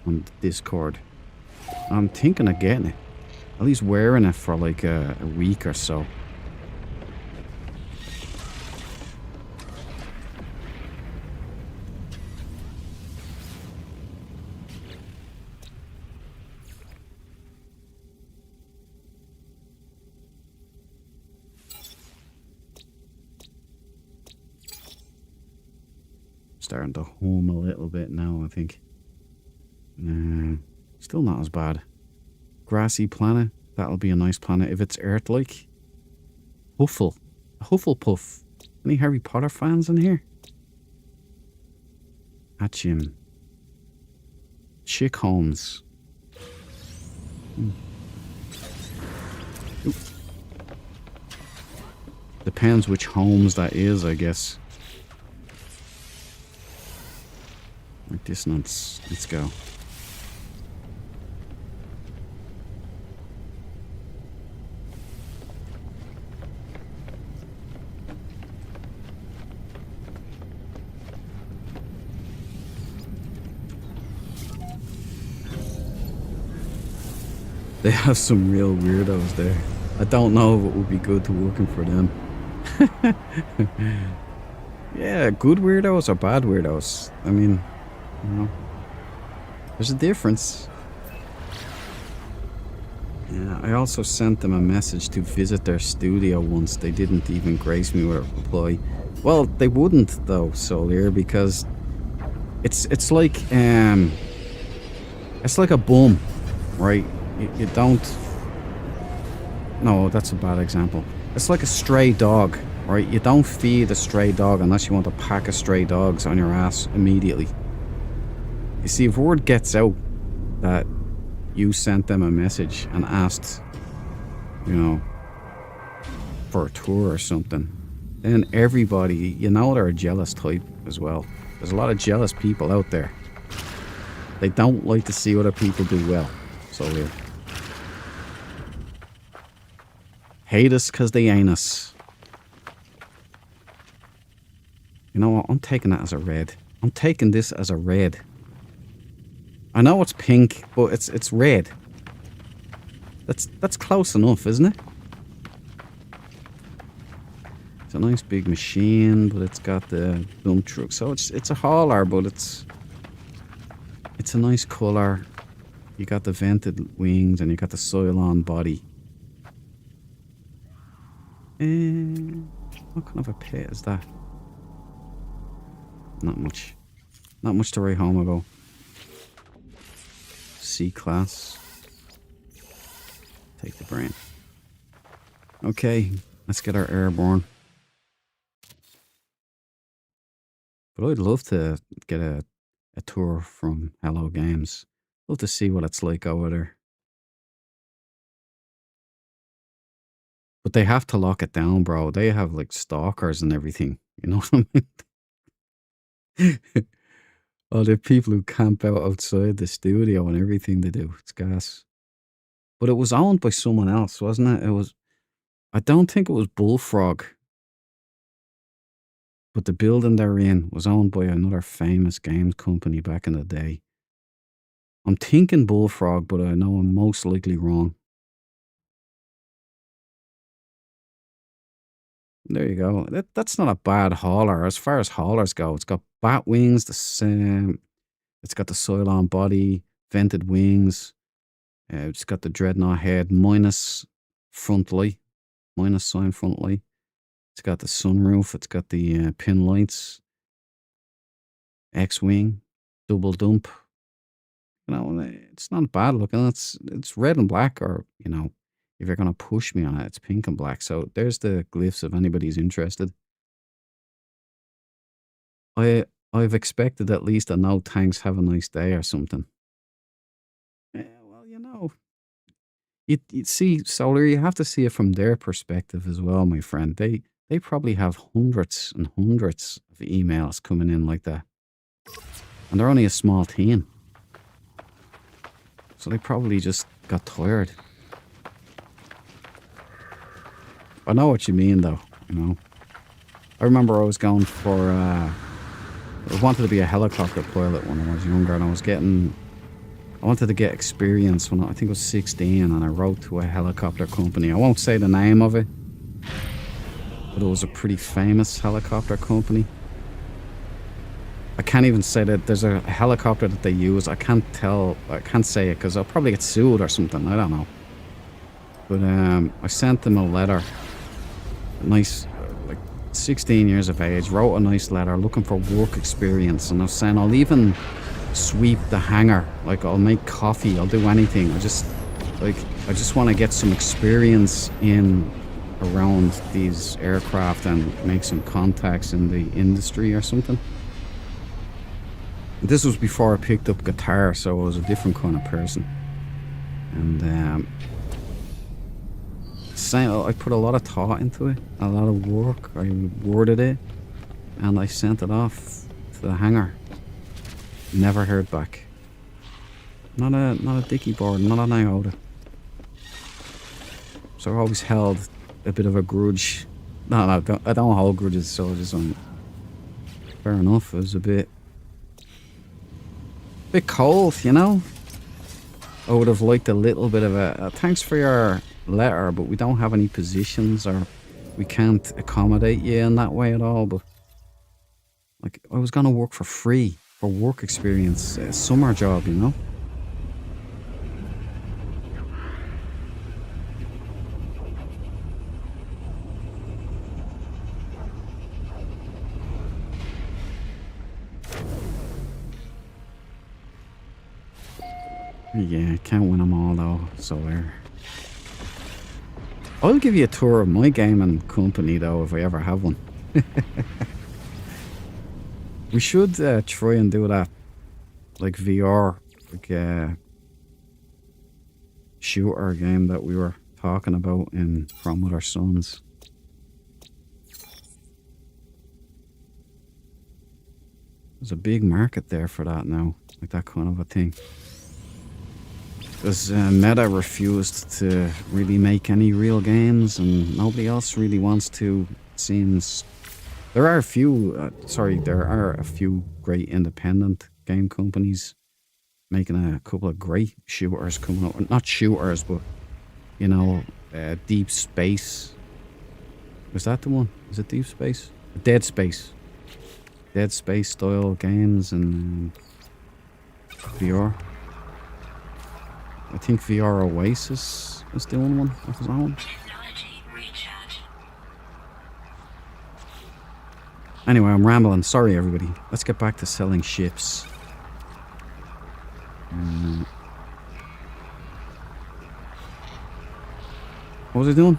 on Discord. I'm thinking of getting it. At least wearing it for like a week or so. Starting to hum a little bit now, I think. Still not as bad. Grassy planet. That'll be a nice planet if it's Earth-like. Hufflepuff. Any Harry Potter fans in here? Hatchim. Chick Holmes. Depends which Holmes that is, I guess. Like dissonance. Let's go. They have some real weirdos there. I don't know if it would be good to working for them. Yeah, good weirdos or bad weirdos. I mean, you know, there's a difference. Yeah, I also sent them a message to visit their studio once. They didn't even grace me with a reply. Well, they wouldn't though, Solier, because it's like a bum, right? You don't. No, that's a bad example. It's like a stray dog, right? You don't feed a stray dog unless you want a pack of stray dogs on your ass immediately. You see, if word gets out that you sent them a message and asked, you know, for a tour or something, then everybody, you know, they're a jealous type as well. There's a lot of jealous people out there. They don't like to see other people do well. So weird. Hate us because they ain't us. You know what? I'm taking that as a red. I'm taking this as a red. I know it's pink, but it's red. That's close enough, isn't it? It's a nice big machine, but it's got the dump truck. So it's a hauler, but it's a nice colour. You got the vented wings and you got the soil-on body. What kind of a pit is that? Not much. Not much to write home about. C-class. Take the brain. Okay, let's get our airborne. But I'd love to get a tour from Hello Games. Love to see what it's like over there. But they have to lock it down, bro. They have like stalkers and everything. You know what I mean? Oh, the people who camp out outside the studio and everything they do. It's gas. But it was owned by someone else, wasn't it? It was. I don't think it was Bullfrog. But the building they're in was owned by another famous games company back in the day. I'm thinking Bullfrog, but I know I'm most likely wrong. There you go. That's not a bad hauler. As far as haulers go, it's got bat wings, the same. It's got the soil-on body, vented wings. It's got the dreadnought head minus front light, minus sign front light. It's got the sunroof. It's got the pin lights. X-wing, double dump. You know, it's not bad looking. It's red and black, or you know, if you're gonna push me on it, it's pink and black. So there's the glyphs if anybody's interested. I've expected at least a no thanks, have a nice day or something. Yeah, well, you know, you see, Solar, you have to see it from their perspective as well, my friend. They probably have hundreds and hundreds of emails coming in like that, and they're only a small team, so they probably just got tired. I know what you mean, though. You know, I remember I was going for. I wanted to be a helicopter pilot when I was younger, and I wanted to get experience when I think I was 16, and I wrote to a helicopter company. I won't say the name of it, but it was a pretty famous helicopter company. I can't even say that there's a helicopter that they use. I can't say it because I'll probably get sued or something. I don't know. But I sent them a letter. A nice, like 16 years of age, wrote a nice letter looking for work experience. And I was saying I'll even sweep the hangar. Like I'll make coffee. I'll do anything. I just want to get some experience in around these aircraft and make some contacts in the industry or something. This was before I picked up guitar, so I was a different kind of person. And I put a lot of thought into it, a lot of work. I worded it, and I sent it off to the hangar. Never heard back. Not a dicky board, not an iota. So I always held a bit of a grudge. No, I don't hold grudges, so I just went, fair enough. It was a bit cold, you know. I would have liked a little bit of a thanks for your letter, but we don't have any positions, or we can't accommodate you in that way at all. But Like, I was gonna work for free for work experience, a summer job, you know? Yeah, can't win them all though, so I'll give you a tour of my gaming company though, if I ever have one. We should try and do that, like VR, like shooter game that we were talking about in From With Our Sons. There's a big market there for that now, like that kind of a thing. Because Meta refused to really make any real games, and nobody else really wants to, it seems. There are a few, there are a few great independent game companies making a couple of great shooters coming up. Not shooters, but, you know, Deep Space. Was that the one? Is it Deep Space? Dead Space. Dead Space style games and VR. I think VR Oasis is doing one of his own. Technology recharge. Anyway, I'm rambling. Sorry, everybody. Let's get back to selling ships. What was I doing?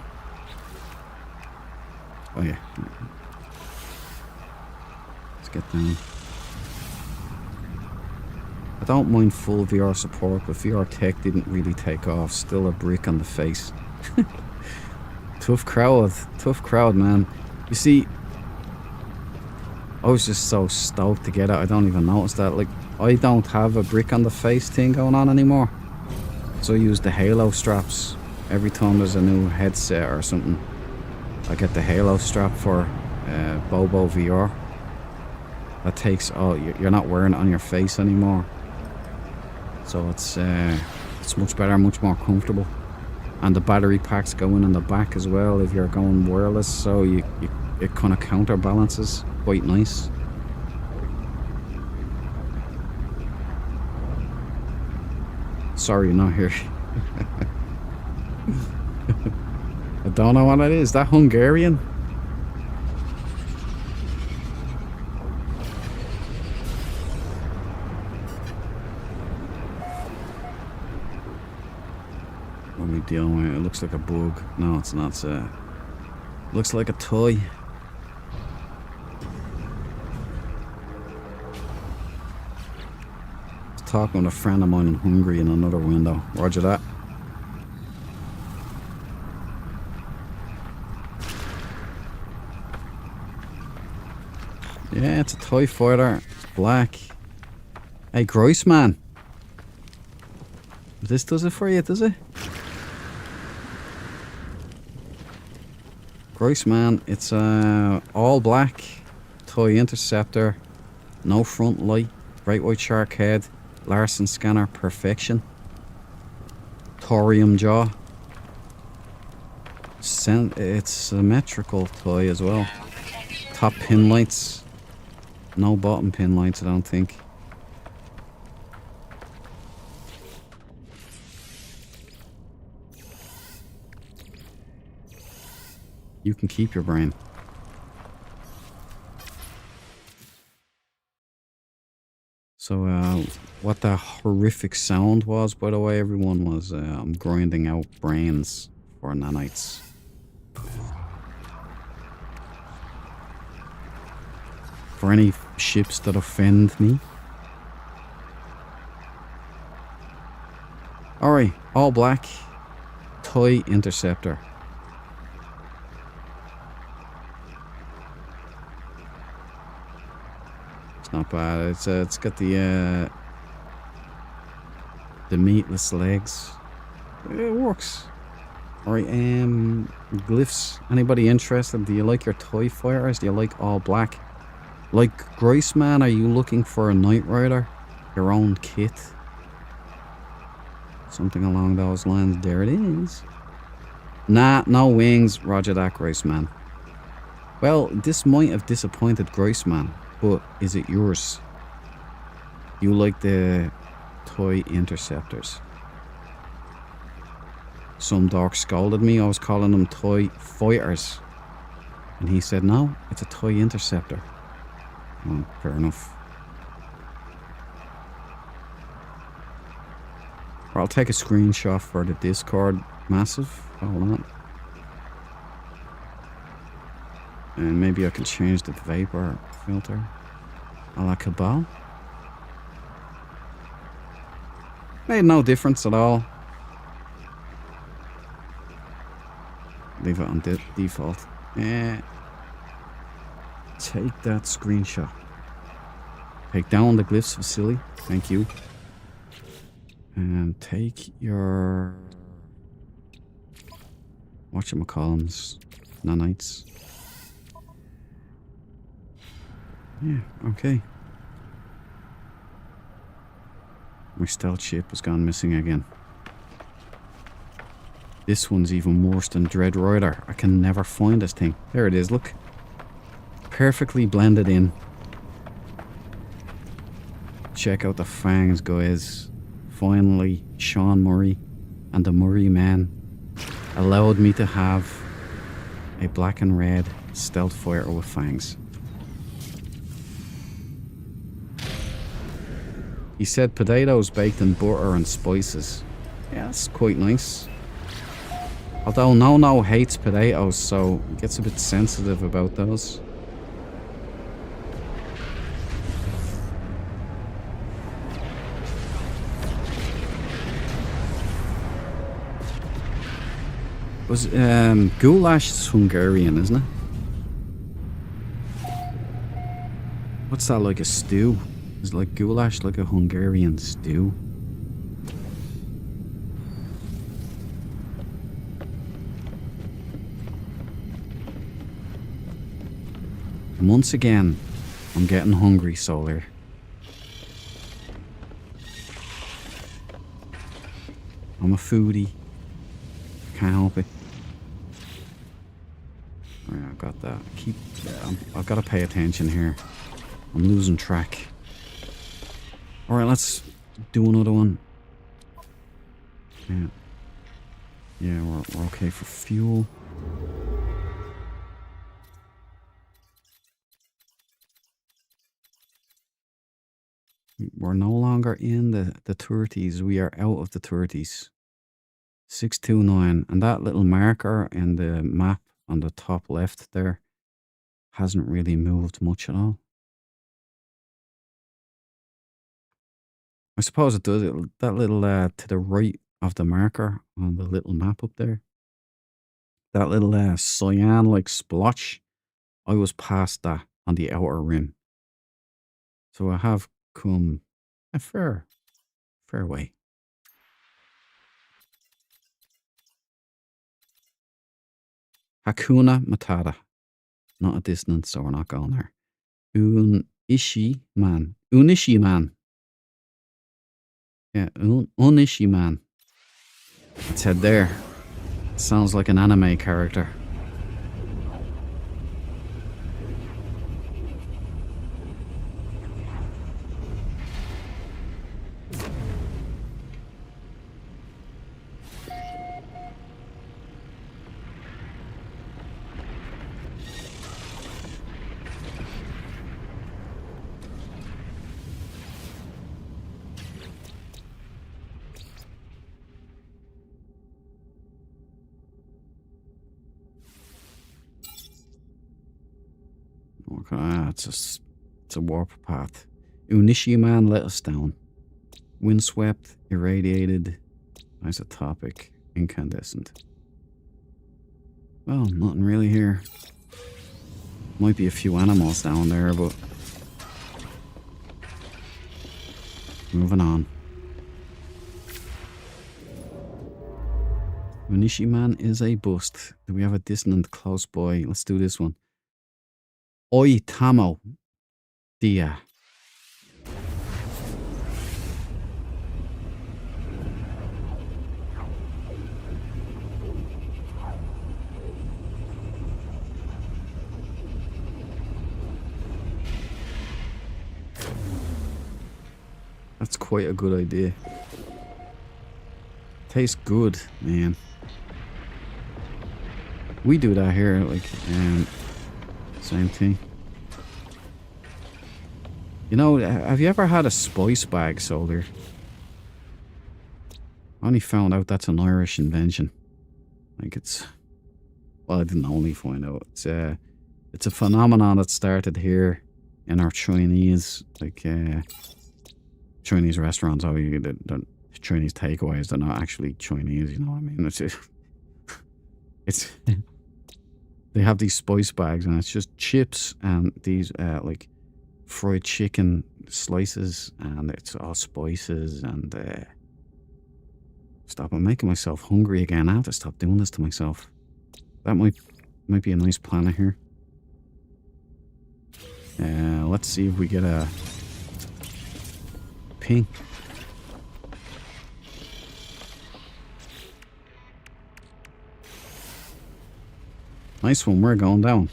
Oh, yeah. Let's get down. I don't mind full VR support, but VR tech didn't really take off. Still a brick on the face. Tough crowd, man. You see, I was just so stoked to get it. I don't even notice that. Like, I don't have a brick on the face thing going on anymore. So I use the Halo straps. Every time there's a new headset or something, I get the Halo strap for Bobo VR. That takes all, you're not wearing it on your face anymore. So it's much better, much more comfortable. And the battery packs go in the back as well if you're going wireless, so it kind of counterbalances. Quite nice. Sorry, you're not here. I don't know what it is. That Hungarian? What are we dealing with? It looks like a bug. No, it's not. Looks like a toy. Talking with a friend of mine in Hungary in another window. Roger that. Yeah, it's a TIE fighter. It's black. Hey, Groissman. This does it for you, does it? Groissman, it's all black. TIE interceptor. No front light. Great white shark head. Larson scanner perfection. Thorium jaw. It's symmetrical toy as well. Top pin lights. No bottom pin lights, I don't think. You can keep your brain. So, what that horrific sound was, by the way, everyone, was I'm grinding out brains for nanites. For any ships that offend me. Alright, all black. TIE interceptor. It's not bad. It's got the meatless legs. It works. Alright, glyphs. Anybody interested? Do you like your TIE fighters? Do you like all black? Like Groissman, are you looking for a Knight Rider? Your own kit? Something along those lines. There it is. Nah, no wings. Roger that, Groissman. Well, this might have disappointed Groissman. but is it yours? You like the toy interceptors? Some dork scolded me. I was calling them toy fighters. And he said, no, it's a toy interceptor. Well, fair enough. I'll take a screenshot for the Discord massive. Hold on. And maybe I can change the vapor filter. A la Cabal. Made no difference at all. Leave it on default. Take that screenshot. Take down the glyphs facility. Thank you. And take your whatchamacallums, nanites. Yeah, okay. My stealth ship has gone missing again. This one's even worse than Dread Rider. I can never find this thing. There it is, look. Perfectly blended in. Check out the fangs, guys. Finally, Sean Murray and the Murray men allowed me to have a black and red stealth fighter with fangs. He said potatoes baked in butter and spices. Yeah, that's quite nice. Although No hates potatoes, so he gets a bit sensitive about those. Was goulash is Hungarian, isn't it? What's that, like a stew? Is like goulash like a Hungarian stew? Once again, I'm getting hungry, Solar. I'm a foodie. Can't help it. Oh, yeah, I got that. I've got to pay attention here. I'm losing track. Alright, let's do another one. Yeah. Yeah, we're okay for fuel. We're no longer in the 30s. We are out of the 30s. 629. And that little marker in the map on the top left there hasn't really moved much at all. I suppose it does. That little to the right of the marker on the little map up there. That little cyan-like splotch. I was past that on the outer rim. So I have come a fair way. Hakuna Matata. Not a distance, so we're not going there. Unishiman. Unishiman. Yeah, Unishiman. Let's head there. Sounds like an anime character. Okay, it's a warp path. Unishiman let us down. Windswept, irradiated, isotopic, incandescent. Well, nothing really here. Might be a few animals down there, but moving on. Unishiman is a bust. Do we have a dissonant close by? Let's do this one. Oi Tamo Dia. That's quite a good idea. Tastes good, man. We do that here, like, same thing. You know, have you ever had a spice bag, Soldier? I only found out that's an Irish invention. Like it's, well, I didn't only find out. It's a phenomenon that started here in our Chinese, like, Chinese restaurants. Obviously, the Chinese takeaways, they're not actually Chinese, you know what I mean? It's they have these spice bags and it's just chips and these, like, fried chicken slices, and it's all spices and, stop, I'm making myself hungry again. I have to stop doing this to myself. That might be a nice planet here. Let's see if we get a ping. Nice one, we're going down.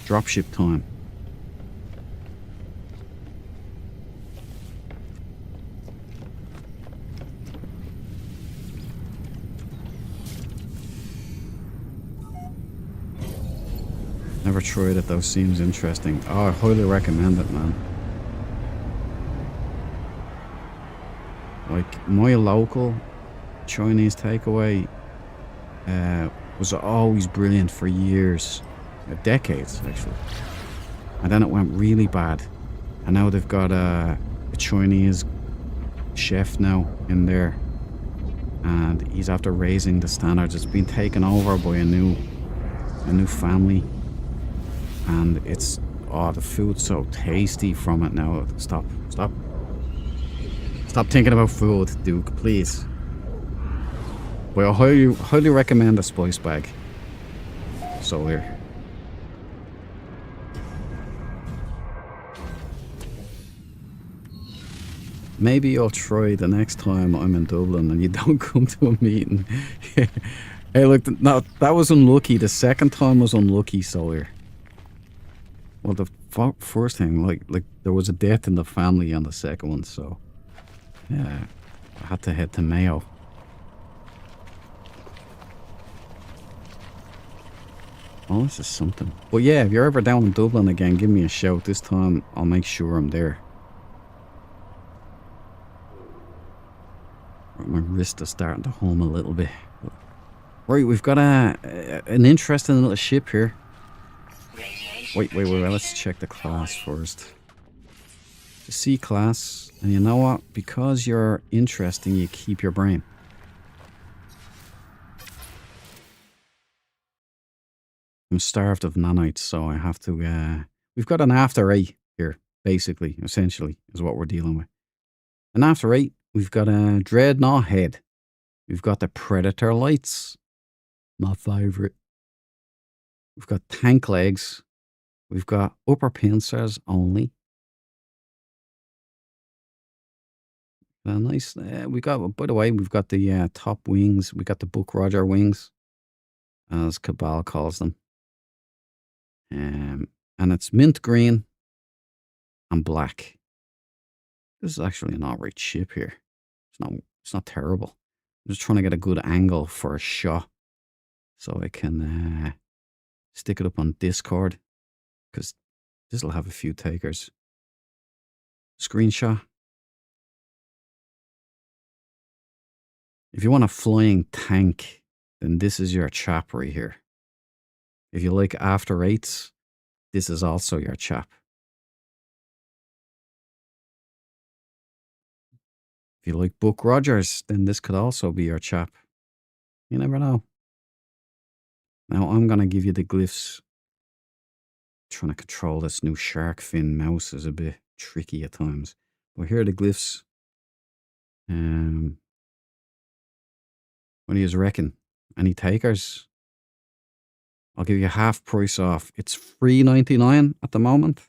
Dropship time. Never tried it though, seems interesting. Oh, I highly recommend it, man. Like, my local Chinese takeaway was always brilliant for years. Decades, actually. And then it went really bad. And now they've got a Chinese chef now in there. And he's after raising the standards. It's been taken over by a new family. And it's, oh, the food's so tasty from it now. Stop thinking about food, Duke, please. But I highly recommend a spice bag. So here. Maybe I'll try the next time I'm in Dublin and you don't come to a meeting. Hey, look, no, that was unlucky. The second time was unlucky, Sawyer. Well, the first thing, like there was a death in the family on the second one, so yeah, I had to head to Mayo. Oh, this is something. But yeah, if you're ever down in Dublin again, give me a shout. This time, I'll make sure I'm there. My wrist is starting to hum a little bit. Right, we've got an interesting little ship here. Wait, let's check the class first. The C class, and you know what? Because you're interesting, you keep your brain. I'm starved of nanites, so I have to, we've got an after 8 here, basically, essentially, is what we're dealing with. And after 8, we've got a dreadnought head. We've got the Predator lights. My favourite. We've got tank legs. We've got upper pincers only. Nice. We got, by the way, we've got the top wings. We got the Buck Roger wings, as Cabal calls them. And it's mint green and black. This is actually an alright ship here. It's not terrible. I'm just trying to get a good angle for a shot, so I can stick it up on Discord, because this will have a few takers. Screenshot. If you want a flying tank, then this is your chap right here. If you like after 8s, this is also your chap. If you like Buck Rogers, then this could also be your chap. You never know. Now I'm going to give you the glyphs. Trying to control this new shark fin mouse is a bit tricky at times. But here are the glyphs. What do you reckon? Any takers? I'll give you half price off. It's $3.99 at the moment.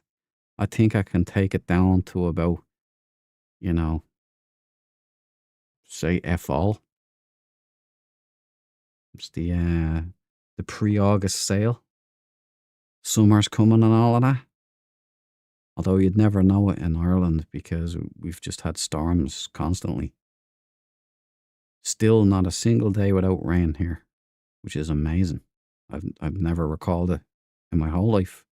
I think I can take it down to about, you know, say F all. It's the pre-August sale. Summer's coming and all of that. Although you'd never know it in Ireland because we've just had storms constantly. Still not a single day without rain here, which is amazing. I've never recalled it in my whole life.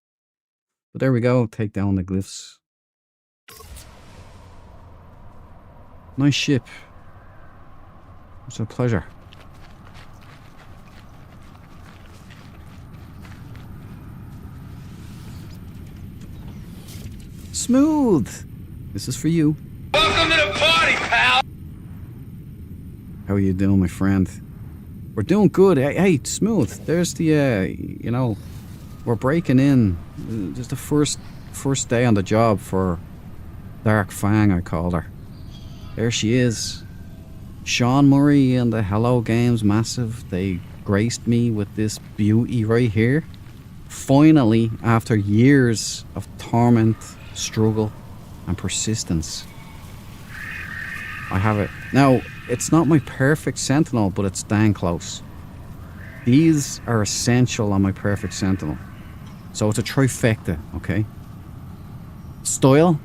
But there we go, take down the glyphs. Nice ship. It's a pleasure. Smooth! This is for you. Welcome to the party, pal. How are you doing, my friend? We're doing good. Hey, Smooth. There's the, you know, we're breaking in. This is the first day on the job for Dark Fang, I called her. There she is. Sean Murray and the Hello Games Massive. They graced me with this beauty right here. Finally, after years of torment, struggle, and persistence, I have it. Now, it's not my perfect Sentinel, but it's dang close. These are essential on my perfect Sentinel. So it's a trifecta, okay? Style,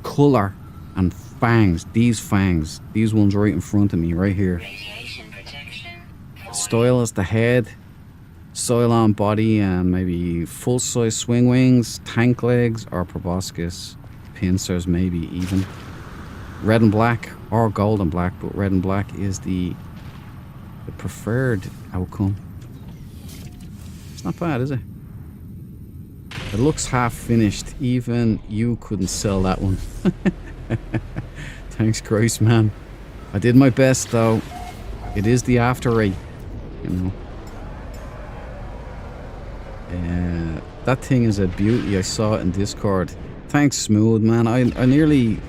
colour, and fangs. These fangs. These ones right in front of me, right here. Radiation protection. Style is the head. Style on body and maybe full-size swing wings, tank legs, or proboscis. Pincers maybe even. Red and black, or gold and black, but red and black is the preferred outcome. It's not bad, is it? It looks half finished. Even you couldn't sell that one. Thanks, Grace, man. I did my best, though. It is the after ray, you know. That thing is a beauty. I saw it in Discord. Thanks, Smooth, man. I nearly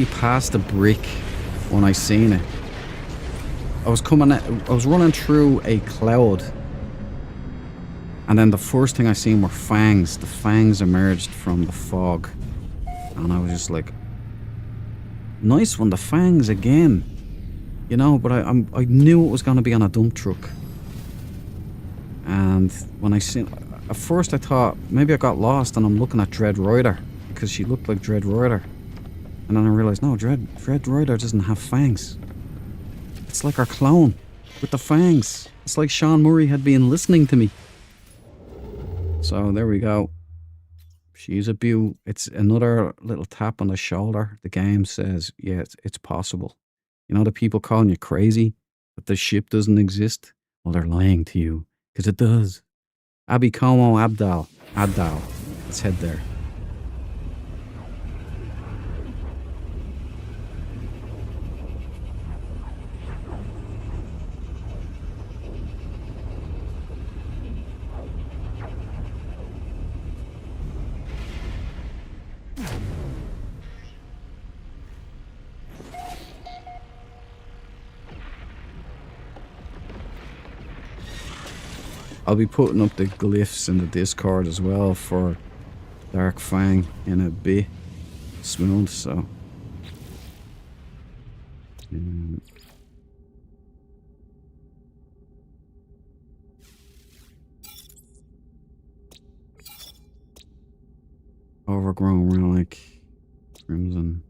passed a brick when I seen it. I was running through a cloud, and then the first thing I seen were fangs. The fangs emerged from the fog, and I was just like, nice one, the fangs again, you know. But I knew it was going to be on a dump truck, and when I seen, at first I thought maybe I got lost and I'm looking at Dread Rider because she looked like Dread Rider. And then I realised, no, Dread Rider doesn't have fangs. It's like our clone with the fangs. It's like Sean Murray had been listening to me. So there we go. She's a beaut. It's another little tap on the shoulder. The game says, yeah, it's possible. You know the people calling you crazy that the ship doesn't exist? Well, they're lying to you, because it does. Abi Como Abdal. Let's head there. I'll be putting up the glyphs in the Discord as well for Dark Fang in a bit. Smooth, so. Overgrown relic. Crimson.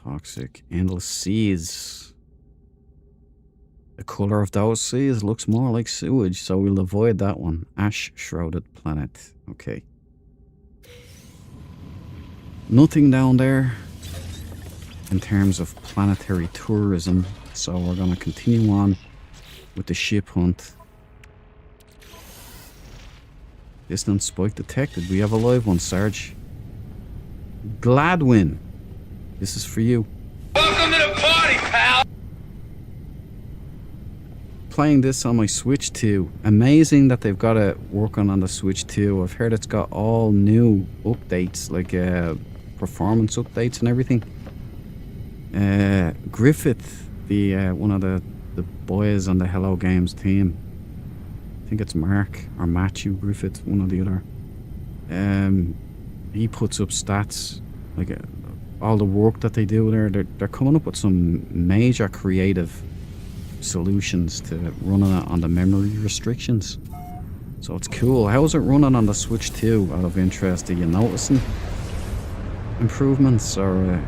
Toxic. Endless seas. The colour of those seas looks more like sewage, so we'll avoid that one. Ash-shrouded planet. Okay. Nothing down there in terms of planetary tourism, so we're going to continue on with the ship hunt. Distant spike detected. We have a live one, Sarge. Gladwin. This is for you. Welcome to the party, pal. Playing this on my Switch 2. Amazing that they've got it working on the Switch 2. I've heard it's got all new updates, like performance updates and everything. Griffith, the one of the boys on the Hello Games team. I think it's Mark or Matthew Griffith, one or the other. He puts up stats, like all the work that they do there. They're coming up with some major creative solutions to running it on the memory restrictions. So it's cool. How's it running on the Switch 2 out of interest? Are you noticing improvements or,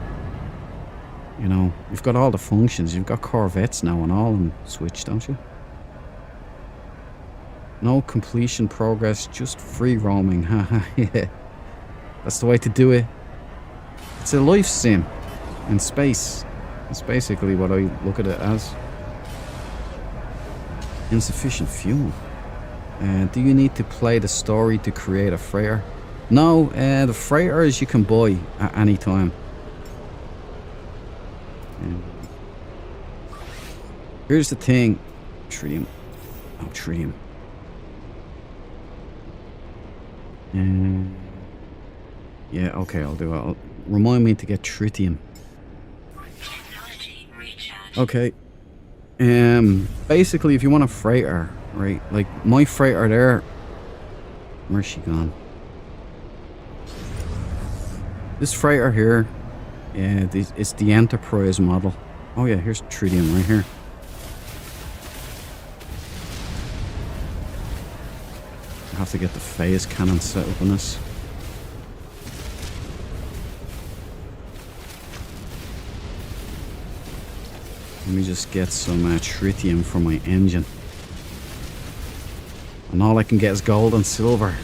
you know, you've got all the functions. You've got Corvettes now and all on Switch, don't you? No completion progress, just free roaming. Haha, yeah. That's the way to do it. It's a life sim in space. That's basically what I look at it as. Insufficient fuel. Do you need to play the story to create a freighter? No, the freighters you can buy at any time. Here's the thing. Tritium. Oh, tritium. Yeah, okay, I'll do it. Remind me to get tritium. Technology recharge. Okay. Basically, if you want a freighter, right? Like my freighter there. Where's she gone? This freighter here, yeah, it's the Enterprise model. Oh yeah, here's tritium right here. I have to get the phase cannon set up on this. Let me just get some tritium for my engine. And all I can get is gold and silver.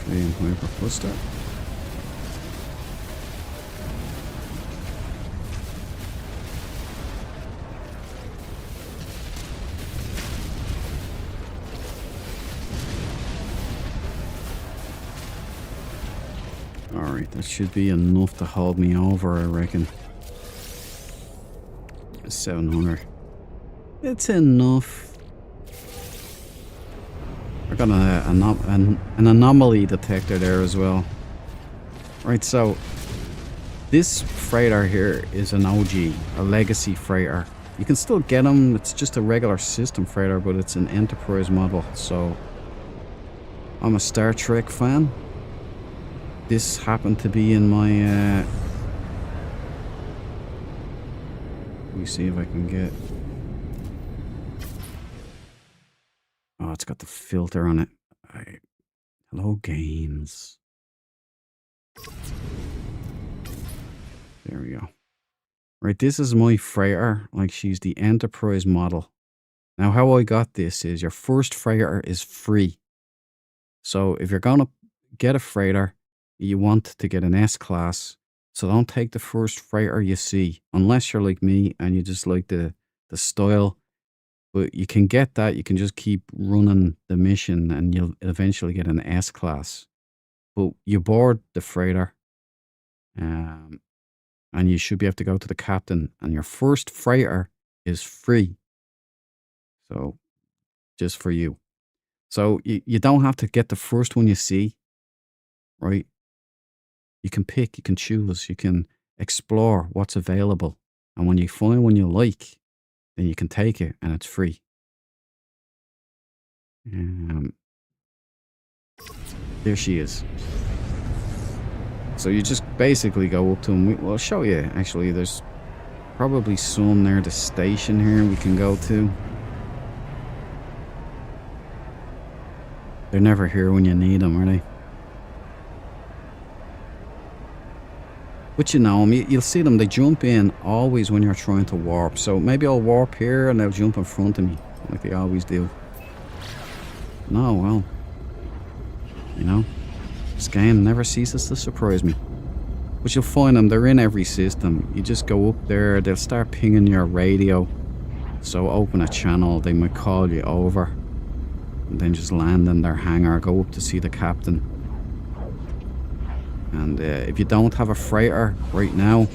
Tritium hypercluster. Alright, that should be enough to hold me over, I reckon. 700. It's enough. I got an anomaly detector there as well. Right, so this freighter here is an OG, a legacy freighter. You can still get them. It's just a regular system freighter, but it's an Enterprise model. So I'm a Star Trek fan. This happened to be in my let me see if I can get. Oh, it's got the filter on it. Hello, games. There we go. Right, this is my freighter. Like, she's the Enterprise model. Now, how I got this is your first freighter is free. So if you're gonna get a freighter, you want to get an S-class. So don't take the first freighter you see, unless you're like me and you just like the style. But you can get that. You can just keep running the mission and you'll eventually get an S-class. But you board the freighter and you should be able to go to the captain, and your first freighter is free. So just for you. So you don't have to get the first one you see, right? You can pick, you can choose, you can explore what's available. And when you find one you like, then you can take it and it's free. There she is. So you just basically go up to them. Well, I'll show you. Actually, there's probably some near the station here we can go to. They're never here when you need them, are they? But you know them, you'll see them, they jump in always when you're trying to warp. So maybe I'll warp here and they'll jump in front of me, like they always do. No, well, you know, this game never ceases to surprise me. But you'll find them, they're in every system. You just go up there, they'll start pinging your radio. So open a channel, they might call you over. And then just land in their hangar, go up to see the captain. And if you don't have a freighter right now,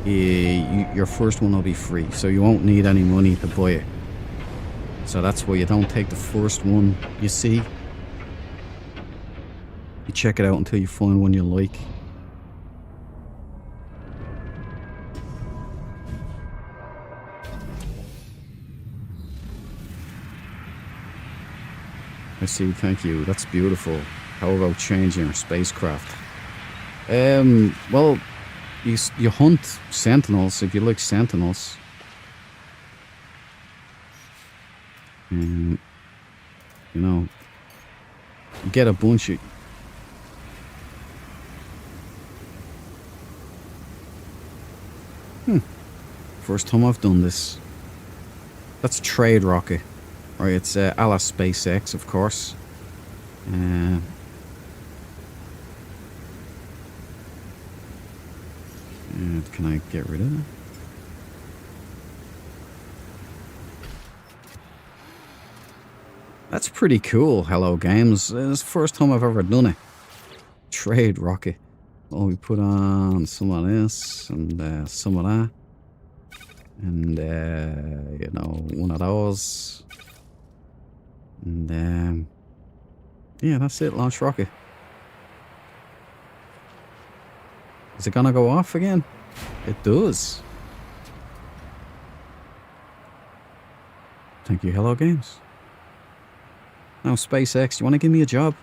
your first one will be free. So you won't need any money to buy it. So that's why you don't take the first one you see. You check it out until you find one you like. I see, thank you. That's beautiful. How about changing your spacecraft? Well, you hunt sentinels if you like sentinels. You know, you get a bunch of... First time I've done this. That's trade rocket. Right, it's a la SpaceX, of course. Can I get rid of that? That's pretty cool, Hello Games. It's the first time I've ever done it. Trade rocket. Oh, we put on some of this and some of that. And, you know, one of those. And, yeah, that's it. Launch rocket. Is it gonna go off again? It does. Thank you, Hello Games. Now, SpaceX, you want to give me a job?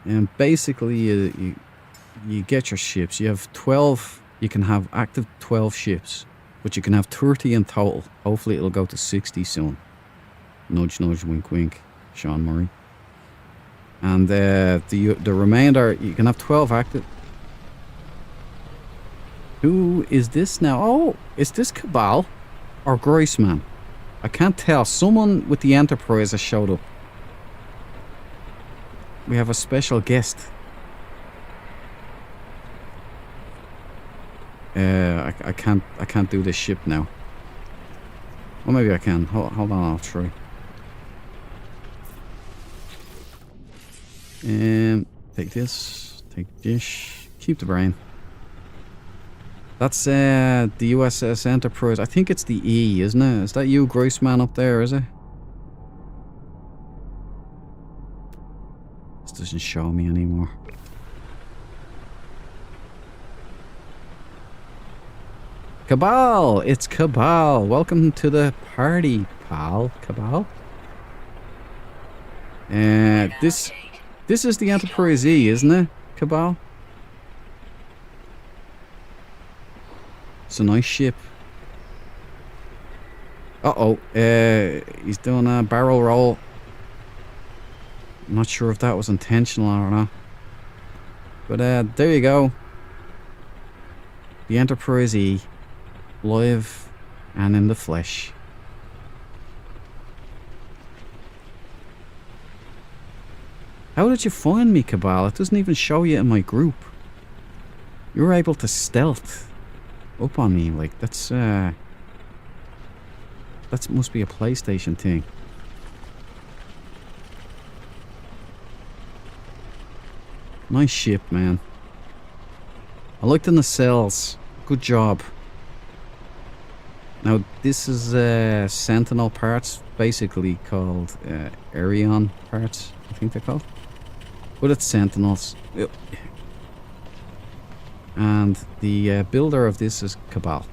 And basically, you get your ships. You have 12... You can have active 12 ships, but you can have 30 in total. Hopefully it'll go to 60 soon. Nudge, nudge, wink, wink, Sean Murray. And the remainder, you can have 12 active. Who is this now? Oh, is this Cabal or Graceman? I can't tell. Someone with the Enterprise has showed up. We have a special guest. I can't do this ship now. Or maybe I can. Hold on, I'll try. Take this. Take this. Keep the brain. That's the USS Enterprise. I think it's the E, isn't it? Is that you, Graceman, up there, is it? This doesn't show me anymore. Cabal! It's Cabal! Welcome to the party, pal. Cabal? This is the Enterprise E, isn't it? Cabal? It's a nice ship. Uh-oh. He's doing a barrel roll. I'm not sure if that was intentional or not. But there you go. The Enterprise E. Live and in the flesh. How did you find me, Cabal? It doesn't even show you in my group. You were able to stealth up on me, like that must be a PlayStation thing. Nice ship, man. I looked in the cells. Good job. Now, this is Sentinel parts, basically called Arion parts, I think they're called. But it's Sentinels. Yep. And the builder of this is Cabal.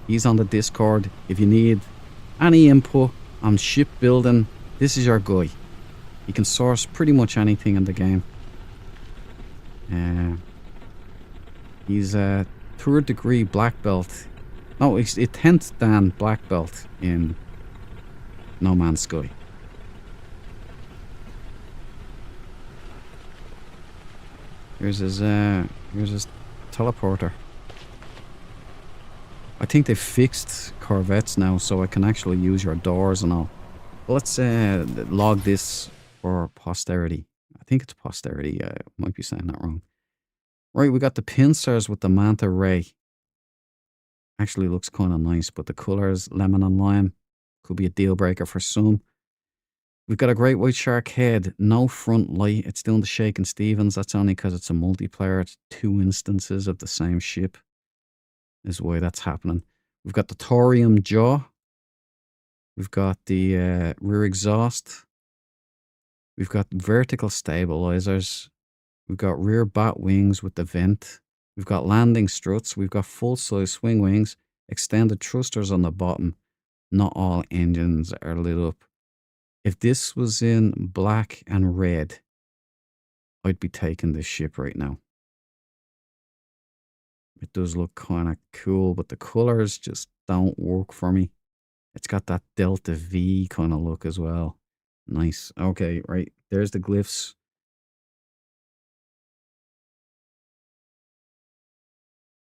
He's on the Discord. If you need any input on ship building, this is your guy. You can source pretty much anything in the game. He's a 3rd degree black belt. No, it's a 10th Dan black belt in No Man's Sky. Here's his teleporter. I think they've fixed corvettes now, so I can actually use your doors and all. But let's log this for posterity. I think it's posterity. I might be saying that wrong. Right, we got the pincers with the manta ray. Actually looks kind of nice, but the colours, lemon and lime, could be a deal breaker for some. We've got a great white shark head, no front light. It's doing the Shakin' Stevens. That's only because it's a multiplayer. It's 2 instances of the same ship. Is why that's happening. We've got the thorium jaw. We've got the rear exhaust. We've got vertical stabilizers. We've got rear bat wings with the vent. We've got landing struts. We've got full-size swing wings. Extended thrusters on the bottom. Not all engines are lit up. If this was in black and red, I'd be taking this ship right now. It does look kind of cool, but the colors just don't work for me. It's got that Delta V kind of look as well. Nice. Okay, right. There's the glyphs.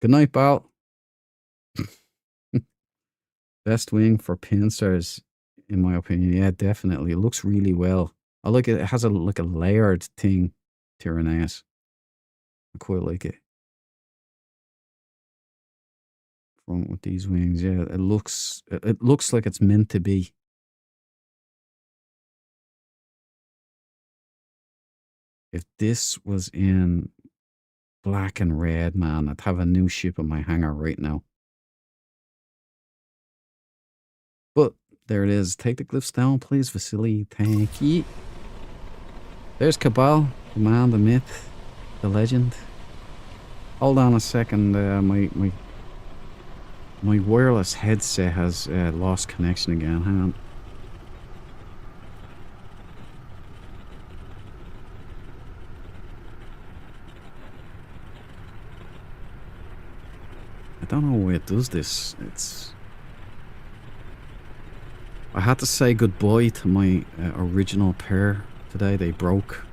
Good night, Bal. Best wing for Pinsers, in my opinion. Yeah, definitely. It looks really well. I like it. It has a like a layered thing, Tyranneus. I quite like it. Front with these wings, yeah. It looks like it's meant to be. If this was in black and red, man, I'd have a new ship in my hangar right now. But there it is. Take the glyphs down, please, Vasily. Thank you. There's Cabal, the man, the myth, the legend. Hold on a second. My wireless headset has lost connection again. Hang on. I don't know why it does this. I had to say goodbye to my original pair today. They broke.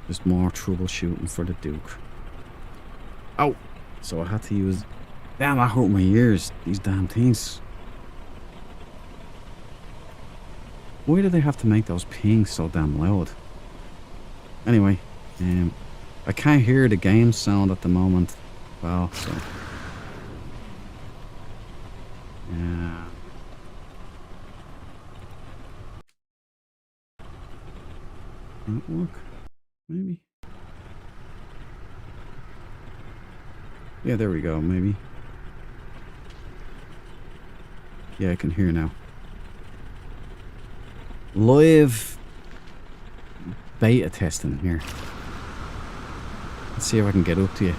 Just more troubleshooting for the Duke. Oh! So I had to use... Damn, that hurt my ears. These damn things. Why do they have to make those pings so damn loud? Anyway, I can't hear the game sound at the moment. Well, so... Yeah. Network? Maybe? Yeah, there we go, maybe. Yeah, I can hear now. Live beta testing here. Let's see if I can get up to you.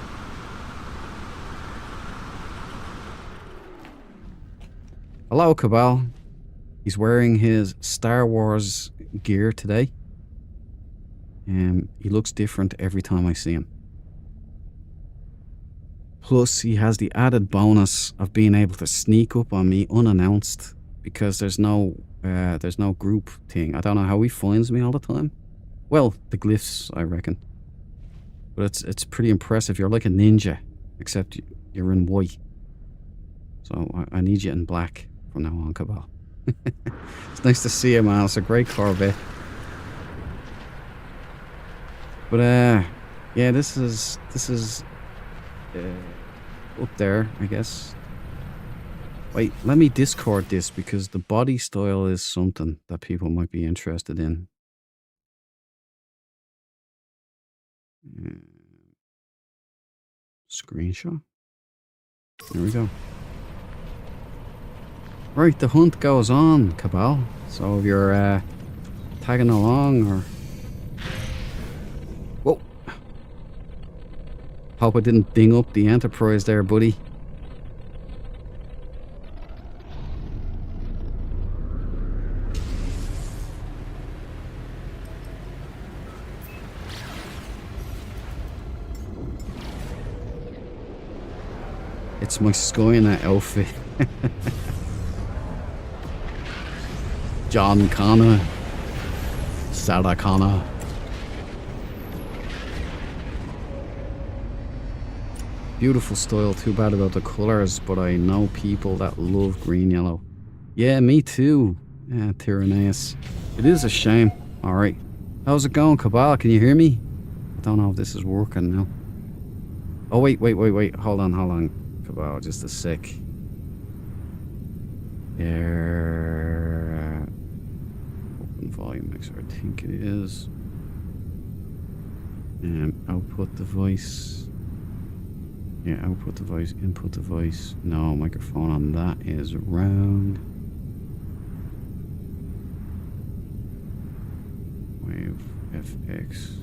Hello, Cabal. He's wearing his Star Wars gear today. He looks different every time I see him. Plus, he has the added bonus of being able to sneak up on me unannounced because there's no group thing. I don't know how he finds me all the time. Well, the glyphs, I reckon. But it's pretty impressive. You're like a ninja, except you're in white. So I need you in black from now on, Cabal. It's nice to see you, man. It's a great Corvette. But yeah, this is up there, I guess. Wait, let me Discord this because the body style is something that people might be interested in. Screenshot. There we go. Right, the hunt goes on, Cabal. So if you're tagging along or... Whoa! Hope I didn't ding up the Enterprise there, buddy. It's my Skynet outfit. John Connor. Sarah Connor. Beautiful style, too bad about the colours, but I know people that love green yellow. Yeah, me too. Yeah, Tyranneus. It is a shame. Alright. How's it going, Cabal? Can you hear me? I don't know if this is working now. Oh, wait. Hold on. Cabal, just a sec. There. Open volume mixer, I think it is. Output device. Yeah, output device, input device. No, microphone on that is wrong. Wave FX.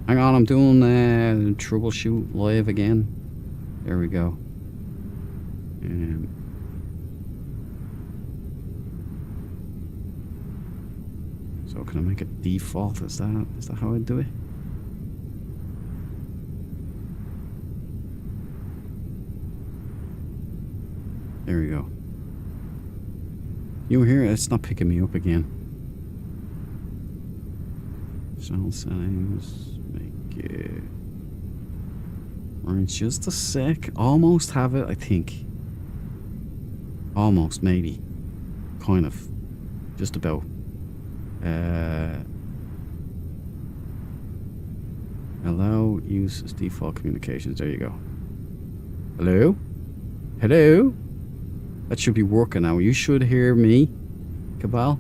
Hang on, I'm doing troubleshoot live again. There we go. So can I make it default? Is that how I do it? There we go. You were here? It's not picking me up again. Sound settings. Make it. Alright, just a sec. Almost have it, I think. Almost, maybe. Kind of. Just about. Allow use as default communications. There you go. Hello? Hello? That should be working now. You should hear me, Cabal.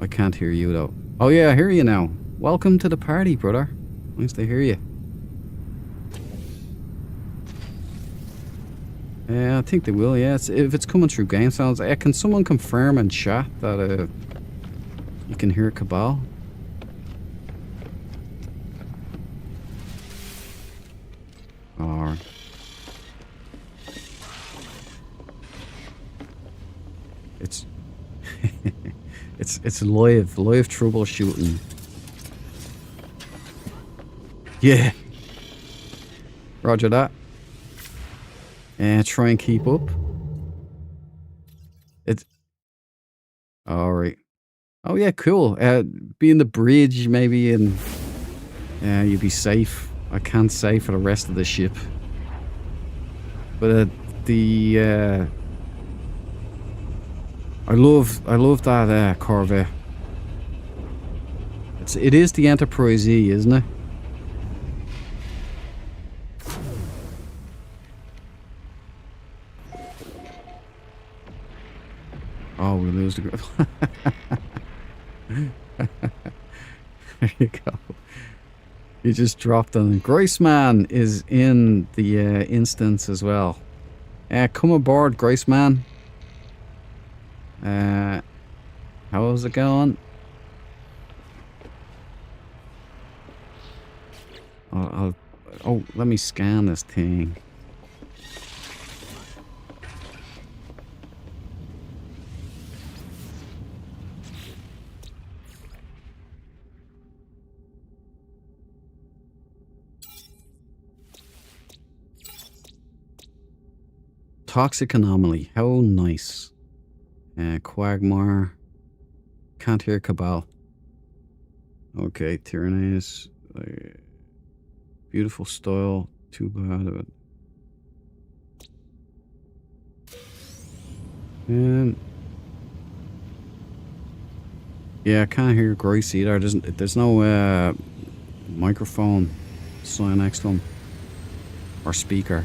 I can't hear you though. Oh yeah, I hear you now. Welcome to the party, brother. Nice to hear you. Yeah, I think they will, yeah. If it's coming through game sounds. Can someone confirm in chat that you can hear Cabal? Alright. It's it's live troubleshooting. Yeah. Roger that. And try and keep up. It's alright. Oh yeah, cool. Be in the bridge maybe, and you'd be safe. I can't say for the rest of the ship. But I love that Corvette. It is the Enterprise E, isn't it? Oh, we lose the grip. There you go. You just dropped on. Graceman is in the instance as well. Come aboard, Graceman. How's it going? Oh, let me scan this thing. Toxic anomaly. How nice. Quagmire. Can't hear Cabal. Okay, Tyrannus. Beautiful style. Too bad of it. Yeah, I can't hear Grace either. There's no microphone sign next to him. Or speaker.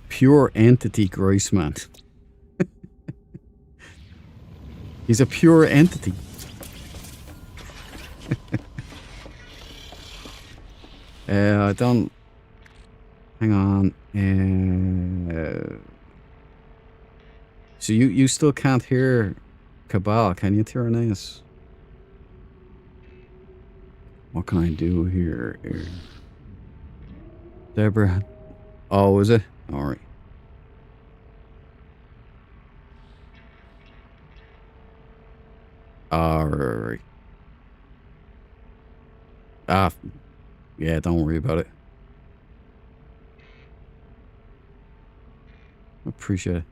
Pure entity, Graceman. He's a pure entity. I don't... Hang on. So you still can't hear Cabal, can you, Tyrannus? What can I do here? Deborah. Oh, is it? Alright. Alright. Yeah, don't worry about it. Appreciate it.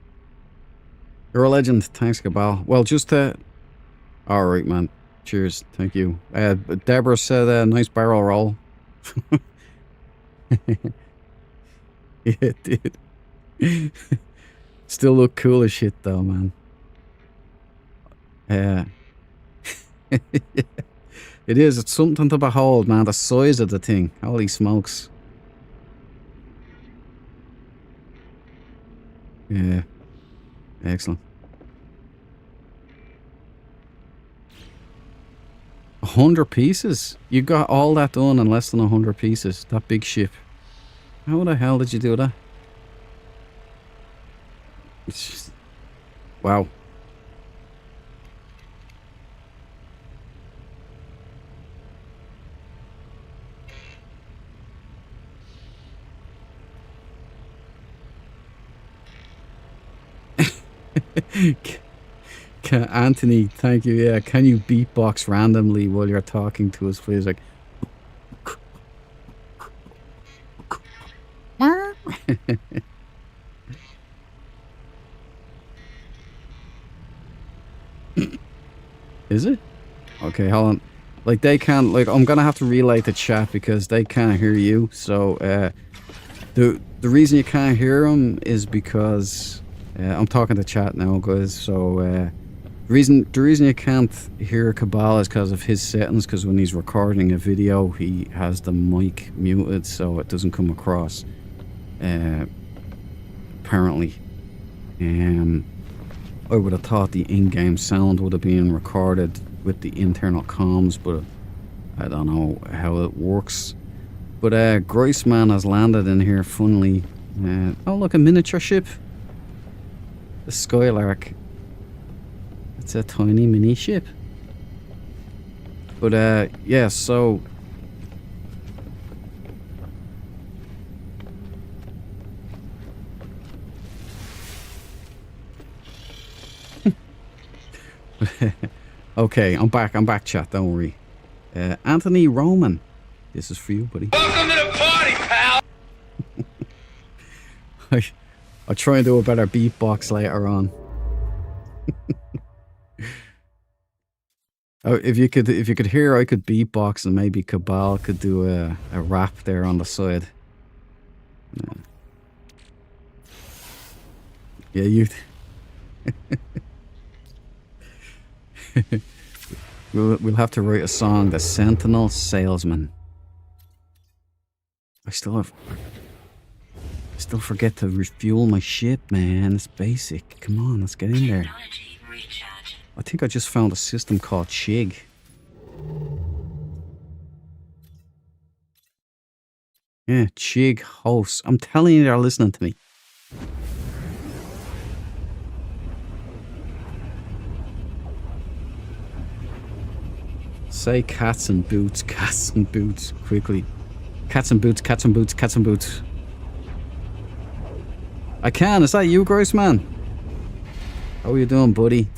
You're a legend. Thanks, Cabal. Well, just alright, man. Cheers. Thank you. Deborah said nice barrel roll. Yeah, it did. Still look cool as shit though, man. Yeah. It is. It's something to behold, man. The size of the thing. Holy smokes. Yeah. Excellent. 100 pieces? You got all that done in less than 100 pieces. That big ship. How the hell did you do that? It's just... Wow. Anthony, thank you. Yeah, can you beatbox randomly while you're talking to us, please? Like, is it? Okay, hold on. Like, they can't, like, I'm gonna have to relay the chat because they can't hear you. So, the reason you can't hear them is because I'm talking to chat now, guys. So, the reason you can't hear Cabal is because of his settings. Because when he's recording a video, he has the mic muted, so it doesn't come across. Apparently, I would have thought the in-game sound would have been recorded with the internal comms, but I don't know how it works. But Groisman has landed in here, funnily. Oh, look, a miniature ship. The Skylark. It's a tiny mini ship. But yeah, so okay, I'm back, chat, don't worry. Anthony Roman, this is for you, buddy. Welcome to the party, pal. I'll try and do a better beatbox later on. Oh, if you could hear, I could beatbox, and maybe Cabal could do a rap there on the side. Yeah, you. We'll have to write a song, The Sentinel Salesman. I still forget to refuel my ship, man. It's basic. Come on, let's get in there. Technology recharging. I think I just found a system called Chig. Yeah, Chig hosts. I'm telling you, they're listening to me. Say cats and boots, quickly. Cats and boots, cats and boots, cats and boots. I can. Is that you, Groisman? How are you doing, buddy?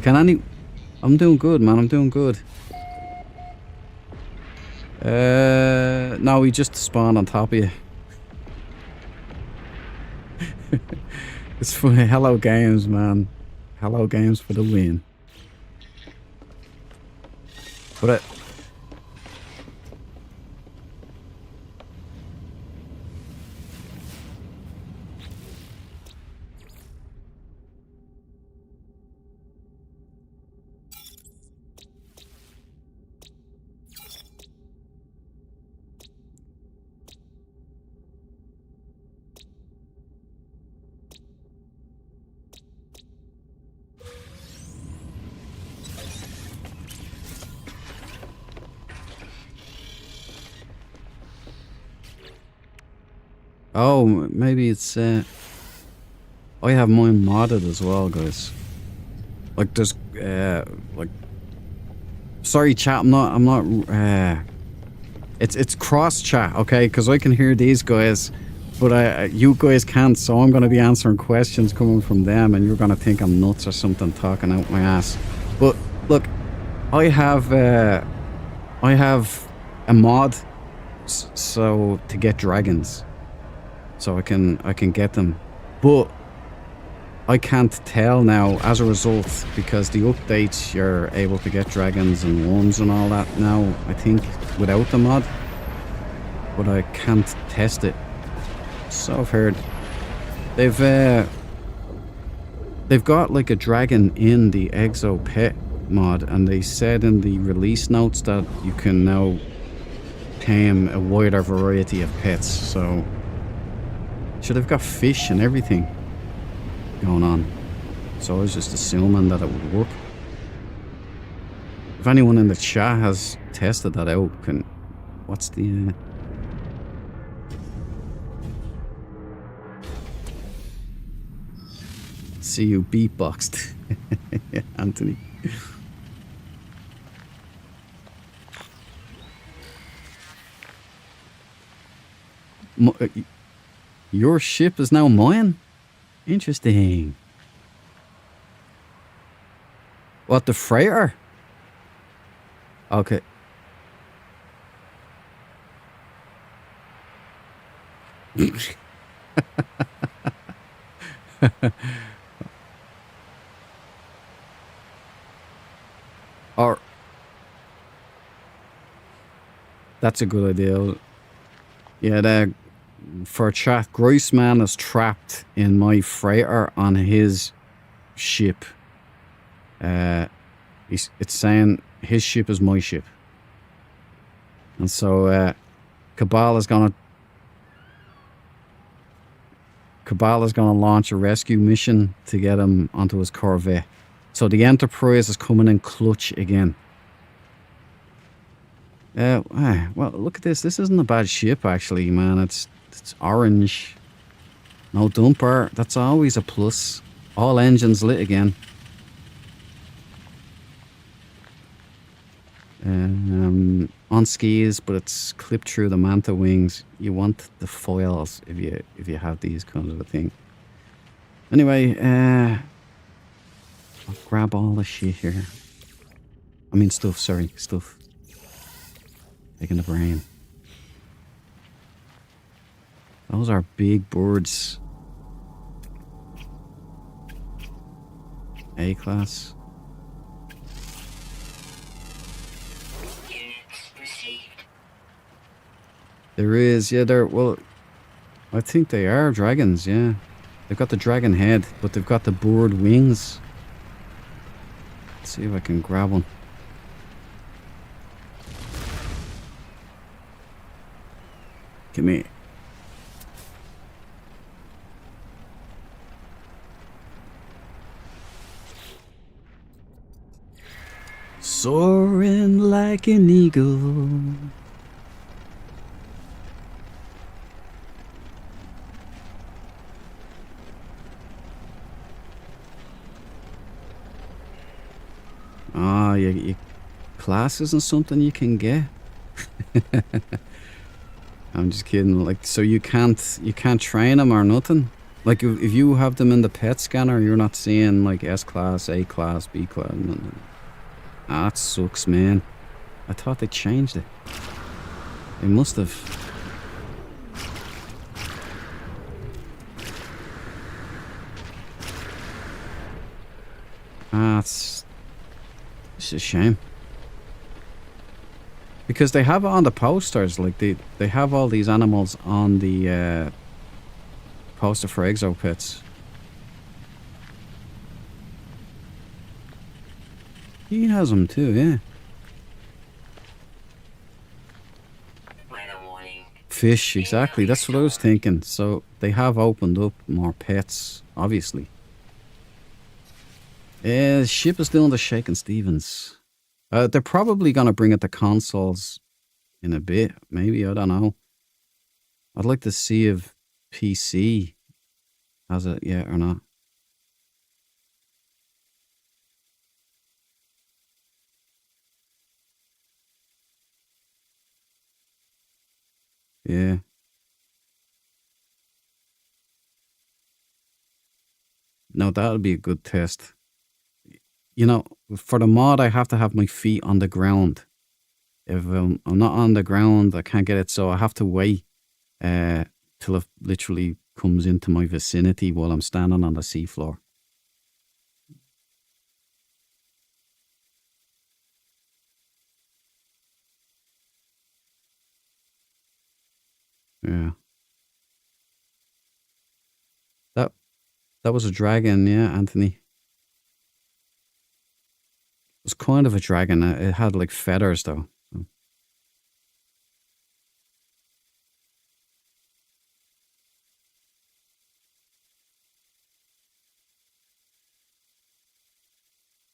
I'm doing good, man. I'm doing good. No, we just spawned on top of you. It's funny. Hello Games, man. Hello Games for the win. But oh, maybe it's I have mine modded as well, guys. Like there's like, sorry chat, I'm not it's cross chat, okay? Because I can hear these guys, but you guys can't, so I'm gonna be answering questions coming from them, and you're gonna think I'm nuts or something talking out my ass. But look, I have a mod so to get dragons. So I can get them, but I can't tell now as a result, because the updates you're able to get dragons and worms and all that now, I think, without the mod, but I can't test it. So I've heard they've got like a dragon in the Exo Pet mod, and they said in the release notes that you can now tame a wider variety of pets. So should have got fish and everything going on. So I was just assuming that it would work. If anyone in the chat has tested that out, what's the see you beatboxed. Anthony. Your ship is now mine? Interesting. What, the freighter? Okay. Or that's a good idea. Yeah, for chat, Griceman is trapped in my freighter on his ship. It's saying his ship is my ship. And so Cabal is gonna launch a rescue mission to get him onto his Corvette. So the Enterprise is coming in clutch again. Well, look at this. This isn't a bad ship, actually, man. It's orange. No dumper. That's always a plus. All engines lit again. On skis, but it's clipped through the manta wings. You want the foils if you have these kinds of a thing. Anyway, I'll grab all the shit here. I mean stuff, sorry, stuff. Taking the brain. Those are big birds. A-class. There is, yeah, well, I think they are dragons, yeah. They've got the dragon head, but they've got the bird wings. Let's see if I can grab one. Come here. Soaring like an eagle. Ah, your classes and something you can get. I'm just kidding. Like, so you can't train them or nothing. Like, if you have them in the pet scanner, you're not seeing like S class, A class, B class. Ah, that sucks, man. I thought they changed it. They must have. Ah, it's a shame. Because they have it on the posters, like they have all these animals on the poster for Exo Pets. He has them too, yeah. Fish, exactly. That's what I was thinking. So they have opened up more pets, obviously. The ship is still in the Shakin' Stevens. They're probably going to bring it to consoles in a bit. Maybe, I don't know. I'd like to see if PC has it yet or not. Yeah. No, that would be a good test. You know, for the mod, I have to have my feet on the ground. If I'm not on the ground, I can't get it. So I have to wait till it literally comes into my vicinity while I'm standing on the seafloor. Yeah. That was a dragon, yeah, Anthony. It was kind of a dragon. It had like feathers though. So.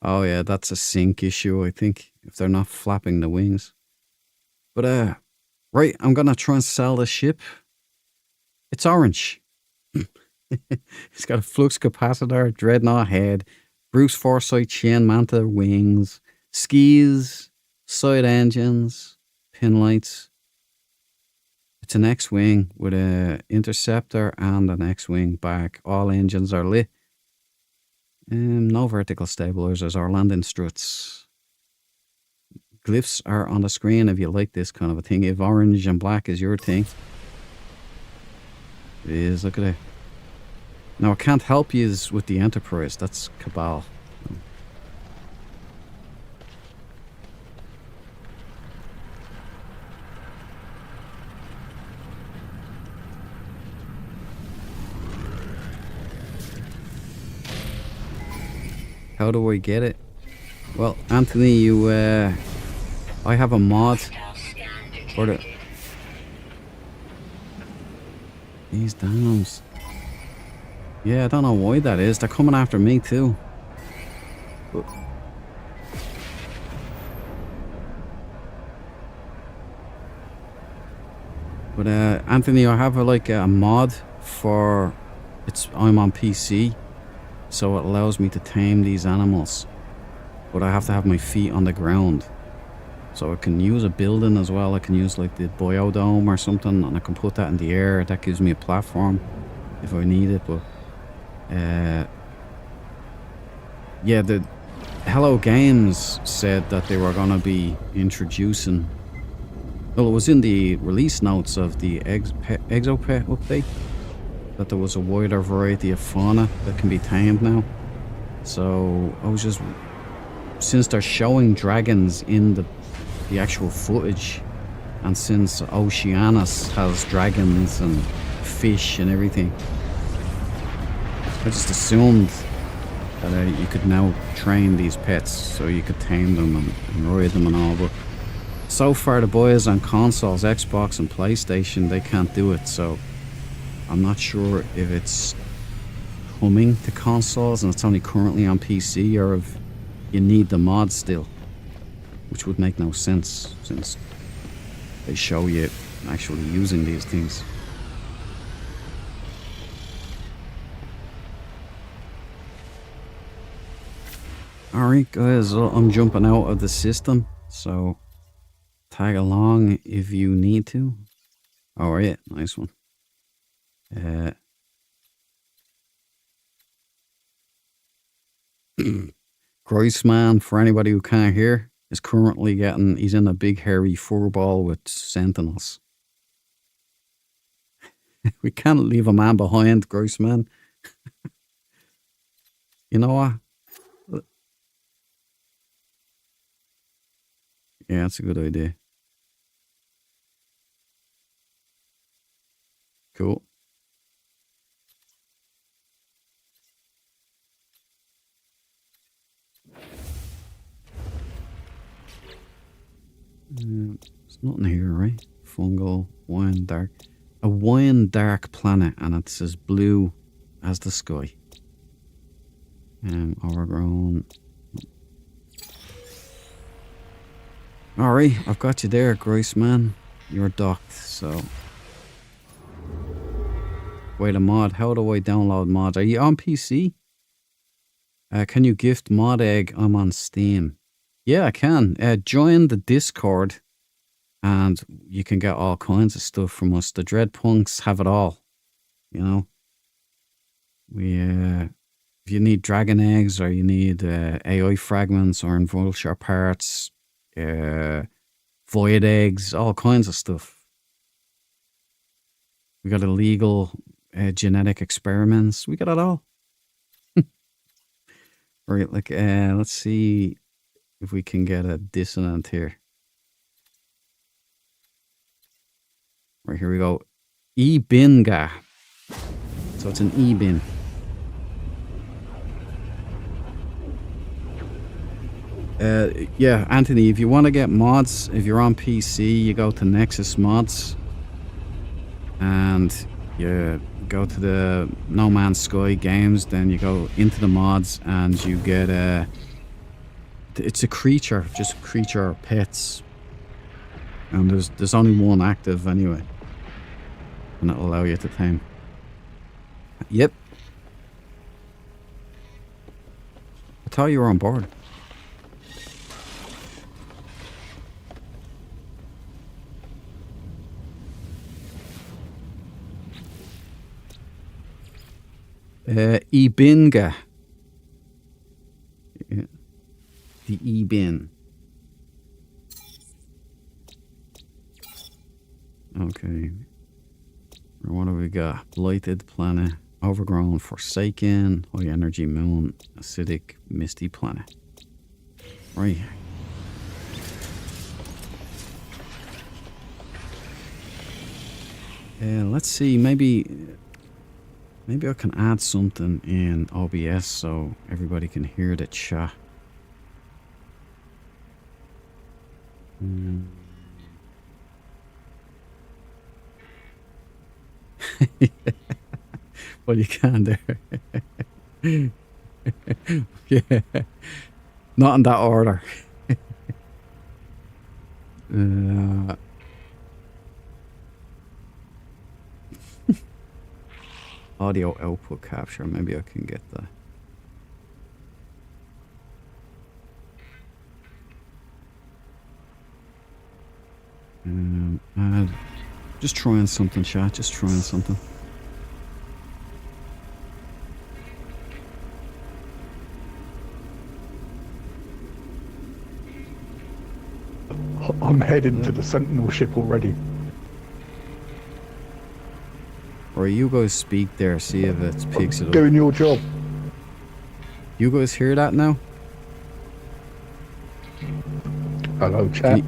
Oh yeah, that's a sync issue, I think, if they're not flapping the wings. But right, I'm gonna try and sell the ship. It's orange. It's got a flux capacitor, dreadnought head, Bruce Forsyth chin, manta wings, skis, side engines, pin lights. It's an X-wing with a interceptor and an X-wing back. All engines are lit. No vertical stabilizers or landing struts. Glyphs are on the screen if you like this kind of a thing. If orange and black is your thing. It is, look at it. Now I can't help you with the Enterprise. That's Cabal. How do I get it? Well, Anthony, you, I have a mod for the... These dams. Yeah, I don't know why that is. They're coming after me too. But Anthony, I have a mod for... I'm on PC. So it allows me to tame these animals. But I have to have my feet on the ground. So I can use a building as well. I can use like the biodome or something, and I can put that in the air. That gives me a platform if I need it. But yeah, the Hello Games said that they were going to be introducing... Well, it was in the release notes of the Exopet update that there was a wider variety of fauna that can be tamed now. So I was just... Since they're showing dragons in the actual footage, and since Oceanus has dragons and fish and everything, I just assumed that you could now train these pets so you could tame them and ride them and all. But so far the boys on consoles, Xbox and PlayStation, they can't do it. So I'm not sure if it's coming to consoles and it's only currently on PC, or if you need the mod still, which would make no sense since they show you actually using these things. Alright guys, I'm jumping out of the system, so tag along if you need to. Alright, nice one. Groisman, for anybody who can't hear, is currently he's in a big hairy furball with Sentinels. We can't leave a man behind, Groisman. You know what? Yeah, that's a good idea. Cool. There's nothing here, right? Fungal, wine dark. A wine dark planet, and it's as blue as the sky. Overgrown. Alright, I've got you there, Grace man. You're docked, so. Wait, a mod. How do I download mods? Are you on PC? Can you gift mod egg? I'm on Steam. Yeah, I can. Join the Discord and you can get all kinds of stuff from us. The Dread Punks have it all. You know? If you need dragon eggs or you need AI fragments or vulture parts, void eggs, all kinds of stuff. We got illegal genetic experiments. We got it all. Right, let's see if we can get a dissonant here. Right, here we go. E-binga. So it's an E-bin. Yeah, Anthony, if you want to get mods, if you're on PC, you go to Nexus Mods. And you go to the No Man's Sky games, then you go into the mods and you get it's a creature, just creature or pets. And there's only one active anyway. And it'll allow you to tame. Yep. I thought you were on board. Ibinga. the E-bin. Okay. What do we got? Blighted planet. Overgrown, forsaken, high energy moon, acidic, misty planet. Right. Let's see, maybe I can add something in OBS so everybody can hear the chat. Well, you can there. Yeah. Not in that order. Audio output capture. Maybe I can get that. Just trying something, chat. Just trying something. I'm heading to the Sentinel ship already. Or you guys speak there, see if it picks it up. Doing your job. You guys hear that now? Hello, chat.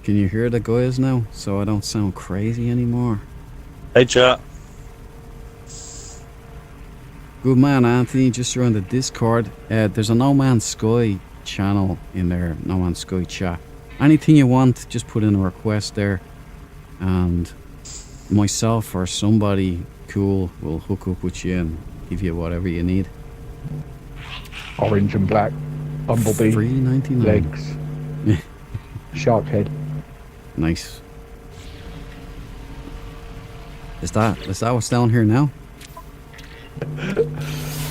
Can you hear the guys now? So I don't sound crazy anymore. Hey, chat. Good man, Anthony. Just joined the Discord. There's a No Man's Sky channel in there. No Man's Sky chat. Anything you want, just put in a request there. And myself or somebody cool will hook up with you and give you whatever you need. Orange and black. Bumblebee. $3.99. Legs. Shark head. Nice. Is that what's down here now? It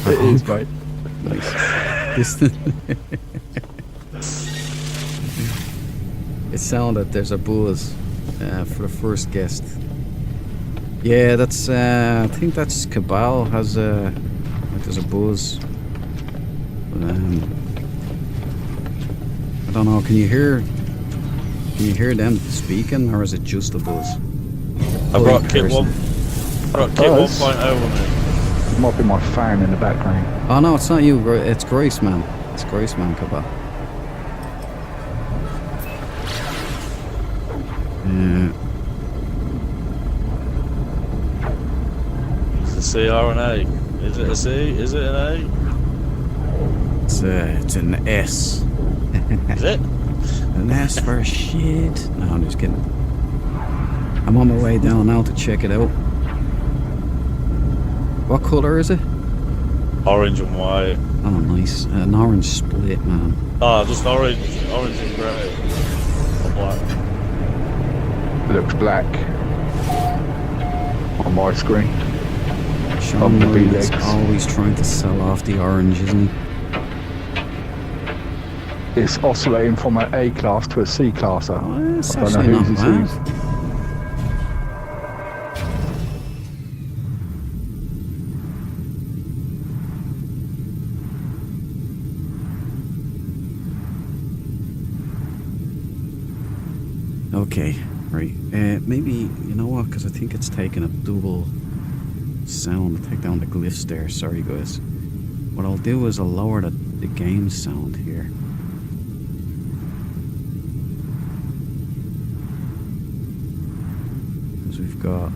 is, mate. Nice. It sounded there's a buzz for the first guest. Yeah, that's I think that's Cabal has a like there's a buzz. But, I don't know. Can you hear them speaking, or is it just a buzz? I brought Kit 1.0 with me. It might be my fan in the background. Oh no, it's not you. It's Grace Man. It's Grace Man Cabal. Yeah. Is it a C or an A? Is it a C? Is it an A? It's an S. Is it? An S for shit. No, I'm just kidding. I'm on my way down now to check it out. What colour is it? Orange and white. Oh, nice. An orange split, man. Oh, just orange and grey. Or black. It looks black on my screen. Sean Bumblebee Murray's legs. always trying to sell off the orange, isn't he? It's oscillating from an A class to a C classer. Well, it's I don't know actually not whose is bad. whose. Okay, right. Maybe, you know what, because I think it's taking a double sound. Take down the glyphs there. Sorry, guys. What I'll do is I'll lower the game sound here. Because we've got,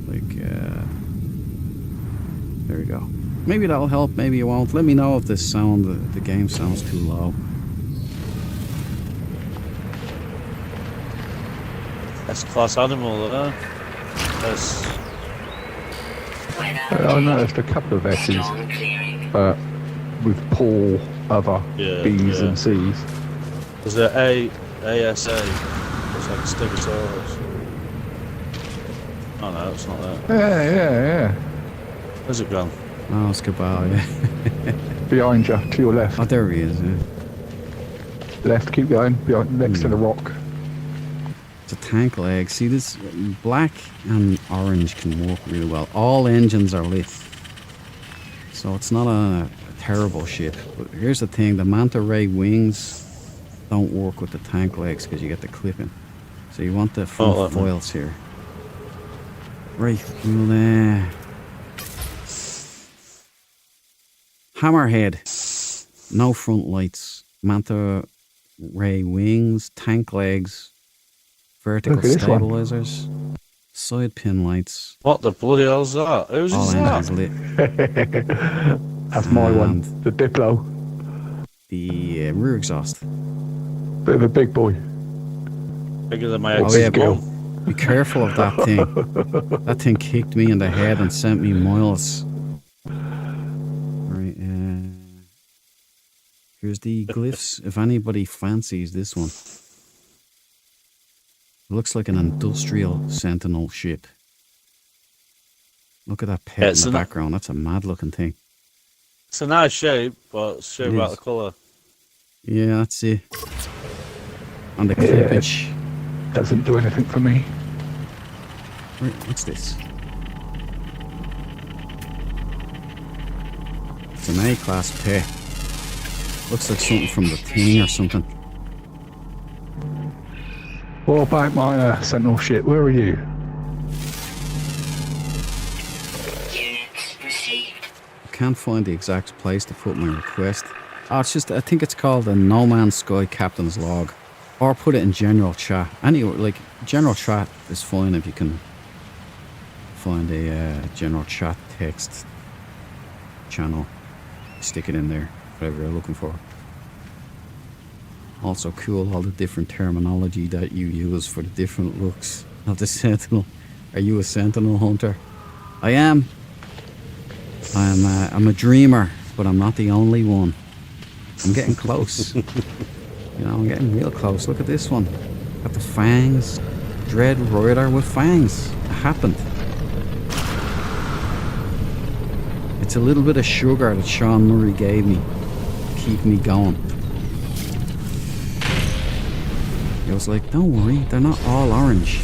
like, there we go. Maybe that'll help, maybe it won't. Let me know if this sound, the game sounds too low. S-class animal, S. I noticed a couple of S's, but with poor other B's and C's. Is there ASA? It's like a Stegosaurus. Oh no, it's not that. Yeah. Where's it gone? Oh, it's Cabal, yeah. Behind you, to your left. Oh, there he is, yeah. Left, keep going. Behind, next to the rock. It's a tank leg. See, this black and orange can work really well. All engines are lit. So it's not a terrible ship. But here's the thing, the manta ray wings don't work with the tank legs because you get the clipping. So you want the front foils here. Right, we'll Hammerhead. No front lights. Manta ray wings, tank legs, vertical stabilizers, side pin lights. What the bloody hell's that? Who's All that? engines lit. That's my one. The Diplo. The rear exhaust. Bit of a big boy. Bigger than my Oh ex. yeah, but be careful of that thing. That thing kicked me in the head and sent me miles. Right, here's the glyphs. If anybody fancies this one. It looks like an industrial Sentinel ship. Look at that pet in the background. That's a mad looking thing. It's a nice shape, but it's shame about the colour. Yeah, that's it. And the clippage. Doesn't do anything for me. Right, what's this? It's an A-class pet. Looks like something from the thing or something. What about my Sentinel ship? Where are you? Can't find the exact place to put my request. Oh, it's just, I think it's called the No Man's Sky Captain's Log. Or put it in general chat. Anyway, like, general chat is fine if you can find a general chat text channel. Stick it in there, whatever you're looking for. Also cool, all the different terminology that you use for the different looks of the Sentinel. Are you a Sentinel hunter? I am. I'm a dreamer, but I'm not the only one. I'm getting close. You know, I'm getting real close. Look at this one. Got the fangs. Dread Rider with fangs. It happened. It's a little bit of sugar that Sean Murray gave me to keep me going. He was like, don't worry, they're not all orange.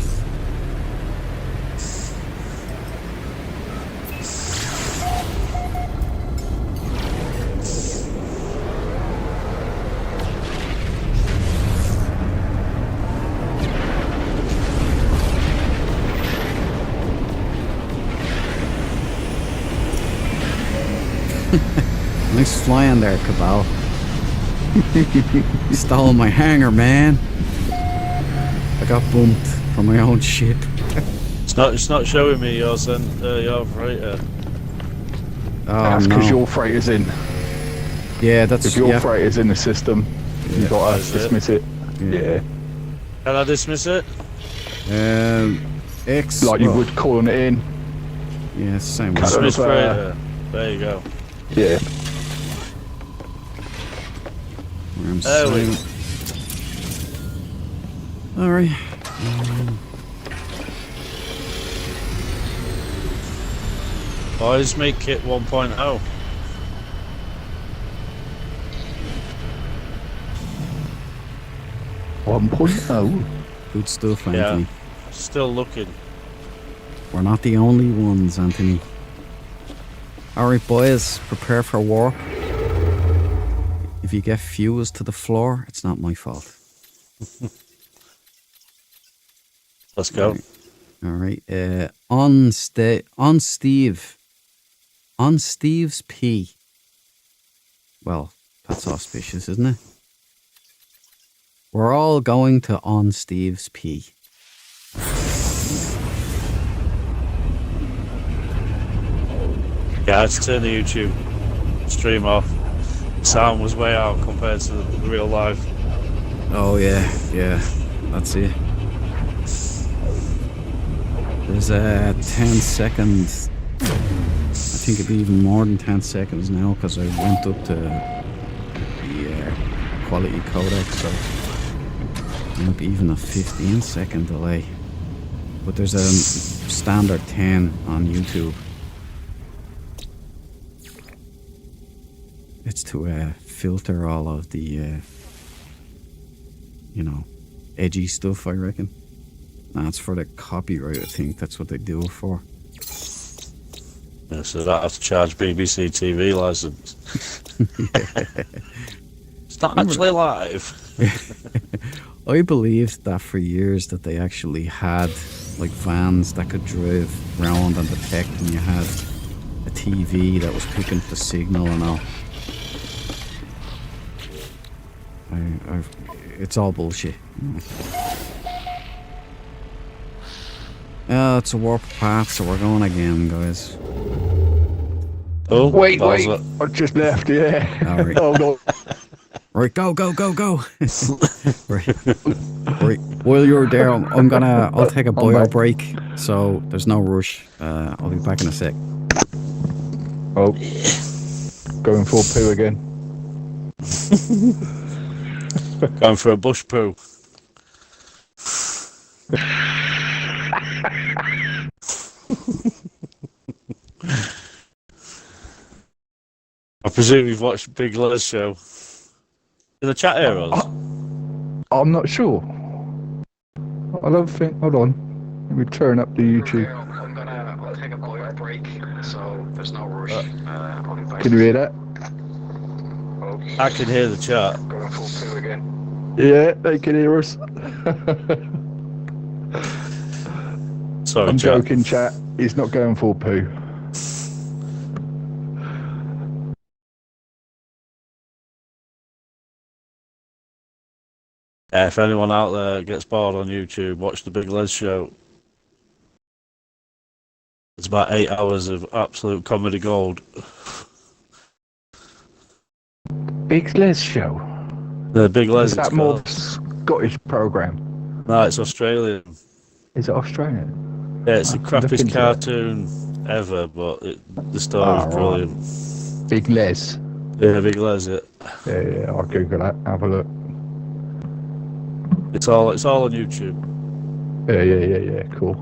Nice flying there, Cabal. Stole my hanger, man. I got bumped from my own ship. It's not showing me your freighter. Oh, That's because your freighter's in. Yeah, that's... If your freighter's in the system, you've got to dismiss it. Yeah. Can I dismiss it? X... Like you would calling it in. Yeah, same way. Dismiss freighter. There you go. Yeah. Alright. Boys, make kit 1.0. Good stuff, Anthony. Yeah, still looking. We're not the only ones, Anthony. Alright, boys, prepare for war. If you get fused to the floor, it's not my fault. Let's go. Alright. On Steve's P. Well, that's auspicious, isn't it? We're all going to On Steve's P. Yeah, I had to turn the YouTube stream off. Sound was way out compared to the real life. Oh yeah, that's it. There's 10 seconds. I think it'd be even more than 10 seconds now because I went up to the quality codec, so it might be even a 15-second delay. But there's a standard 10 on YouTube. It's to filter all of the, edgy stuff, I reckon. That's for the copyright, I think. That's what they do it for. Yeah, so that has to charge BBC TV license. It's not actually live. I believed that for years that they actually had like vans that could drive around and detect when you had a TV that was picking up the signal and all. It's all bullshit. It's a warp path, so we're going again, guys. Oh, Wait, that was wait. it. I just left, yeah. All right. Oh, no. Right, go. right. While you're there, I'll take a bio back. break, so there's no rush. I'll be back in a sec. Oh. Going for poo again. Going for a bush poo. I presume you've watched Big Les show. In the chat heroes? I'm not sure. I don't think. Hold on. Let me turn up the YouTube. I'll take a bio break, so there's no rush. I'll be back. Can you hear that? I can hear the chat. Going full poo again. Yeah, they can hear us. Sorry, I'm chat. joking, chat. He's not going full poo. If anyone out there gets bored on YouTube, watch the Big Les show. It's about 8 hours of absolute comedy gold. Big Les show. The Big Les Is that it's more called. Scottish program? No, it's Australian. Is it Australian? Yeah, it's the I'll look crappiest into it. cartoon ever, but the story's right. brilliant. Big Les. Yeah, Big Les, it. Yeah, I'll Google that. Have a look. It's all on YouTube. Yeah. Cool.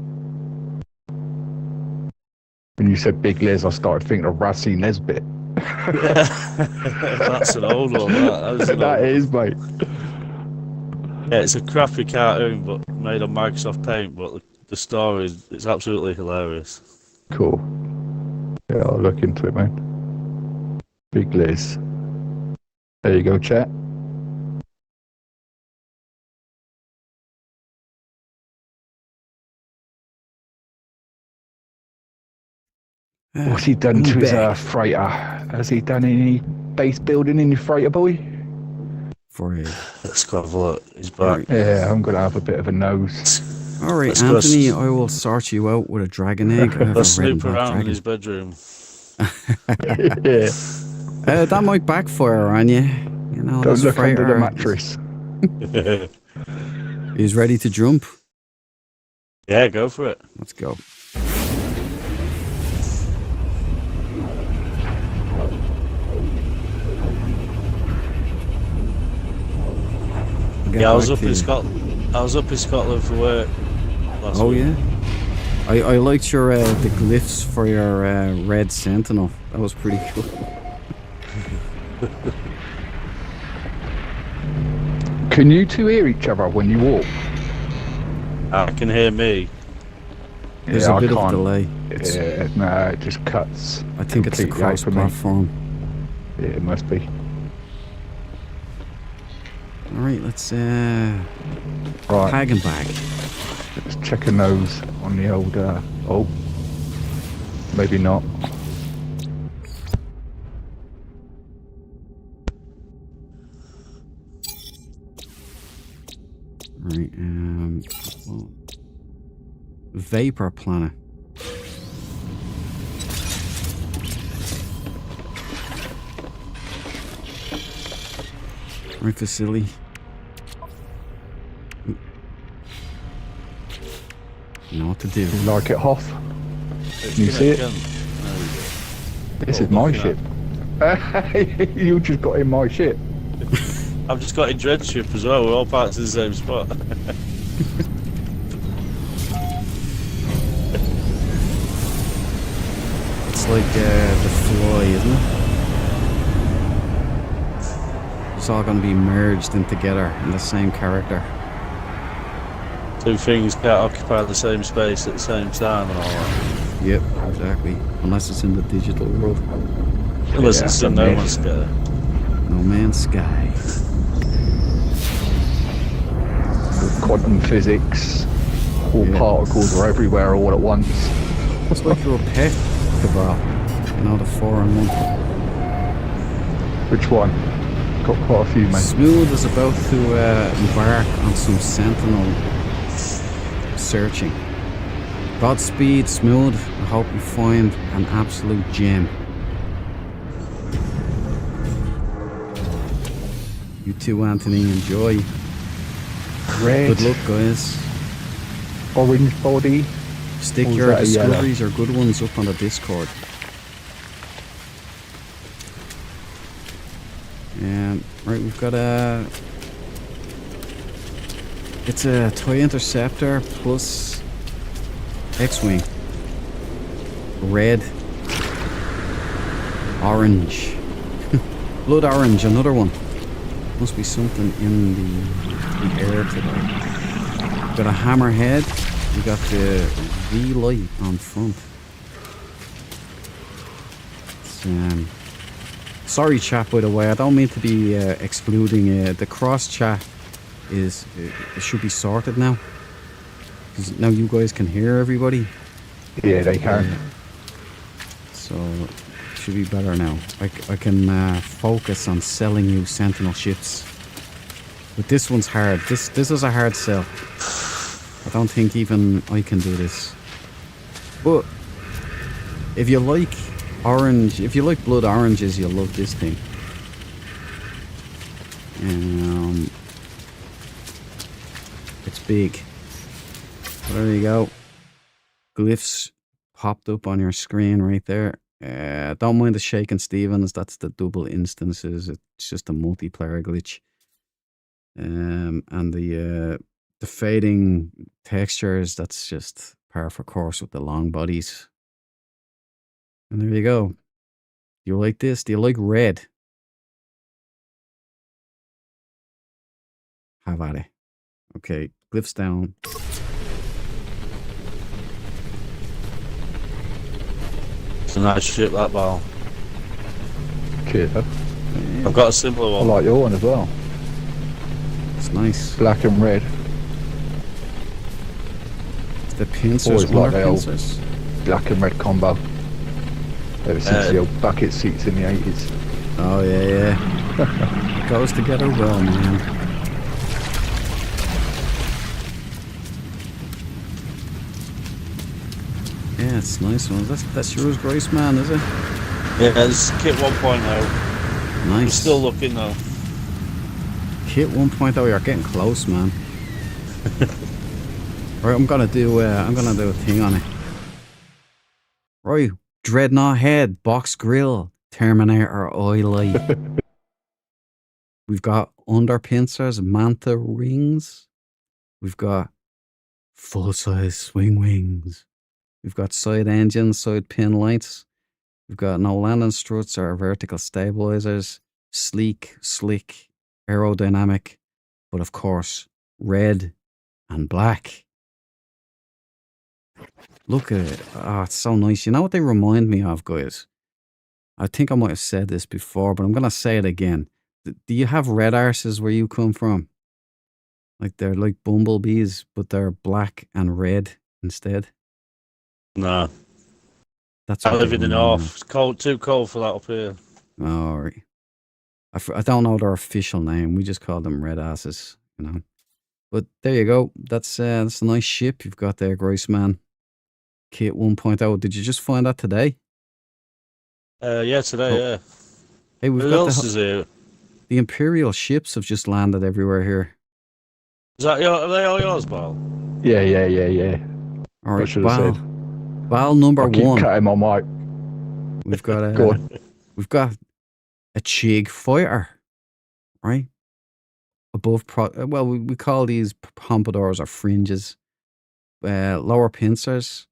When you said Big Les, I started thinking of Racine Nesbitt. That's an old one. That is an That old is, mate. one. Yeah, it's a crappy cartoon, but made on Microsoft Paint. But the story it's absolutely hilarious. Cool. Yeah, I'll look into it, mate. Big Les. There you go, chat. What's he done to his freighter? Has he done any base building in your freighter, boy? For you. Let's go have a look. He's back. Yeah, I'm gonna have a bit of a nose. All right, Let's go Anthony, I will sort you out with a dragon egg. I have a Let's red and snoop black around in dragon. his bedroom. Yeah. That might backfire on you. You know, Don't this look under the freighter mattress. is ready to jump. Yeah, go for it. Let's go. Yeah, I was up in Scotland. I was up in Scotland for work last Oh week. yeah. I liked your the glyphs for your red Sentinel. That was pretty cool. Can you two hear each other when you walk? I can hear me. There's Yeah, a I bit of can't. delay. Yeah, no, it just cuts. I think it's the completely out cross for me. platform. Yeah, it must be. All right, let's Right, tag him back. let's check a nose on the old. Oh, maybe not. All right, well, Vapor Planet. Right, facility. You know what to do. You like it, Hoff? Can you see it? This is my ship. You just got in my ship. I've just got a dread ship as well. We're all parked in the same spot. It's like the Fly, isn't it? It's all going to be merged in together in the same character. Two things can't occupy the same space at the same time and all that. Yep, exactly. Unless it's in the digital world. Unless Yeah, it's in the No myth. Man's Sky. No Man's Sky. with quantum physics. All particles are everywhere all at once. It's like you're a pet, Cabal. You know, the 4-in-1. Which one? Got quite a few, mate. Smooth is about to embark on some Sentinel searching. Godspeed, Smooth. I hope you find an absolute gem. You too, Anthony. Enjoy. Red. Good luck, guys. Orange body. Stick Or was your that a yellow? discoveries or good ones up on the Discord. Right, we've got it's a toy interceptor plus X-wing. Red, orange, blood orange. Another one. Must be something in the air today. We've got a hammerhead. We got the V light on front. Sorry, chat. By the way, I don't mean to be excluding. The cross chat it should be sorted now. 'Cause now you guys can hear everybody. Yeah, they can. So it should be better now. I can focus on selling you Sentinel ships. But this one's hard. This is a hard sell. I don't think even I can do this. But if you like orange, if you like blood oranges, you'll love this thing. It's big. There you go. Glyphs popped up on your screen right there. Don't mind the shaking Stevens. That's the double instances. It's just a multiplayer glitch. And the fading textures, that's just par for course with the long bodies. And there you go. Do you like this? Do you like red? Have at it. Okay, glyphs down. It's a nice ship, that ball. Cheers. I've got a similar I one. like your one as well. It's nice. Black and red. The pincers, Always like under the old pincers. black and red combo. Ever since the old bucket seats in the 80s. Oh yeah. It goes together well, man. Yeah, it's nice one. That's yours, Grace, man, is it? Yeah, it's kit 1.0. I'm Nice. still looking though. Kit 1.0, you're getting close, man. Right, I'm gonna do a thing on it. Right, Dreadnought head, box grill, Terminator eye light. We've got under pincers, manta rings. We've got full size swing wings. We've got side engines, side pin lights. We've got no landing struts or vertical stabilizers. Sleek, slick, aerodynamic, but of course, red and black. Look at it. Oh, it's so nice. You know what they remind me of, guys? I think I might have said this before, but I'm going to say it again. Do you have red arses where you come from? Like they're like bumblebees, but they're black and red instead? No. That's I what live they in the remind me north. of. It's cold, too cold for that up here. Oh, right. I don't know their official name. We just call them red asses, you know. But there you go. That's a nice ship you've got there, Grace Man. Kit 1.0. Did you just find that today? Yeah, today, Oh. yeah. Hey, we've Who got else is here? the Imperial ships have just landed everywhere here. Is that are they all yours, pal? Yeah. All I right, should have Bal. said. Bal number I keep one. cutting my mic. We've got Go a on. Chig fighter, right? Well, we call these pompadours or fringes. Lower pincers.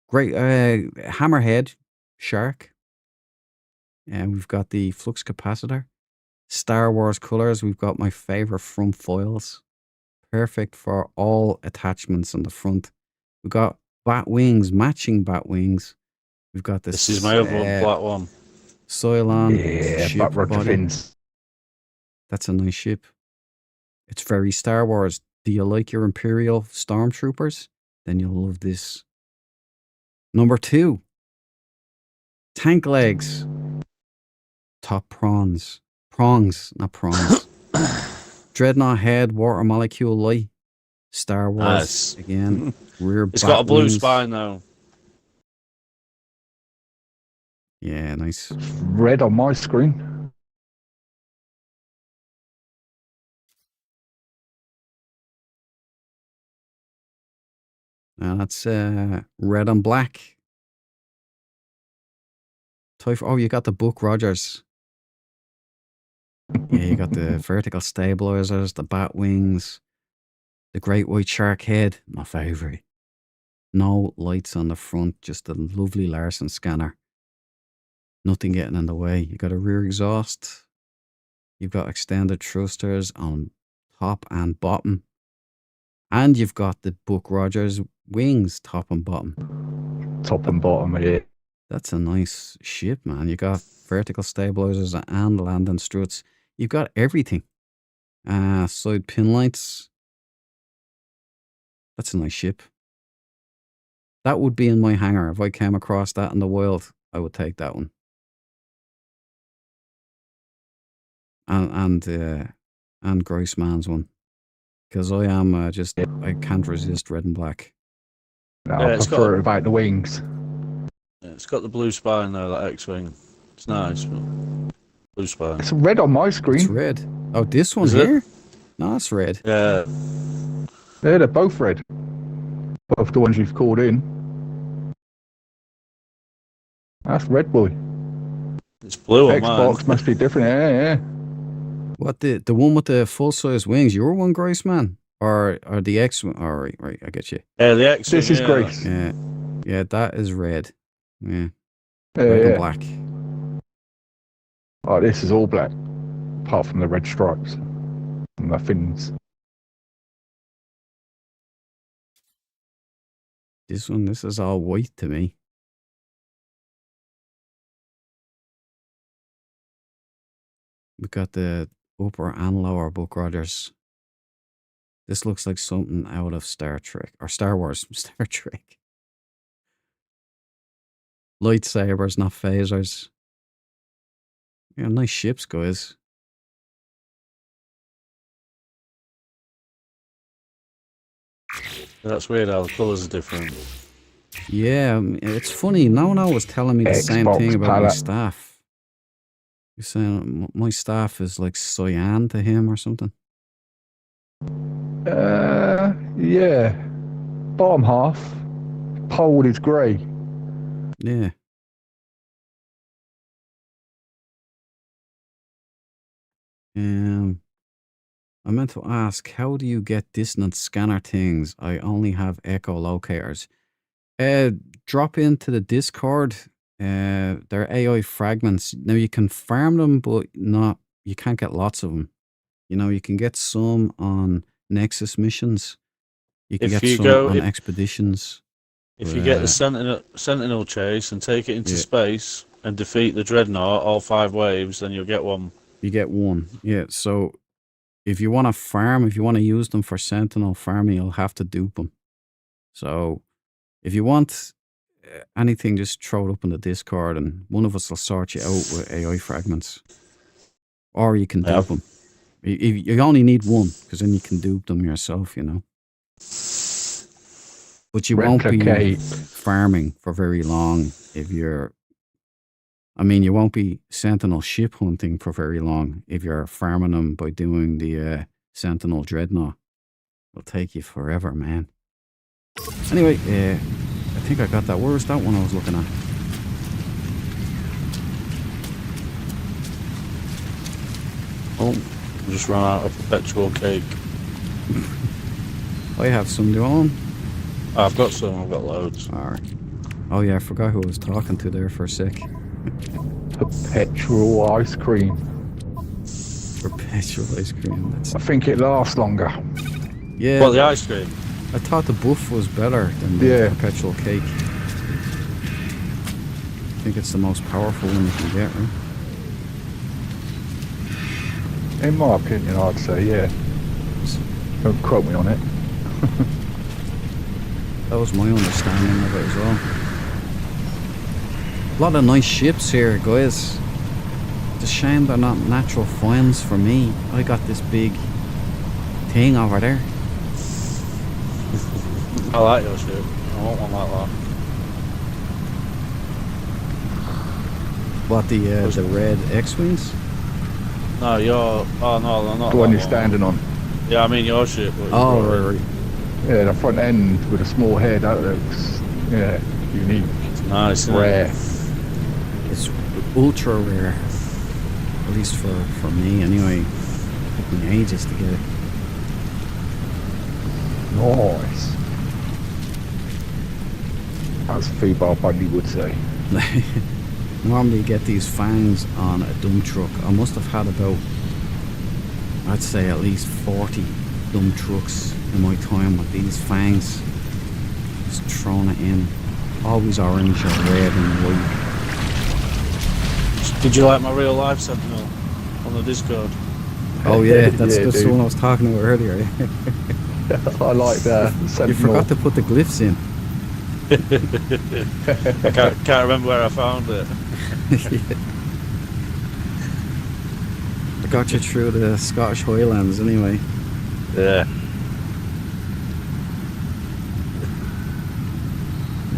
Great hammerhead shark. And we've got the flux capacitor. Star Wars colors. We've got my favorite front foils. Perfect for all attachments on the front. We've got bat wings, matching bat wings. We've got This is my other black one. Cylon Yeah, ship but Roger body. Fins. That's a nice ship. It's very Star Wars. Do you like your Imperial Stormtroopers? Then you'll love this. Number 2. Tank legs. Top prawns. Prongs, not prawns. Dreadnought head, water molecule light. Star Wars Nice. again. Rear It's bat got a blue wings. spine though. Yeah, nice. Red on my screen. Now that's red and black. Oh, you got the Buck Rogers. Yeah, you got the vertical stabilizers, the bat wings, the great white shark head, my favourite. No lights on the front, just a lovely Larson scanner. Nothing getting in the way. You got a rear exhaust. You've got extended thrusters on top and bottom. And you've got the Buck Rogers wings, top and bottom. Top and bottom, yeah. That's a nice ship, man. You got vertical stabilizers and landing struts. You've got everything. Side pin lights. That's a nice ship. That would be in my hangar. If I came across that in the wild, I would take that one. And Grossman's one. Because I am I can't resist red and black. No, I prefer it about the wings. Yeah, it's got the blue spine though, that X-wing. It's nice, but blue spine. It's red on my screen. It's red. Oh, this one Is it? here? No, it's red. Yeah. Yeah, they're both red. Both the ones you've called in. That's red, boy. It's blue on Xbox mine. must be different. Yeah. What, the one with the full size wings? Your one, Grace, man? Or the X one? All right, I get you. Yeah, the X-wing. This is Grace. Yeah, that is red. Yeah, Yeah, red and yeah. black. Oh, this is all black. Apart from the red stripes. And the fins. This is all white to me. We've got the upper and lower Buck Rogers. This looks like something out of Star Trek or Star Wars. Star Trek. Lightsabers, not phasers. Yeah, nice ships, guys. That's weird how the colours are different. Yeah, it's funny. No one was telling me the same Xbox thing about my palette. staff. You're saying my staff is like cyan to him or something. Yeah. Bottom half. Pole is grey. Yeah. I meant to ask, how do you get distance scanner things? I only have echolocators. Drop into the Discord. They're AI fragments. Now you can farm them, but you can't get lots of them. You know, you can get some on Nexus missions. You can If get you some go- on if- expeditions. If you get the Sentinel chase and take it into Yeah. space and defeat the Dreadnought, all 5 waves, then you'll get one. You get one. Yeah, so if you want to farm, if you want to use them for Sentinel farming, you'll have to dupe them. So if you want anything, just throw it up in the Discord and one of us will sort you out with AI fragments. Or you can dupe them. You only need one, because then you can dupe them yourself, you know. But you won't be Replicate. farming for very long if you're... you won't be Sentinel ship hunting for very long if you're farming them by doing the Sentinel Dreadnought. It'll take you forever, man. Anyway, I think I got that. Where was that one I was looking at? Oh, I just ran out of perpetual cake. I have some doing. I've got some, I've got loads. Alright. Oh yeah, I forgot who I was talking to there for a sec. Perpetual ice cream. Perpetual ice cream. That's... I think it lasts longer. Yeah, What, the ice cream? I thought the buff was better than the Yeah. perpetual cake. I think it's the most powerful one you can get, right? In my opinion, I'd say, yeah. Don't quote me on it. That was my understanding of it as well. A lot of nice ships here, guys. It's a shame they're not natural finds for me. I got this big thing over there. I like your ship. I want one like that. What, the red X-Wings? No, your... Oh, no, they're not The one that you're standing on. Yeah, I mean your ship. Oh, right. Yeah, the front end with a small head. That looks, yeah, unique. It's nice, isn't Rare. It's ultra rare. At least for me, anyway. It took me ages to get it. Nice. As a female bunny would say. Normally you get these fangs on a dump truck. I must have had about, I'd say at least 40 dump trucks in my time with these fangs. Just throwing it in. Always orange or red and white. Did you like my real life Sentinel on the Discord? Oh yeah, that's Yeah, the dude. one I was talking about earlier. I like that. You Sentinel. forgot to put the glyphs in. I can't remember where I found it. I got you through the Scottish Highlands anyway. Yeah.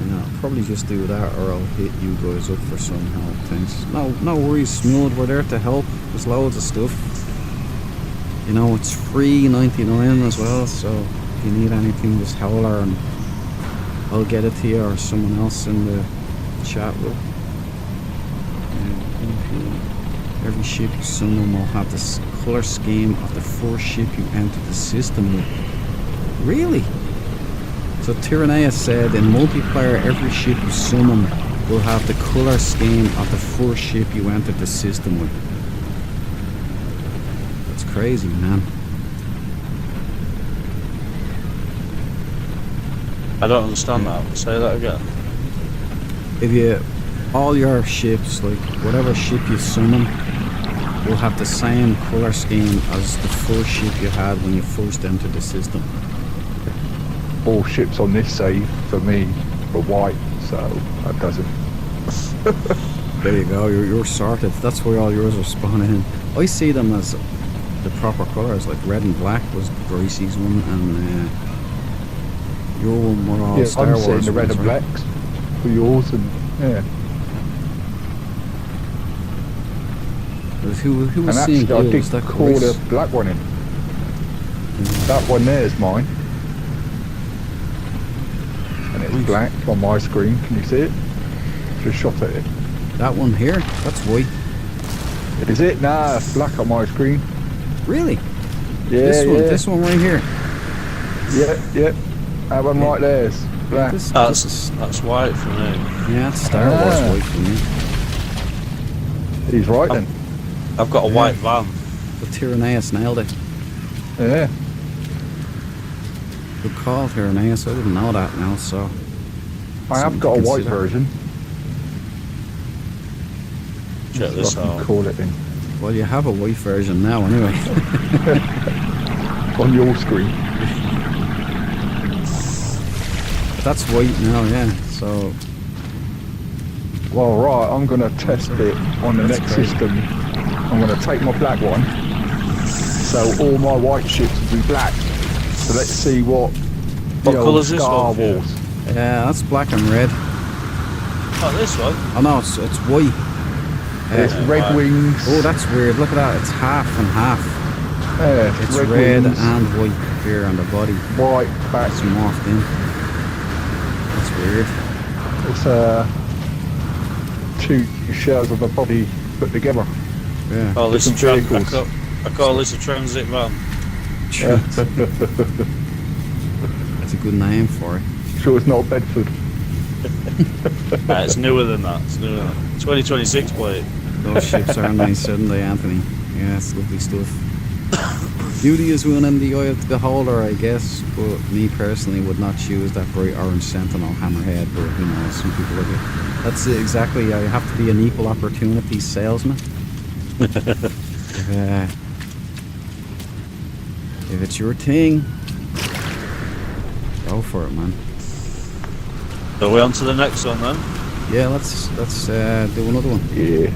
Yeah, I'll probably just do that or I'll hit you guys up for some help, thanks. No worries, Smooth, we're there to help. There's loads of stuff. You know, it's free 99 as well, so if you need anything, just holler and I'll get it to you or someone else in the chat will. Every ship you summon will have this colour scheme of the first ship you enter the system with. Really? So Tyranneus said in multiplayer every ship you summon will have the colour scheme of the first ship you entered the system with. That's crazy, man. I don't understand that. Say that again. If you, all your ships, like whatever ship you summon, will have the same colour scheme as the first ship you had when you first entered the system. All ships on this save for me were white, so that doesn't. There you go, you're sorted. That's why all yours are spawning in. I see them as the proper colours, like red and black was Gracie's one, and your one were all Yeah, Star I'm Wars seeing the red ones, and right? blacks for yours, and yeah. Who And was seeing actually, I who? did Was that call Grace? the black one in. That one there is mine. And it's black on my screen. Can you see it? Just shot at it. That one here? That's white. Is it? Nah, it's black on my screen. Really? Yeah, This one right here. Yeah. That one right there is black. That's white for me. Yeah, it's Star Wars Ah. white for me. He's right then. I've got a white van. But Tyranneus nailed it. Yeah. Good call, Tyranneus. I didn't know that now, so... I have something got to a white consider. version. Check this I can out. call it in. Well, you have a white version now, anyway. On your screen. But that's white now, yeah. So, Well, right, I'm going to test it on the That's next great. system. I'm going to take my black one. So all my white ships will be black. So let's see what What the old colour's this Star one for you? Wars. yeah, that's black and red. Oh, this one. Oh no, it's white. It's red right. wings. Oh, that's weird. Look at that. It's half and half. Yeah, It's red wings, and white here on the body. white back. It's morphed in. That's weird. It's two shells of a body put together. Yeah. Oh, this is Different vehicles. I call this a transit van. That's a good name for it. Sure, it's not Bedford. Nah, it's newer than that. It's newer than that. 2026 plate. Those ships are nice, aren't they, Anthony? Yeah, it's lovely stuff. Beauty is one in the eye of the beholder, I guess, but me personally would not choose that bright orange Sentinel hammerhead, but who knows, some people look at. That's it, exactly, I have to be an equal opportunity salesman. If it's your thing, go for it, man. So we're on to the next one then. Yeah, let's do another one. Yeah.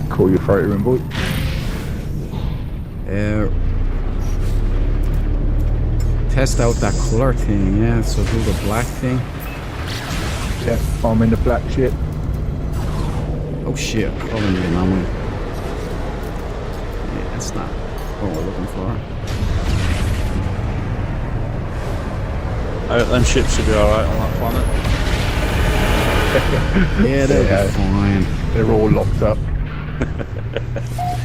Call your freighter in, boy. Test out that color thing, yeah. So do the black thing. Yeah, I'm in the black shit. Oh shit, calling the anomaly. Yeah, that's not what we're looking for. I think them ships should be alright on that planet. Yeah, they'll be fine. They're all locked up.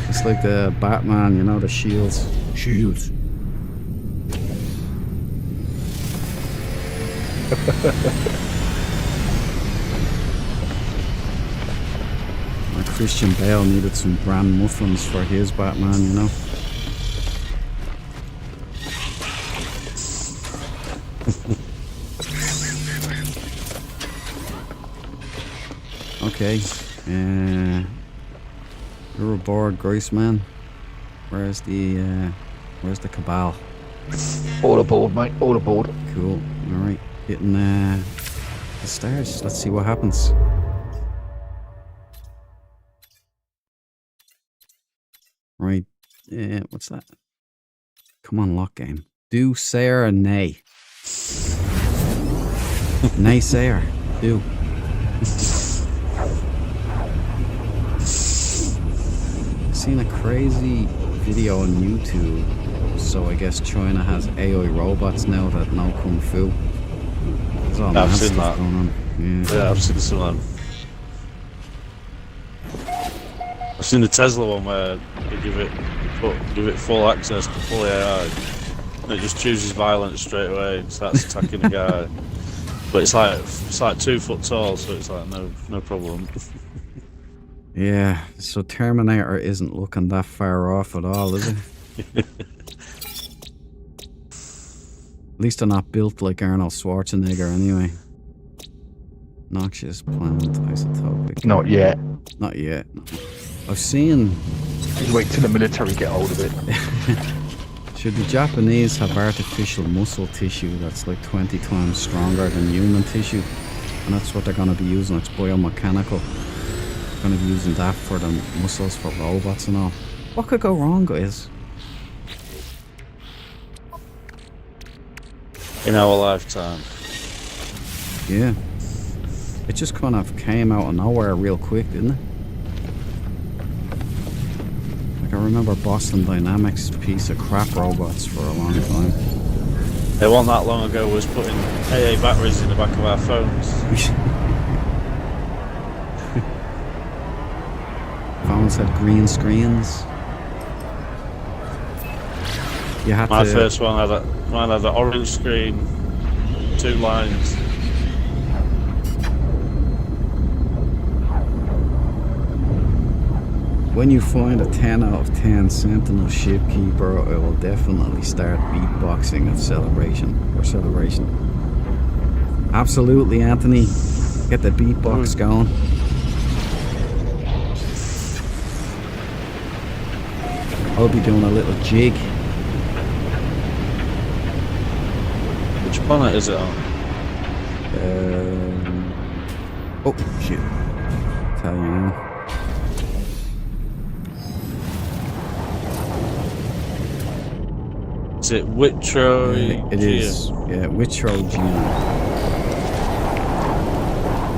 It's like the Batman, you know, the shields. Shields. Like Christian Bale needed some brand muffins for his Batman, you know. Okay, you're aboard, Graceman. Where's the cabal? All aboard, mate. All aboard. Cool. All right, hitting the stairs. Let's see what happens. Right. What's that? Come on, lock game. Do Sayer and nay. Nay Sayer. Do. Seen a crazy video on YouTube. So I guess China has AI robots now that know Kung Fu. There's all I've mad seen stuff that. going on. Yeah, I've seen some of them. I've seen the Tesla one where they give it full access to full AI. And it just chooses violence straight away and starts attacking the guy. But it's like 2 foot tall, so it's like no problem. Yeah, so Terminator isn't looking that far off at all, is it? At least they're not built like Arnold Schwarzenegger anyway. Noxious plant isotopic. Not yet. Not yet. No. I've seen... Just wait till the military get hold of it. Should the Japanese have artificial muscle tissue that's like 20 times stronger than human tissue? And that's what they're going to be using. It's biomechanical. They're going to be using that for the muscles for robots and all. What could go wrong, guys? In our lifetime. Yeah. It just kind of came out of nowhere real quick, didn't it? Like I remember Boston Dynamics piece of crap robots for a long time. It wasn't that long ago was putting AA batteries in the back of our phones. Phones had green screens. You had My to... first one had an orange screen, 2 lines. When you find a 10 out of 10 Sentinel shipkeeper, I will definitely start beatboxing at celebration. Absolutely, Anthony. Get the beatbox going. I'll be doing a little jig. Which planet is it on? Oh, shit. Tell you now. Is it Witro? It is. Yeah, Witro Geo.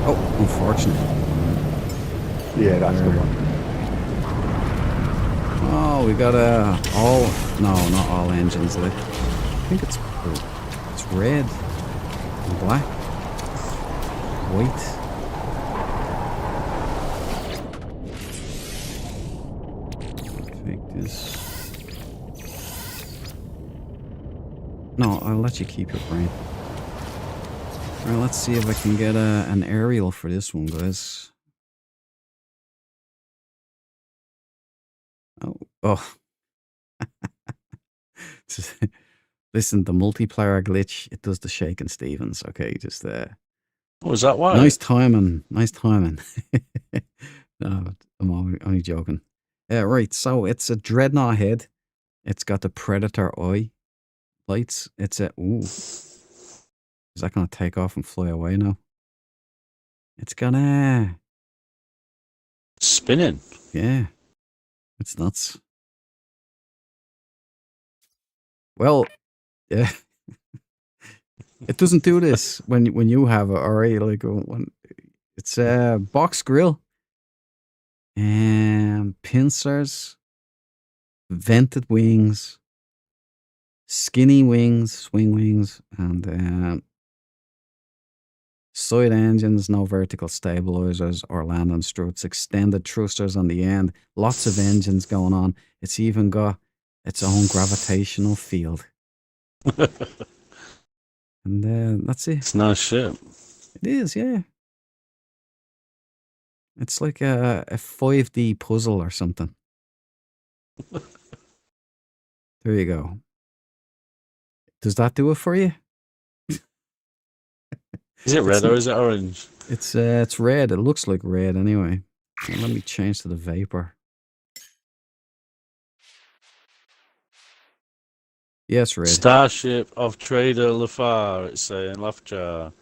Oh, unfortunate. Yeah, that's the one. Oh, we got no, not all engines lit. I think it's red and black, white. Take this. No, I'll let you keep your brain. Alright, let's see if I can get an aerial for this one, guys. Oh. Listen, the multiplayer glitch, it does the Shakin' Stevens, okay? Just Was that why? Nice timing. No, I'm only joking. Right, so it's a Dreadnought head. It's got the predator eye lights. It's a ooh. Is that gonna take off and fly away now? It's gonna. Spinning. Yeah. It's nuts. Well, yeah. It doesn't do this when you have it, alright? Like when it's a box grill and pincers, vented wings, skinny wings, swing wings, and side engines, no vertical stabilizers or landing struts, extended thrusters on the end, lots of engines going on. It's even got its own gravitational field. And that's it. It's nice shit. It is, yeah. It's like a 5D puzzle or something. There you go. Does that do it for you? Is it red or is it orange? It's red. It looks like red anyway. Well, let me change to the vapor. Yes, red. Starship of Trader Lafar, it's saying, Lafjar.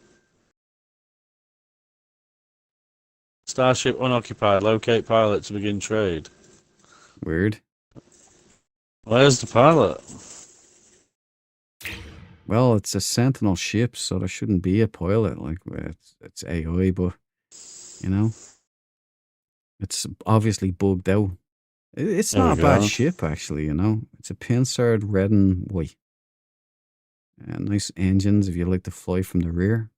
Starship unoccupied, locate pilot to begin trade. Weird. Where's the pilot? Well, it's a Sentinel ship, so there shouldn't be a pilot. Like it's AI, but you know, it's obviously bugged out. It's There not we a bad go. ship, actually. You know, it's a pincered red and white. Nice engines if you like to fly from the rear.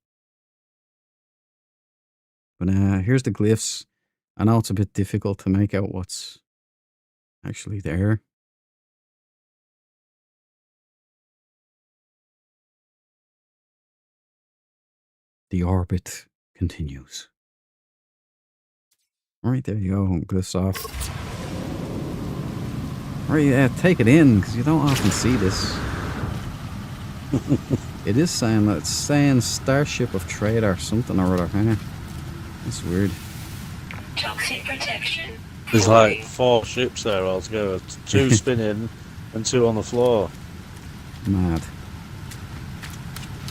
But here's the glyphs. I know it's a bit difficult to make out what's actually there. The orbit continues. All right, there you go. Glyphs off. All right, take it in, because you don't often see this. It is saying that it's saying Starship of Trade or something or other. Hang on. That's weird. Toxic protection. There's like 4 ships there altogether. 2 spinning and 2 on the floor. Mad.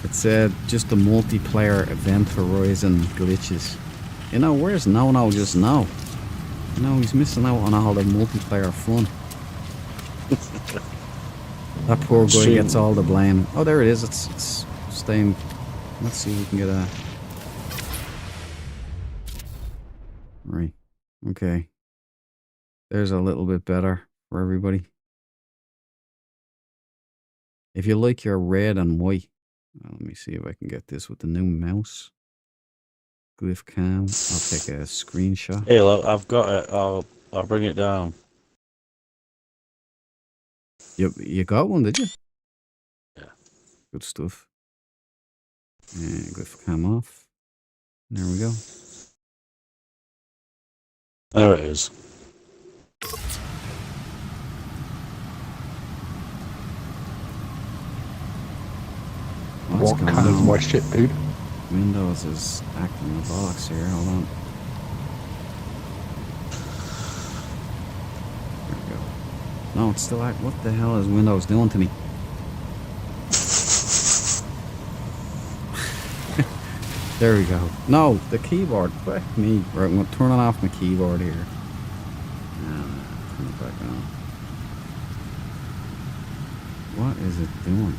It's just the multiplayer event horizon glitches. You know, where's No just now? You know, he's missing out on all the multiplayer fun. That poor guy gets all the blame. Oh, there it is. It's staying. Let's see if we can get a... Right. Okay. There's a little bit better for everybody. If you like your red and white... let me see if I can get this with the new mouse. Glyph cam. I'll take a screenshot. Hey, look, I've got it. I'll bring it down. You got one, did you? Yeah. Good stuff. Glyph cam off. There we go. There it is. What's What going kind of on? my shit, dude? Windows is acting the bollocks here. Hold on. There we go. No, it's still act. What the hell is Windows doing to me? There we go. No, the keyboard. Fuck me. Right, I'm turning off my keyboard here. Turn it back on. What is it doing?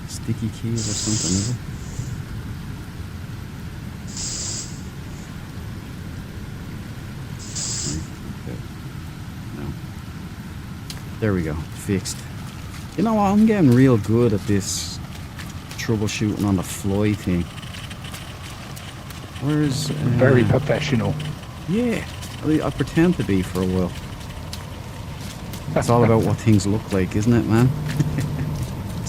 Sticky keys or something, is it? Okay. No. There we go. Fixed. You know what? I'm getting real good at this troubleshooting on the fly thing. Where's... Very professional. Yeah. I pretend to be for a while. It's all about what things look like, isn't it, man?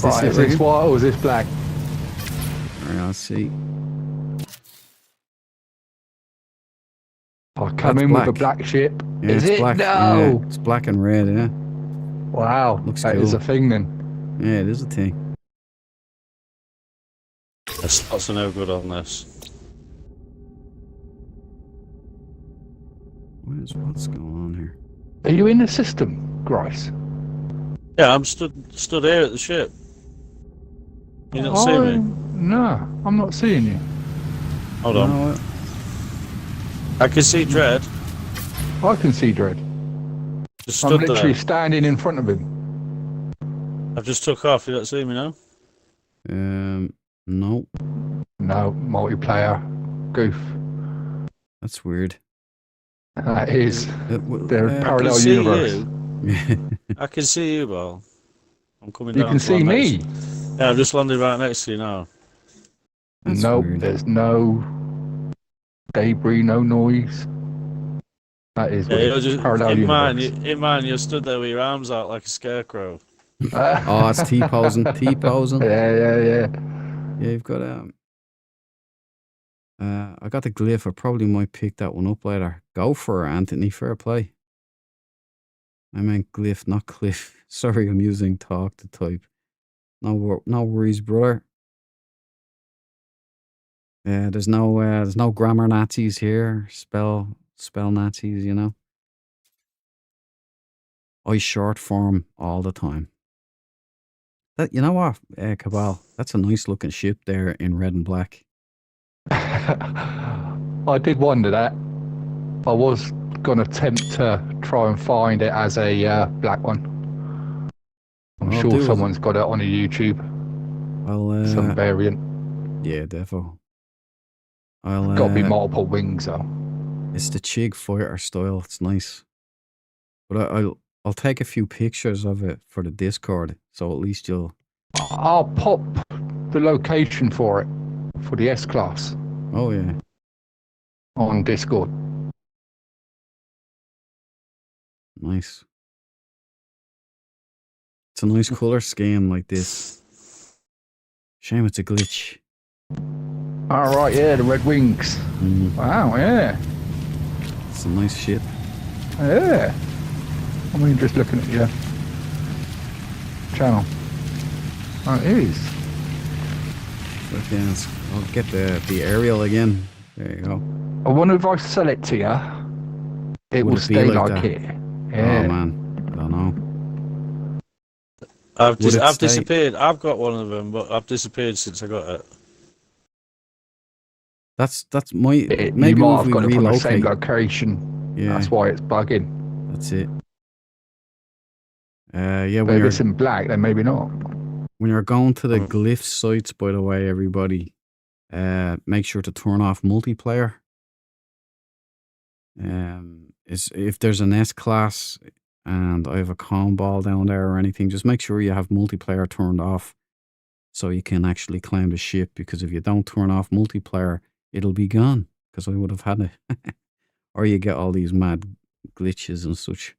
Right, is this white or is this black? Alright, let's see. I come That's in with a black. black ship. Yeah, Is it's it? black. No! Yeah, it's black and red, yeah. Wow, Looks that is cool. a thing then. Yeah, it is a thing. The spots are no good on this. What's going on here? Are you in the system, Grice? Yeah, I'm stood here at the ship. You don't see me? No, I'm not seeing you. Hold on. No, I can see Dread. I can see Dread. Just I'm stood literally there. standing in front of him. I've just took off. You don't see me now? no, No, multiplayer. Goof. that's weird. That is. They're I I can parallel see universe. you. I can see you, Bal. I'm coming You down. can to see land me. next. Yeah, I'm just landing right next to you now. That's Nope, weird. there's no debris, no noise. That is Yeah, weird. you're just Parallel universe. in mine, you're stood there with your arms out like a scarecrow. Oh, it's T-posing. T-posing. Yeah. Yeah, you've got I got the glyph. I probably might pick that one up later. Go for it, Anthony. Fair play. I meant glyph, not cliff. Sorry, I'm using talk to type. No worries, brother. Yeah, there's no grammar Nazis here. Spell Nazis, you know. I short form all the time. That, you know what, Cabal? That's a nice looking ship there in red and black. I did wonder that. I was going to attempt to try and find it as a black one. I'm I'll sure do it. someone's got it on a YouTube. I'll Some variant. yeah, defo. I'll Got to be multiple wings though. It's the Chig fighter style. It's nice, but I'll take a few pictures of it for the Discord, so at least you'll. I'll pop the location for it for the S class Oh yeah, on Discord. nice. It's a nice color scheme like this. Shame it's a glitch. All right, yeah, the red wings. Wow, yeah, It's a nice ship. yeah. I mean, just looking at your channel. Oh, it is. Okay, I'll get the aerial again. There you go. I wonder if I sell it to you, it will Would it be stay like like that? it. Oh Yeah. man, I don't know. I've Would it stay? disappeared. I've got one of them, but I've disappeared since I got it. That's my You maybe might if have we got it from the same relocate. location. Yeah, That's why it's bugging. that's it. Yeah, But if it's in black, then maybe not. when you're going to the glyph sites, by the way, everybody, make sure to turn off multiplayer. Is if there's an S class and I have a con ball down there or anything, just make sure you have multiplayer turned off so you can actually claim the ship. Because if you don't turn off multiplayer, it'll be gone. Because I would have had it, or you get all these mad glitches and such.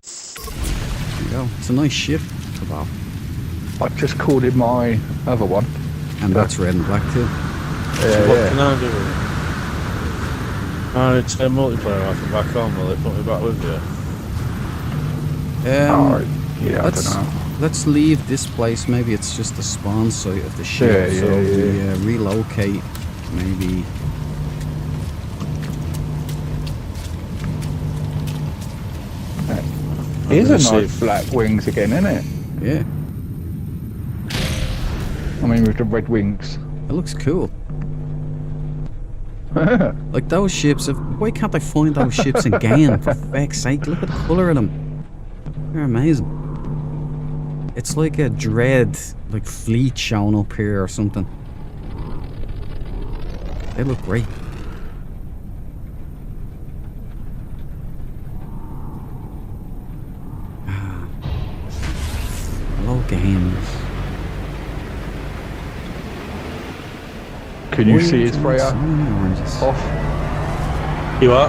There you go. It's a nice ship, Cabal. I just called it my other one. And that's red and black too. Yeah, What yeah. can I do with it? I need to turn multiplayer off and back on. Will it put me back with you? Alright. Yeah, I don't let's know. let's leave this place. Maybe it's just the spawn site of the ship. Yeah, so yeah. we relocate. Maybe. Here's a Let's see nice if- black wings again, isn't it? Yeah, I mean, with the red wings. it looks cool. Like those ships. Why can't I find those ships again? For feck's sake, look at the color of them. They're amazing. It's like a dread, like fleet showing up here or something. They look great. Hello, games. Can you see his So freighter many oranges. off? You what?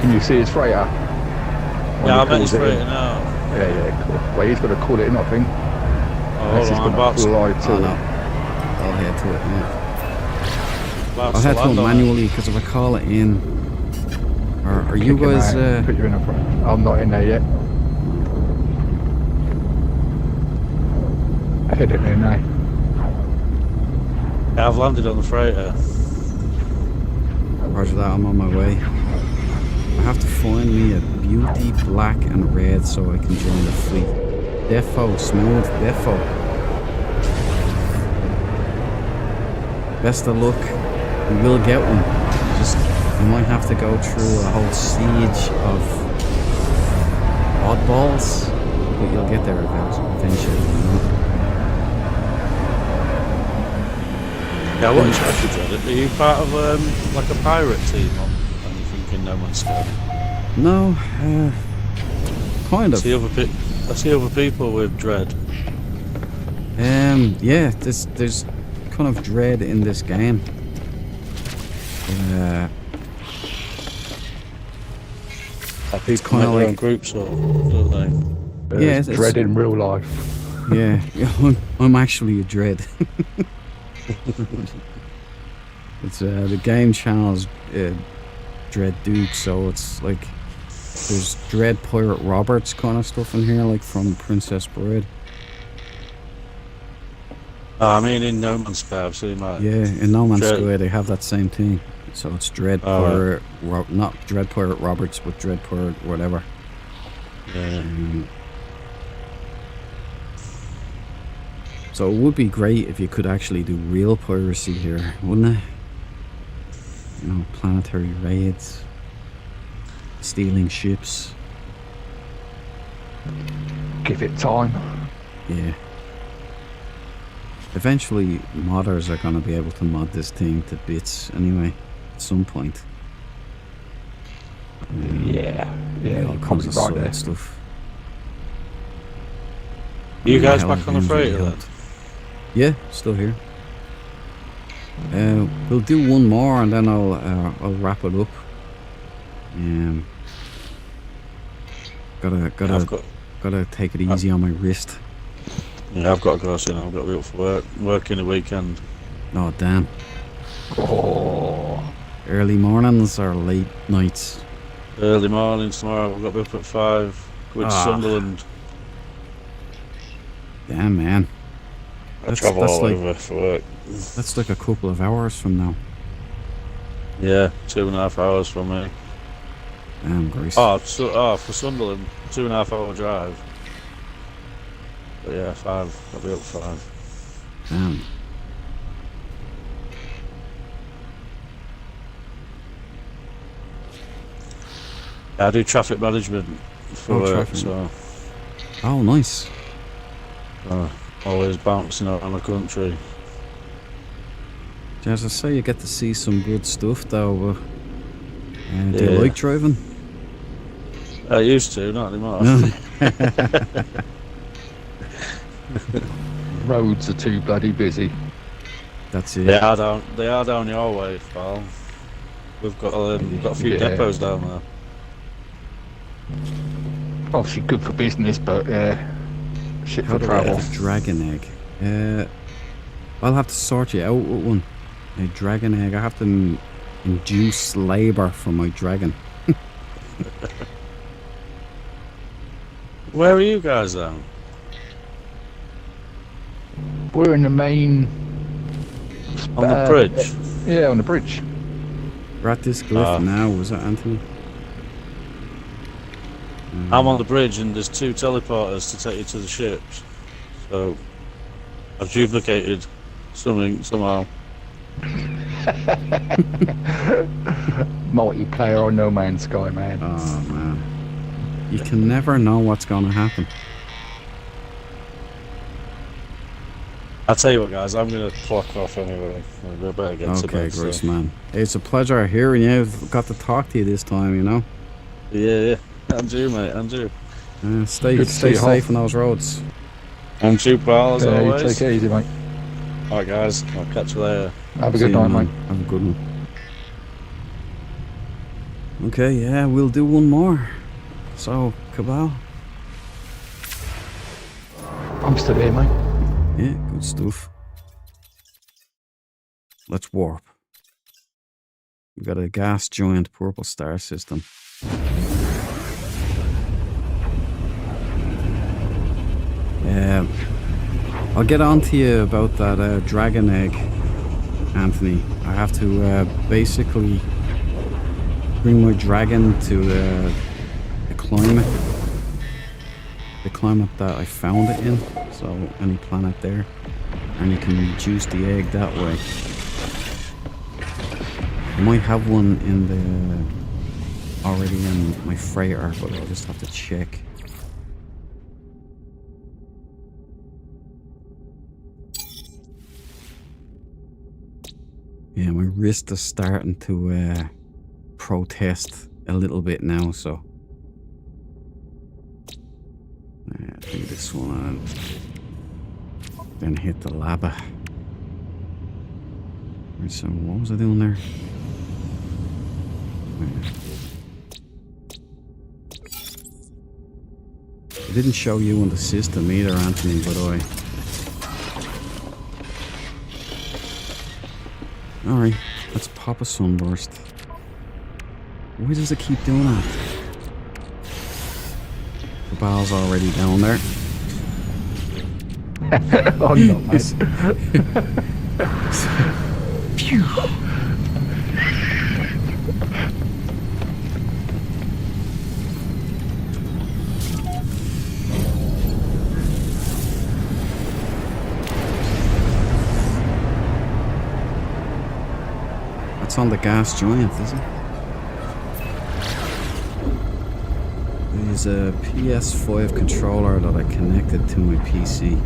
Can you see his freighter? When Yeah, he I bet he's calls it in? straight now. Yeah, cool. Well, he's going to call it in, I think. Oh, Unless hold he's on, I'm going about to to, fly to Oh it. no. I'll head to it. Yeah. about I'll head to land it on manually because if I call it in, are you Kick him guys? out, put you in a front. I'm not in there yet. Heading in now. Yeah, I've landed on the freighter. Roger that. I'm on my way. I have to find me a beauty black and red so I can join the fleet. Defo, smooth, defo. Best of luck. We will get one. Just, we might have to go through a whole siege of oddballs, but you'll get there eventually, you know? Yeah, what is Dread? Are you part of like a pirate team on anything in No Man's Sky? No, kind of. I see other people with Dread. Yeah, there's kind of dread in this game. People kinda make their own groups, or don't they? Yeah, There's dread in real life. Yeah, I'm actually a dread. It's the game channel's Dread Duke, so it's like there's Dread Pirate Roberts kind of stuff in here, like from Princess Bride. I mean, in No Man's Sky, I've seen like Yeah, in No Man's Dread. Sky they have that same thing. So it's Dread Pirate, not Dread Pirate Roberts, but Dread Pirate whatever. Yeah. So it would be great if you could actually do real piracy here, wouldn't it? You know, planetary raids, stealing ships. Give it time. Yeah. Eventually, modders are going to be able to mod this thing to bits anyway, at some point. Yeah, All you're kinds probably of right side there. stuff. You guys Hell, back on the games freighter really then? helped. Yeah, still here. We'll do one more and then I'll wrap it up. Gotta take it easy on my wrist. Yeah, I've got to go soon. I've got to be up for work. Working the weekend. Oh damn! Oh, Early mornings or late nights? Early morning tomorrow. I've got to be up at 5. Going to Sunderland. Damn man, I travel all over for work. that's like a couple of hours from now. Yeah, 2.5 hours from me. Damn Grace. For Sunderland, 2.5 hour drive. But yeah, 5. I'll be up at 5. Damn. Yeah, I do traffic management for work, traffic. so Oh nice. always bouncing around the country. As I say, you get to see some good stuff though. Do you Yeah. like driving? I used to, not anymore. No. roads are too bloody busy. That's it. They are down your way, pal. We've got a few Yeah. depots down there. Obviously good for business, but shit How for do I travel. get a dragon egg? I'll have to sort you out with one. A dragon egg. I have to induce labour for my dragon. Where are you guys then? We're in the main. On the bridge? Yeah, on the bridge. We're at this glyph now, was that Anthony? I'm on the bridge and there's 2 teleporters to take you to the ships. So I've duplicated something somehow. Multiplayer on No Man's Sky, man. Oh man. You can never know what's going to happen. I'll tell you what, guys, I'm going to clock off anyway. We better get to Okay, bed. so- Grace, man. It's a pleasure hearing you. I've got to talk to you this time, you know. Yeah. Andrew, mate, Andrew. Stay Good to see you, safe Hal. on those roads. Andrew, pal, as Yeah, you always. take it easy, mate. Alright, guys, I'll catch you later. Have a See good you, night, man. mate. Have a good one. Okay, yeah, we'll do one more. So, Cabal. I'm still here, mate. Yeah, good stuff. Let's warp. We've got a gas giant purple star system. I'll get on to you about that dragon egg, Anthony. I have to basically bring my dragon to the climate. The climate that I found it in. So any planet there. And you can reduce the egg that way. I might have one in the already in my freighter, but I'll just have to check. Yeah, my wrist is starting to protest a little bit now, so do this one and then hit the lava. So what was I doing there? It didn't show you on the system either, Anthony, but alright, let's pop a sunburst. Why does it keep doing that? The ball's already down there. Oh no, mate. Phew. That's on the gas giant, is it? There's a PS5 controller that I connected to my PC.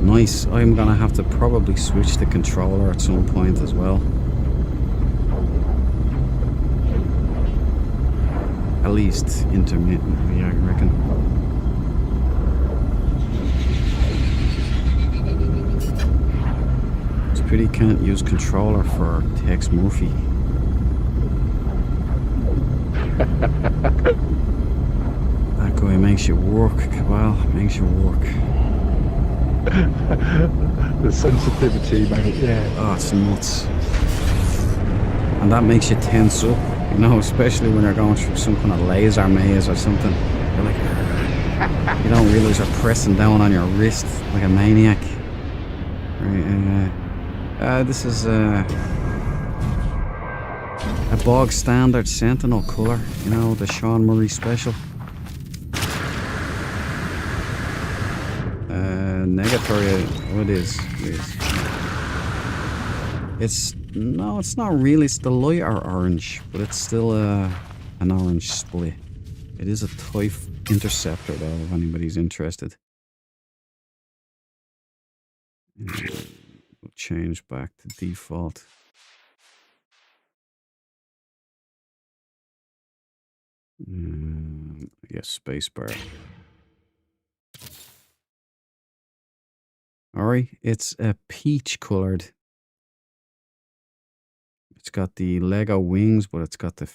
Nice. I'm gonna have to probably switch the controller at some point as well. At least intermittently, I reckon. It's pity you can't use controller for Tex Murphy. That guy makes you work, Cabal. Makes you work. The sensitivity, mate, yeah. Oh, it's nuts. And that makes you tense up, you know, especially when you're going through some kind of laser maze or something. You're like, you don't realize you're pressing down on your wrist like a maniac. Right, this is a bog standard Sentinel colour, you know, the Sean Murray special. Negatory, what is it's no, it's not really, it's the lighter orange, but it's still an orange split. It is a TIE interceptor though, if anybody's interested. We'll change back to default. Yes, spacebar. Alright, it's a peach coloured. It's got the Lego wings, but it's got the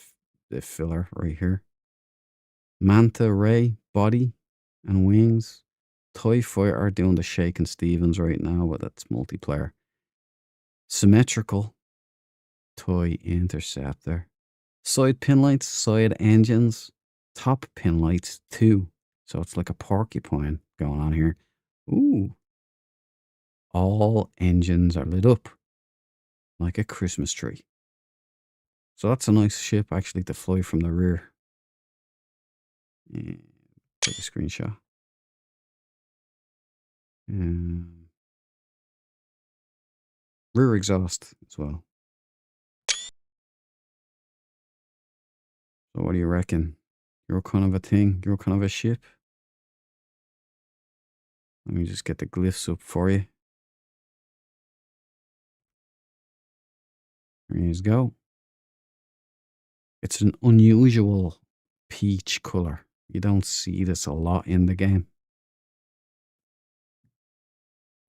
filler right here. Manta ray body and wings. TIE fighter doing the Shakin' Stevens right now, but that's multiplayer. Symmetrical TIE interceptor. Side pin lights, side engines, top pin lights too. So it's like a porcupine going on here. Ooh. All engines are lit up like a Christmas tree. So that's a nice ship actually to fly from the rear. Yeah, take a screenshot. Rear exhaust as well. So what do you reckon? Your kind of a thing? Your kind of a ship? Let me just get the glyphs up for you. There you go. It's an unusual peach colour. You don't see this a lot in the game.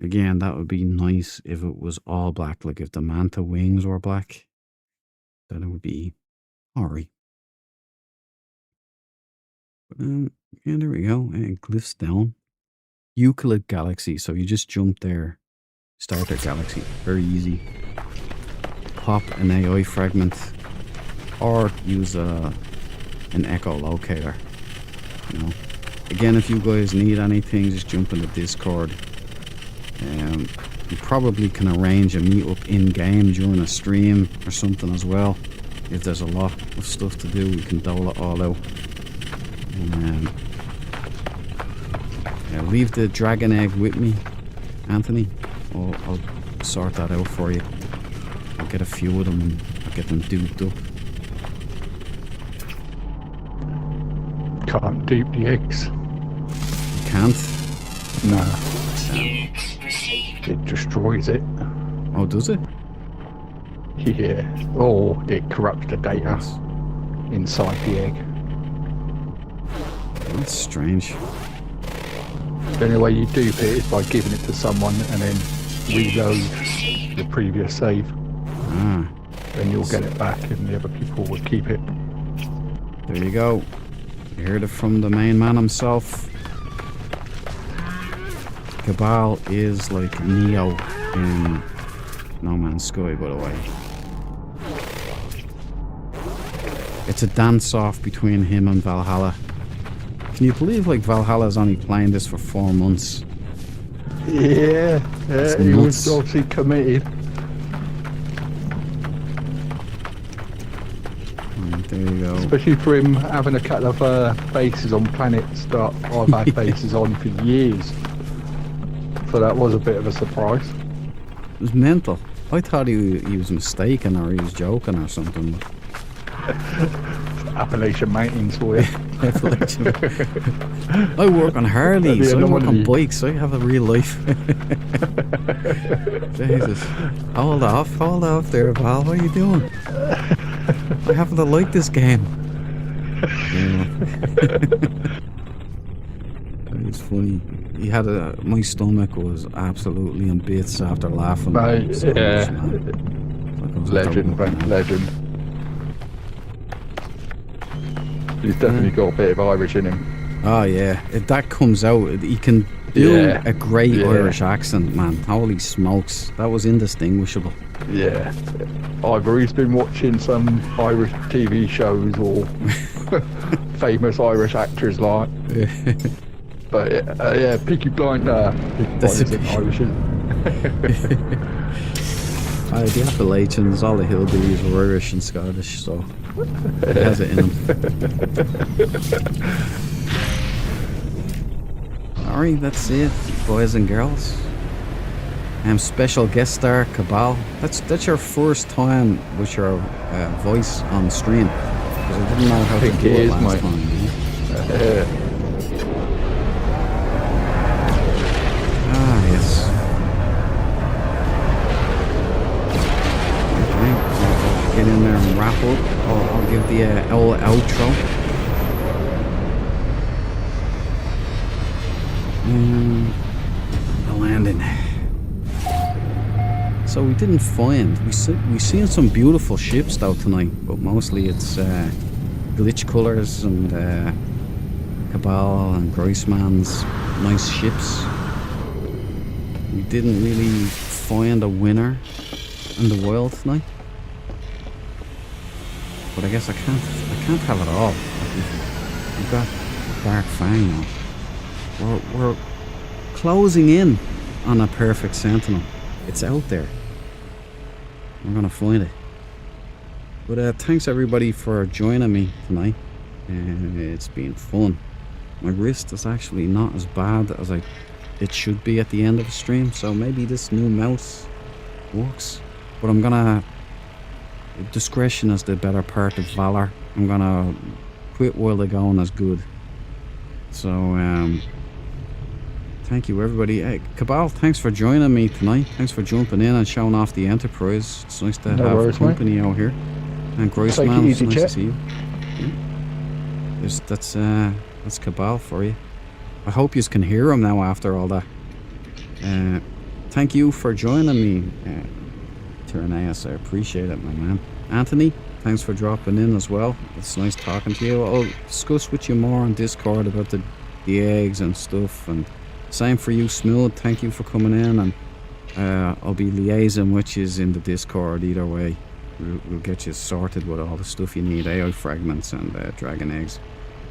Again, that would be nice if it was all black. Like if the Manta wings were black, then it would be alright. But yeah, there we go. And glyphs down. Euclid Galaxy. So you just jump there. Starter Galaxy. Very easy. Pop an AI fragment. Or use an echolocator. You know. Again, if you guys need anything, just jump in the Discord. You probably can arrange a meetup in game during a stream or something as well. if there's a lot of stuff to do, we can dole it all out. And, yeah, leave the dragon egg with me, Anthony. I'll sort that out for you. I'll get a few of them and I'll get them duped up. Can't dupe the eggs. You can't? No, Units received. it destroys it. Oh, does it? Yeah. Or it corrupts the data inside the egg. That's strange. The only way you dupe it is by giving it to someone and then reload the previous save. Ah, Then you'll get it back and the other people will keep it. there you go. You heard it from the main man himself. Cabal is like Neo in No Man's Sky, by the way. It's a dance-off between him and Valhalla. Can you believe, like, Valhalla's only playing this for 4 months? Yeah, It's he was nuts. obviously committed. Right, there you go. Especially for him having a couple of bases on planets that I've had bases on for years. So that was a bit of a surprise. It was mental. I thought he was mistaken or he was joking or something. Appalachian Mountains for you. I work on Harleys, I work on anomaly. bikes, I have a real life. Jesus. Hold off there, Val, what are you doing? I happen to like this game. It's funny. He had my stomach was absolutely in bits after laughing. Mate, so yeah. much, man. Like I was Legend, after mate, working. legend. He's definitely got a bit of Irish in him. Oh yeah, if that comes out, he can do Yeah. a great Yeah. Irish accent, man. Holy smokes, that was indistinguishable. Yeah. Either he's been watching some Irish TV shows or famous Irish actors like. But yeah, Peaky Blinder. That's Peaky Blinders Irish, isn't The Appalachians, all the hillbillies were Irish and Scottish, so it has it in them. Alright, that's it, boys and girls. Special guest star Cabal. That's your first time with your voice on stream, because I didn't know how to think do it it is, last mate. time. Ah, yes. Okay, I'll get in there and wrap up. I'll give the old outro. The landing. So we didn't find. We seen some beautiful ships though tonight, but mostly it's glitch colors and Cabal and Groisman's nice ships. We didn't really find a winner in the world tonight. But I guess I can't have it all. We've got Dark Fang now. We're closing in on a perfect Sentinel. It's out there. We're gonna find it. But thanks everybody for joining me tonight. It's been fun. My wrist is actually not as bad as it should be at the end of a stream, so maybe this new mouse works. But I'm gonna... discretion is the better part of valor. I'm gonna quit while the going is good. So, thank you everybody. Hey, Cabal, thanks for joining me tonight. Thanks for jumping in and showing off the Enterprise. It's nice to No have worries, company out here. And Take it Groisman, it's easy, nice to chap. see you. That's Cabal for you. I hope you can hear him now after all that. Thank you for joining me, Tyranneus. I appreciate it, my man. Anthony, thanks for dropping in as well. It's nice talking to you. I'll discuss with you more on Discord about the eggs and stuff. And same for you, Smooth. Thank you for coming in. And I'll be liaising with you in the Discord either way. We'll get you sorted with all the stuff you need, AI fragments and dragon eggs.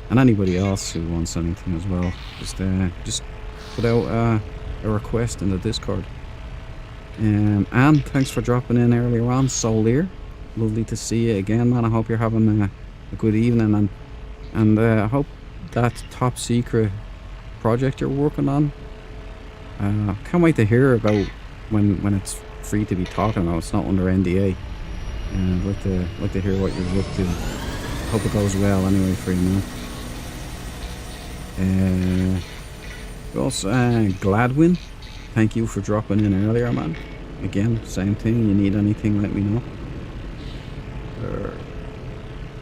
And anybody else who wants anything as well, just put out a request in the Discord. And thanks for dropping in earlier on, Solier. lovely to see you again, man. I hope you're having a good evening, and I hope that top secret project you're working on. Can't wait to hear about when it's free to be talking about. It's not under NDA. And I'd like to hear what you're up to. Hope it goes well anyway for you, man. Also, Gladwin, thank you for dropping in earlier, man. Again, same thing. You need anything, let me know.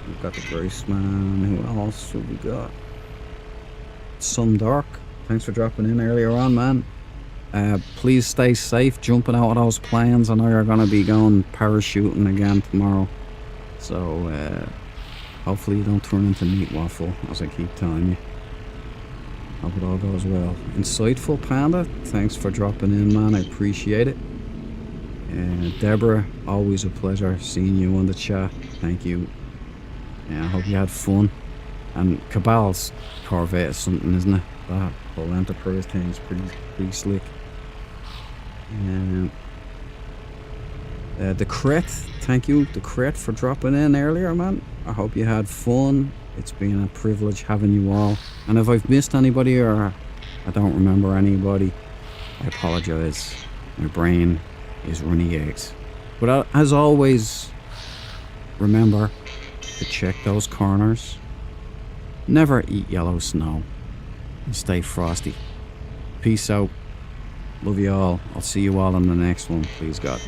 We've got the Grace Man. Who else have we got? Some Dark. Thanks for dropping in earlier on, man. Please stay safe jumping out of those planes. I know you're going to be going parachuting again tomorrow. So, hopefully you don't turn into meat waffle, as I keep telling you. Hope it all goes well. Insightful Panda, thanks for dropping in, man. I appreciate it. Deborah, always a pleasure seeing you on the chat. Thank you. I hope you had fun. And Cabal's Corvette is something, isn't it? That whole Enterprise thing is pretty slick. The Cret, thank you, the Cret, for dropping in earlier, man. I hope you had fun. It's been a privilege having you all. And if I've missed anybody or I don't remember anybody, I apologize. My brain is running eggs. But as always, remember to check those corners. Never eat yellow snow. And stay frosty. Peace out. Love you all. I'll see you all on the next one, please God.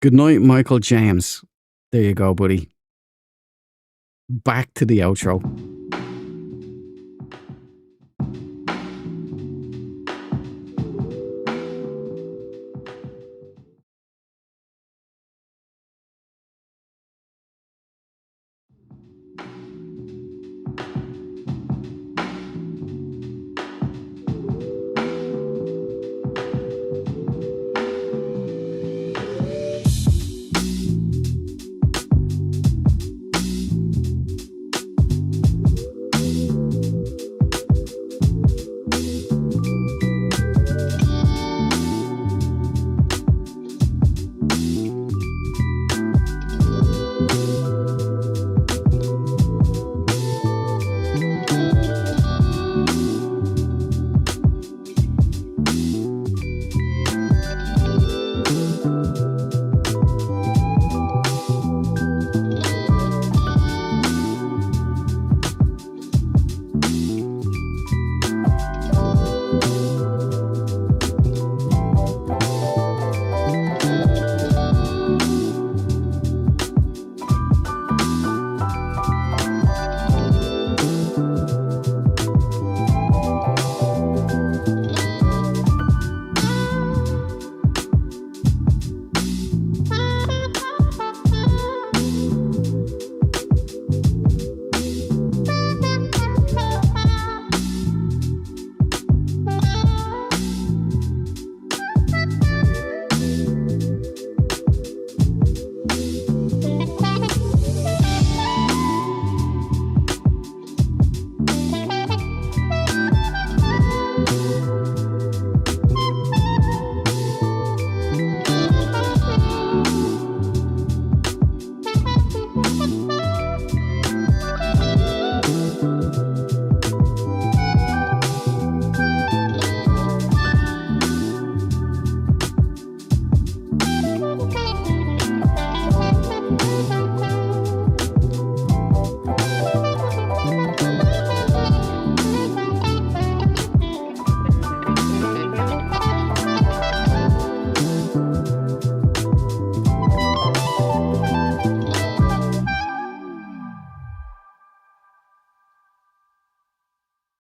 Good night, Michael James. There you go, buddy. Back to the outro.